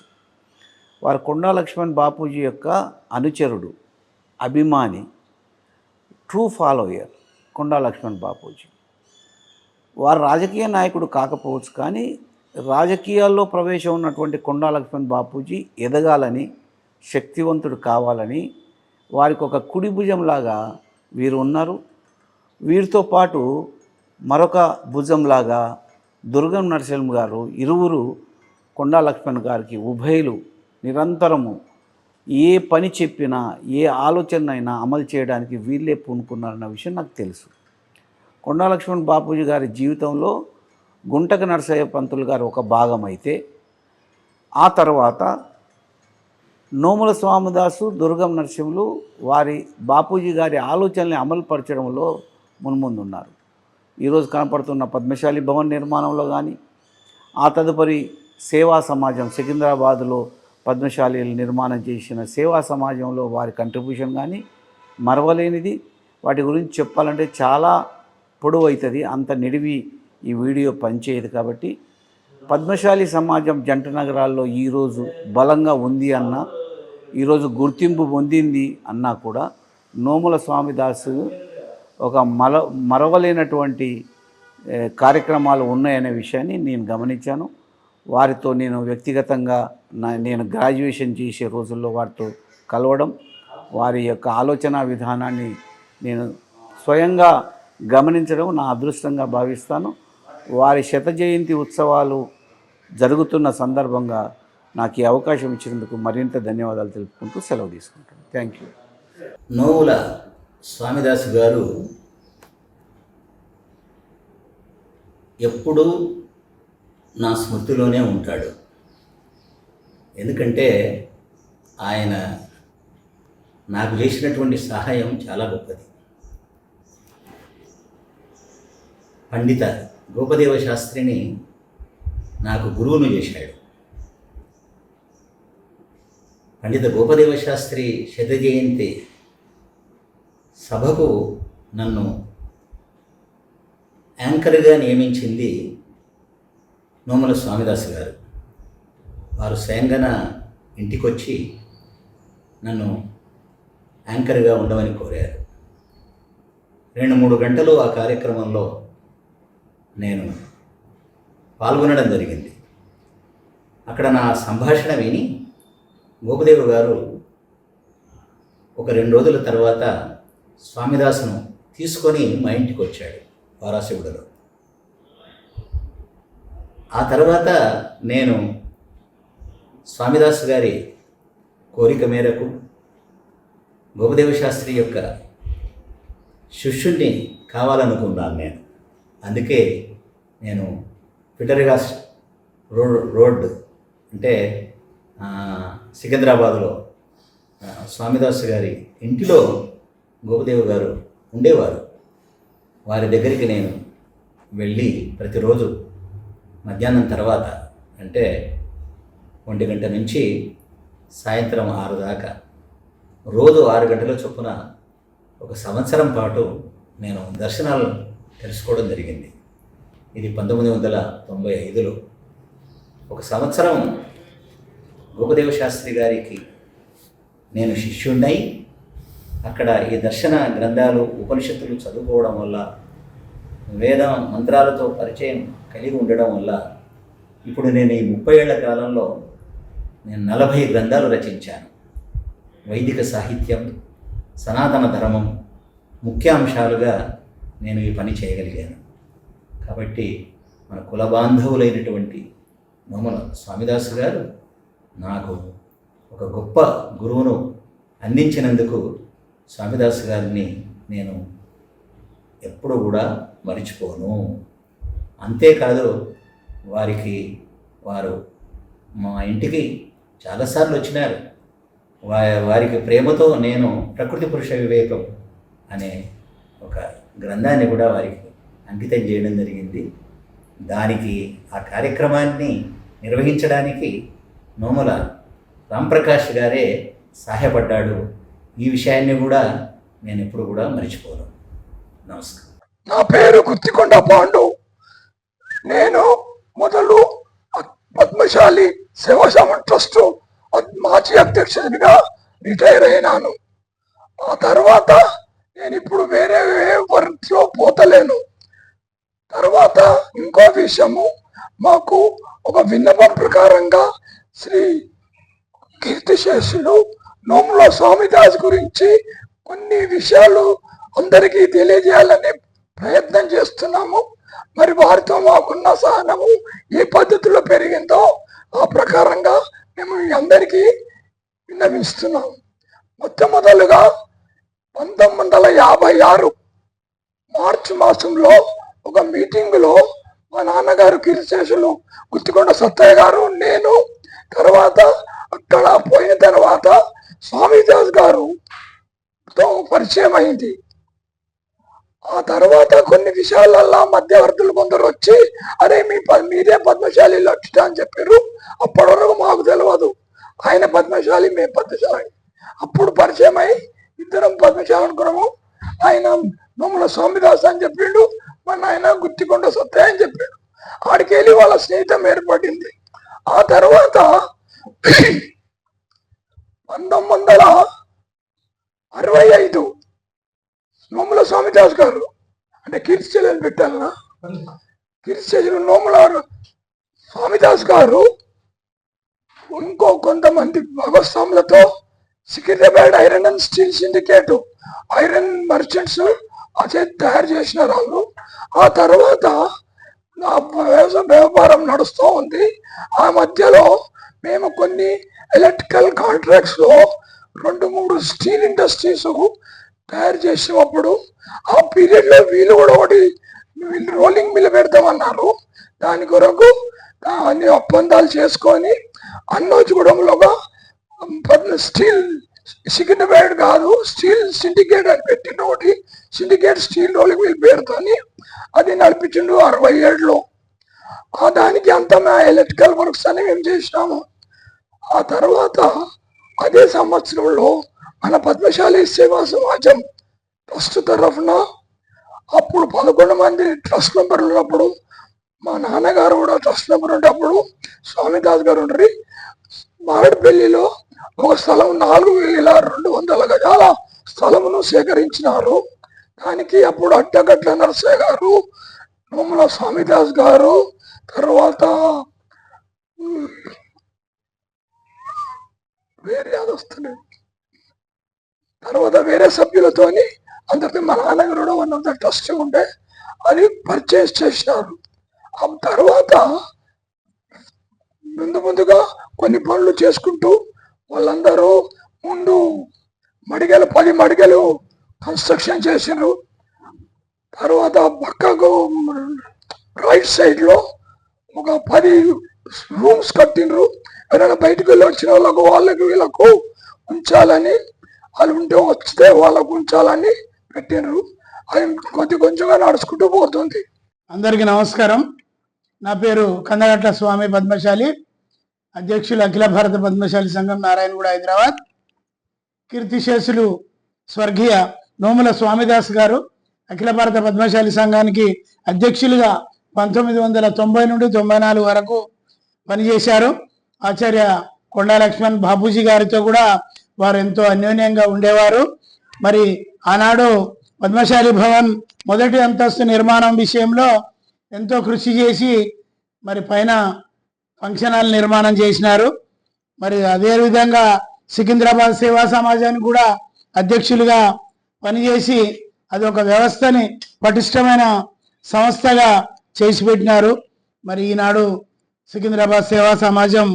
వారు కొండా లక్ష్మణ్ బాపూజీ యొక్క అనుచరుడు, అభిమాని, ట్రూ ఫాలోయర్ కొండా లక్ష్మణ్ బాపూజీ. వారు రాజకీయ నాయకుడు కాకపోవచ్చు కానీ రాజకీయాల్లో ప్రవేశం ఉన్నటువంటి కొండా లక్ష్మణ్ బాపూజీ ఎదగాలని, శక్తివంతుడు కావాలని వారికి ఒక కుడి భుజంలాగా వీరు ఉన్నారు. వీరితో పాటు మరొక భుజంలాగా దుర్గం నరసింహ గారు, ఇరువురు కొండా లక్ష్మణ్ గారికి ఉభయులు. నిరంతరము ఏ పని చెప్పినా ఏ ఆలోచన అయినా అమలు చేయడానికి వీళ్ళే పూనుకున్నారన్న విషయం నాకు తెలుసు. కొండా లక్ష్మణ్ బాపూజీ గారి జీవితంలో గుంటక నరసయ్య పంతులు గారు ఒక భాగం అయితే ఆ తర్వాత నోముల స్వామిదాసు, దుర్గం నరసింహులు వారి బాపూజీ గారి ఆలోచనల్ని అమలుపరచడంలో మున్ముందున్నారు. ఈరోజు కనపడుతున్న పద్మశాలి భవన్ నిర్మాణంలో కానీ ఆ తదుపరి సేవా సమాజం సికింద్రాబాదులో పద్మశాలీలు నిర్మాణం చేసిన సేవా సమాజంలో వారి కంట్రిబ్యూషన్ కానీ మరవలేనిది. వాటి గురించి చెప్పాలంటే చాలా పొడవు అవుతుంది, అంత నిడివి ఈ వీడియో పనిచేయదు. కాబట్టి పద్మశాలి సమాజం జంట నగరాల్లో ఈరోజు బలంగా ఉంది అన్నా, ఈరోజు గుర్తింపు పొందింది అన్నా కూడా నోముల స్వామిదాసు ఒక మరవలేనటువంటి కార్యక్రమాలు ఉన్నాయనే విషయాన్ని నేను గమనించాను. వారితో నేను వ్యక్తిగతంగా నేను గ్రాడ్యుయేషన్ చేసే రోజుల్లో వారితో కలవడం, వారి యొక్క ఆలోచన విధానాన్ని నేను స్వయంగా గమనించడం నా అదృష్టంగా భావిస్తాను. వారి శత జయంతి ఉత్సవాలు జరుగుతున్న సందర్భంగా నాకు ఈ అవకాశం ఇచ్చినందుకు మరింత ధన్యవాదాలు తెలుపుకుంటూ సెలవు తీసుకుంటాను. Thank you. నోముల స్వామిదాసు గారు ఎప్పుడూ నా స్మృతిలోనే ఉంటాడు. ఎందుకంటే ఆయన నాకు చేసినటువంటి సహాయం చాలా గొప్పది. పండిత గోపదేవ శాస్త్రిని నాకు గురువును చేశాడు. పండిత గోపదేవ శాస్త్రి శత జయంతి సభకు నన్ను యాంకర్గా నియమించింది నోముల స్వామిదాసు గారు. వారు స్వయంగా ఇంటికొచ్చి నన్ను యాంకర్గా ఉండమని కోరారు. 2-3 గంటలు ఆ కార్యక్రమంలో నేను పాల్గొనడం జరిగింది. అక్కడ నా సంభాషణ విని గోపదేవ గారు ఒక 2 రోజుల తర్వాత స్వామిదాసును తీసుకొని మా ఇంటికి వచ్చాడు వారాశివుడలో. ఆ తర్వాత నేను స్వామిదాసు గారి కోరిక మేరకు గోపదేవ శాస్త్రి యొక్క శిష్యుణ్ణి కావాలనుకున్నాను నేను. అందుకే నేను పిటరిగాస్ రోడ్ అంటే సికింద్రాబాద్లో స్వామిదాసు గారి ఇంటిలో గోపదేవ్ గారు ఉండేవారు. వారి దగ్గరికి నేను వెళ్ళి ప్రతిరోజు మధ్యాహ్నం తర్వాత అంటే 1 గంట నుంచి సాయంత్రం 6 దాకా రోజు 6 గంటల చొప్పున 1 సంవత్సరం పాటు నేను దర్శనాలు తెలుసుకోవడం జరిగింది. ఇది 1995లో. 1 సంవత్సరం గోపదేవ శాస్త్రి గారికి నేను శిష్యుణ్ణై అక్కడ ఈ దర్శన గ్రంథాలు ఉపనిషత్తులు చదువుకోవడం వల్ల వేద మంత్రాలతో పరిచయం కలిగి ఉండడం వల్ల ఇప్పుడు నేను ఈ 30 ఏళ్ల కాలంలో నేను 40 గ్రంథాలు రచించాను. వైదిక సాహిత్యం, సనాతన ధర్మం ముఖ్య అంశాలుగా నేను ఈ పని చేయగలిగాను. కాబట్టి మన కుల బాంధవులైనటువంటి నోముల స్వామిదాసు గారు నాకు ఒక గొప్ప గురువును అందించినందుకు స్వామిదాసు గారిని నేను ఎప్పుడూ కూడా మరిచిపోను. అంతేకాదు, వారు మా ఇంటికి చాలాసార్లు వచ్చినారు. వారికి ప్రేమతో నేను ప్రకృతి పురుష వివేకం అనే ఒక గ్రంథాన్ని కూడా వారికి అంకితం చేయడం జరిగింది. దానికి ఆ కార్యక్రమాన్ని నిర్వహించడానికి నోముల రాంప్రకాష్ గారే సహాయపడ్డాడు. ఈ విషయాన్ని కూడా నేను ఎప్పుడు కూడా మర్చిపోను. నమస్కారం. నా పేరు గుత్తికొండ పాండు. నేను మొదలు పద్మశాలి సేవాశ్రమం ట్రస్ట్ మాజీ అధ్యక్షుడిగా రిటైర్ అయినాను. ఆ తర్వాత నేను ఇప్పుడు వేరే వర్క్లో పోతలేను. తర్వాత ఇంకో విషయము, మాకు ఒక విన్నపం ప్రకారంగా శ్రీ కీర్తిశేషుడు నోముల స్వామిదాస్ గురించి కొన్ని విషయాలు అందరికీ తెలియజేయాలని ప్రయత్నం చేస్తున్నాము. మరి వారితో మాకున్న సహనము ఏ పద్ధతిలో పెరిగిందో ఆ ప్రకారంగా మేము అందరికీ విన్నవిస్తున్నాము. మొట్టమొదలుగా 1956 మార్చి మాసంలో ఒక మీటింగులో మా నాన్నగారు కీర్తిశేషులు గుత్తికొండ సత్తయ్య గారు, నేను, తర్వాత అక్కడ పోయిన తర్వాత స్వామిదాస్ గారుతో పరిచయం అయింది. ఆ తర్వాత కొన్ని విషయాలల్లో మధ్యవర్తులు కొందరు వచ్చి, అరే మీరే పద్మశాలిలో వచ్చిట అని చెప్పారు. అప్పటి వరకు మాకు తెలియదు ఆయన పద్మశాలి, మేము పద్మశాలి. అప్పుడు పరిచయం అయి ఇద్దరం పద్మశాలి అనుకున్నాము. ఆయన నోముల స్వామిదాస్ అని చెప్పిండు, మన ఆయన గుత్తికొండ సత్తయ్య అని చెప్పాడు. ఆడికెళ్ళి వాళ్ళ స్నేహితం ఏర్పడింది. ఆ తర్వాత 1965 నోముల స్వామిదాస్ గారు, అంటే కీర్తిశేషులు పెట్టాలన్నా, కీర్తిశేషులు నోముల స్వామిదాస్ గారు ఇంకో కొంతమంది భాగస్వాములతో Secunderabad iron and steel syndicate, iron merchants అదే తయారు చేసిన వాళ్ళు. ఆ తర్వాత వ్యాపారం నడుస్తూ ఉంది. ఆ మధ్యలో మేము కొన్ని ఎలక్ట్రికల్ కాంట్రాక్ట్స్ లో 2-3 స్టీల్ ఇండస్ట్రీస్ తయారు చేసినప్పుడు ఆ పీరియడ్ లో వీళ్ళు కూడా ఒకటి రోలింగ్ మిల్ పెడతామన్నారు. దాని కొరకు అన్ని ఒప్పందాలు చేసుకొని అన్నోజుగూడెంలోగా స్టీల్ సికింద్రాబాద్ కాదు స్టీల్ సిండికేట్ అని పెట్టిన ఒకటి సిండికేట్ స్టీల్ రోలింగ్ మిల్ పేరుతోని అది నడిపించిండు 67లో. దానికి అంతా ఎలక్ట్రికల్ వర్క్స్ అని మేము చేసినాము. ఆ తర్వాత అదే సంవత్సరంలో మన పద్మశాలి సేవా సమాజం ట్రస్ట్ తరఫున అప్పుడు 11 మంది ట్రస్ట్ మెంబర్లు ఉన్నప్పుడు, మా నాన్నగారు కూడా ట్రస్ట్ మెంబర్ ఉన్నప్పుడు స్వామిదాస్ గారు ఉండ్రి మారేడుపల్లిలో ఒక స్థలం 4200 గజాల స్థలమును సేకరించినారు. దానికి అప్పుడు అట్టగట్ల నరసయ్య గారు, నోముల స్వామిదాస్ గారు, తర్వాత వేరే సభ్యులతోని అందరితో మా నాన్నగారు వన్ ఆఫ్ ద ట్రస్ట్ ఉండే అది పర్చేస్ చేసినారు. ఆ తర్వాత ముందుగా కొన్ని పనులు చేసుకుంటూ వాళ్ళందరూ ముందు 10 మడిగలు కన్స్ట్రక్షన్ చేసినారు. తర్వాత పక్కకు రైట్ సైడ్ లో ఒక 10 రూమ్స్ కట్టినరు. ఎవరైనా బయటకు వెళ్ళి వచ్చిన వాళ్ళకు వీళ్ళకు ఉంచాలని, వాళ్ళు ఉంటే వస్తే వాళ్ళకు ఉంచాలని పెట్టినరు. అది కొంచెంగా నడుచుకుంటూ పోతుంది. అందరికీ నమస్కారం. నా పేరు కందగట్ల స్వామి పద్మశాలి, అధ్యక్షులు అఖిల భారత పద్మశాలి సంఘం, నారాయణగూడ, హైదరాబాద్. కీర్తిశేషులు స్వర్గీయ నోముల స్వామిదాస్ గారు అఖిల భారత పద్మశాలి సంఘానికి అధ్యక్షులుగా 1990 నుండి 94 వరకు పనిచేశారు. ఆచార్య కొండా లక్ష్మణ్ బాబూజీ గారితో కూడా వారు ఎంతో అన్యోన్యంగా ఉండేవారు. మరి ఆనాడు పద్మశాలి భవన్ మొదటి అంతస్తు నిర్మాణం విషయంలో ఎంతో కృషి చేసి మరి పైన ఫంక్షన్ హాల్ నిర్మాణం చేసినారు. మరి అదేవిధంగా సికింద్రాబాద్ సేవా సమాజానికి కూడా అధ్యక్షులుగా పనిచేసి అదొక వ్యవస్థని పటిష్టమైన సంస్థగా చేసి పెట్టినారు. మరి ఈనాడు సికింద్రాబాద్ సేవా సమాజం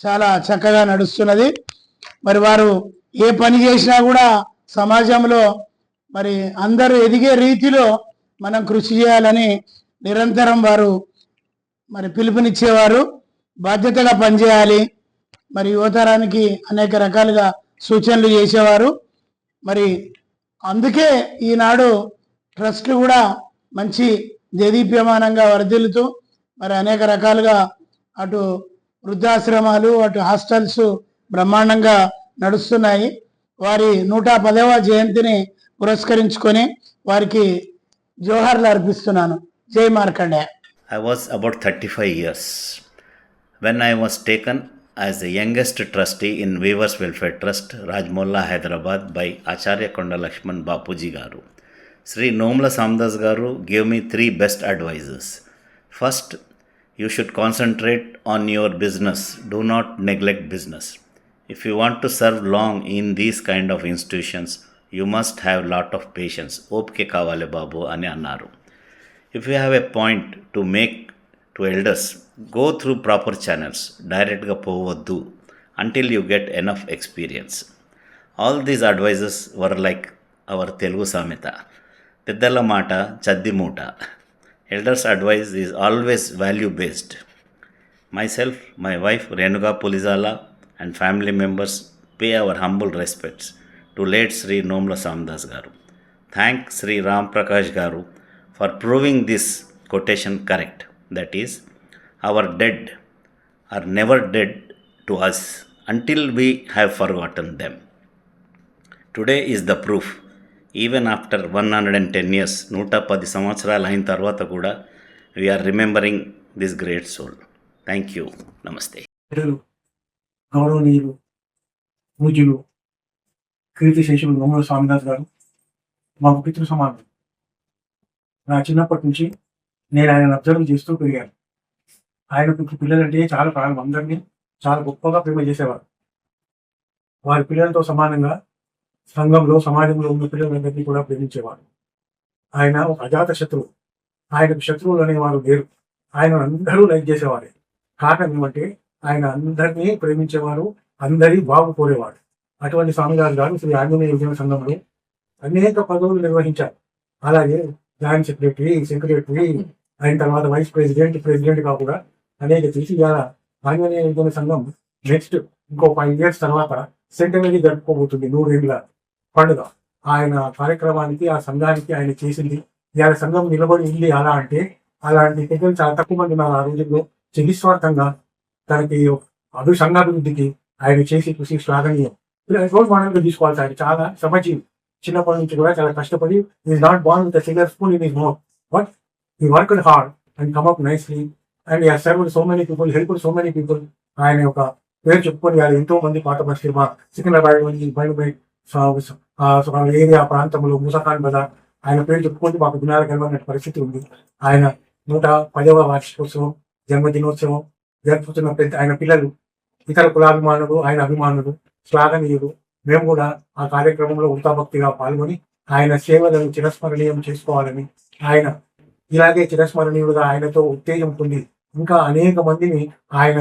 చాలా చక్కగా నడుస్తున్నది. మరి వారు ఏ పని చేసినా కూడా సమాజంలో మరి అందరూ ఎదిగే రీతిలో మనం కృషి చేయాలని నిరంతరం వారు మరి పిలుపునిచ్చేవారు. బాధ్యతగా పనిచేయాలి, మరి యువతరానికి అనేక రకాలుగా సూచనలు చేసేవారు. మరి అందుకే ఈనాడు ట్రస్ట్ కూడా మంచి దేదీప్యమానంగా వర్ధిల్లుతూ మరి అనేక రకాలుగా అటు వృద్ధాశ్రమాలు అటు హాస్టల్స్ బ్రహ్మాండంగా నడుస్తున్నాయి. వారి 110వ జయంతిని పురస్కరించుకొని వారికి జోహార్లు అర్పిస్తున్నాను. జై Markande. I was about 35 years when I was taken as the youngest trustee in Weavers Welfare Trust, Rajmolla, Hyderabad by Acharya Konda Lakshman Bapuji Garu. Sri Nomla Samdas Garu gave me 3 best advices. First, you should concentrate on your business. Do not neglect business. If you want to serve long in these kind of institutions, you must have lot of patience. Opke kavale babu ani annaru. If you have a point to make to elders, go through proper channels. Direct ga povoddu until you get enough experience. All these advices were like our Telugu Samita. Peddala Mata Chaddi Moota. Elders' advice is always value based. Myself, my wife Renuga Pulizala and family members pay our humble respects to late Sri Nomla Samdas Garu. Thank Sri Ram Prakash Garu for proving this quotation correct. That is, our dead are never dead to us until we have forgotten them. Today is the proof. Even after 110 years, 110 సంవత్సరాలు అయిన తర్వాత కూడా we are remembering this great soul. Thank you. Namaste. గౌరవనీయులు పూజ్యులు కీర్తిశేషులు నోముల స్వామిదాస్ గారు మాకు పితృ సమానం. నా చిన్నప్పటి నుంచి నేను ఆయన అబ్జర్వ్ చేస్తూ పెరిగాను. ఆయనకు పిల్లలంటే చాలా ప్రాణం, అందరినీ చాలా గొప్పగా ప్రేమ చేసేవారు. వారి పిల్లలతో సమానంగా సంఘంలో సమాజంలో ఉన్న పిల్లలందరినీ కూడా ప్రేమించేవారు. ఆయన ఒక అజాత శత్రువు. ఆయనకు శత్రువులు అనేవారు లేరు. ఆయన అందరూ లైక్ చేసేవారే. కారణం ఏమంటే ఆయన అందరినీ ప్రేమించేవారు, అందరి బాగు కోరేవాడు. అటువంటి స్వామిదాస్ గారు శ్రీ ఆంజనేయ యువజన సంఘంలో అనేక పదవులు నిర్వహించారు. అలాగే జాయింట్ సెక్రటరీ అయిన తర్వాత వైస్ ప్రెసిడెంట్ గా కూడా అనేక చేసి ఇవాళ ఆంజనేయ యువజన సంఘం నెక్స్ట్ ఇంకో 5 years తర్వాత సెంటనరీ జరుపుకోబోతుంది, 100 ఏళ్ళ పండుగ. ఆయన కార్యక్రమానికి ఆ సంఘానికి ఆయన చేసింది ఇవాళ సంఘం నిలబడి ఉంది అలా అంటే అలాంటి పెద్దలు చాలా తక్కువ మంది ఉన్నారు. ఆ రోజుల్లో నిస్వార్థంగా తనకి సంఘాభివృద్ధికి ఆయన చేసి కృషి శ్లాఘనీయం. రోల్ మోడల్గా తీసుకోవాలి. ఆయన చాలా శ్రమజీవి. చిన్నప్పటి నుంచి కూడా చాలా కష్టపడి is not born with silver spoon in his mouth, but he worked hard and come up nicely and he has served so many people, helped so many people. ఆయన యొక్క పేరు చెప్పుకొని వాళ్ళు ఎంతో మంది పాత బస్తీ మా సికింద్రాబాద్ ఏరియా ప్రాంతంలో ముసాఖాన్ బజార్ ఆయన పేరు చెప్పుకొని మాకు దినాలు గెలవనే పరిస్థితి ఉంది. ఆయన 110వ వార్షికోత్సవం జన్మదినోత్సవం జరుపుతున్న ఆయన పిల్లలు, ఇతర కులాభిమానులు, ఆయన అభిమానులు, శ్లాఘనీయులు, మేము కూడా ఆ కార్యక్రమంలో వృతాభక్తిగా పాల్గొని ఆయన సేవలను చిరస్మరణీయం చేసుకోవాలని, ఆయన ఇలాగే చిరస్మరణీయులుగా ఆయనతో ఉత్తేజం పొంది ఇంకా అనేక మందిని ఆయన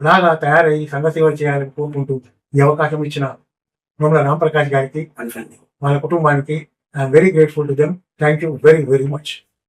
లాగా తయారయ్యి సంఘ సేవ చేయాలని కోరుకుంటూ ఈ అవకాశం ఇచ్చిన నోముల రాంప్రకాష్ గారికి, వాళ్ళ కుటుంబానికి I'm very grateful to them. Thank you very very much.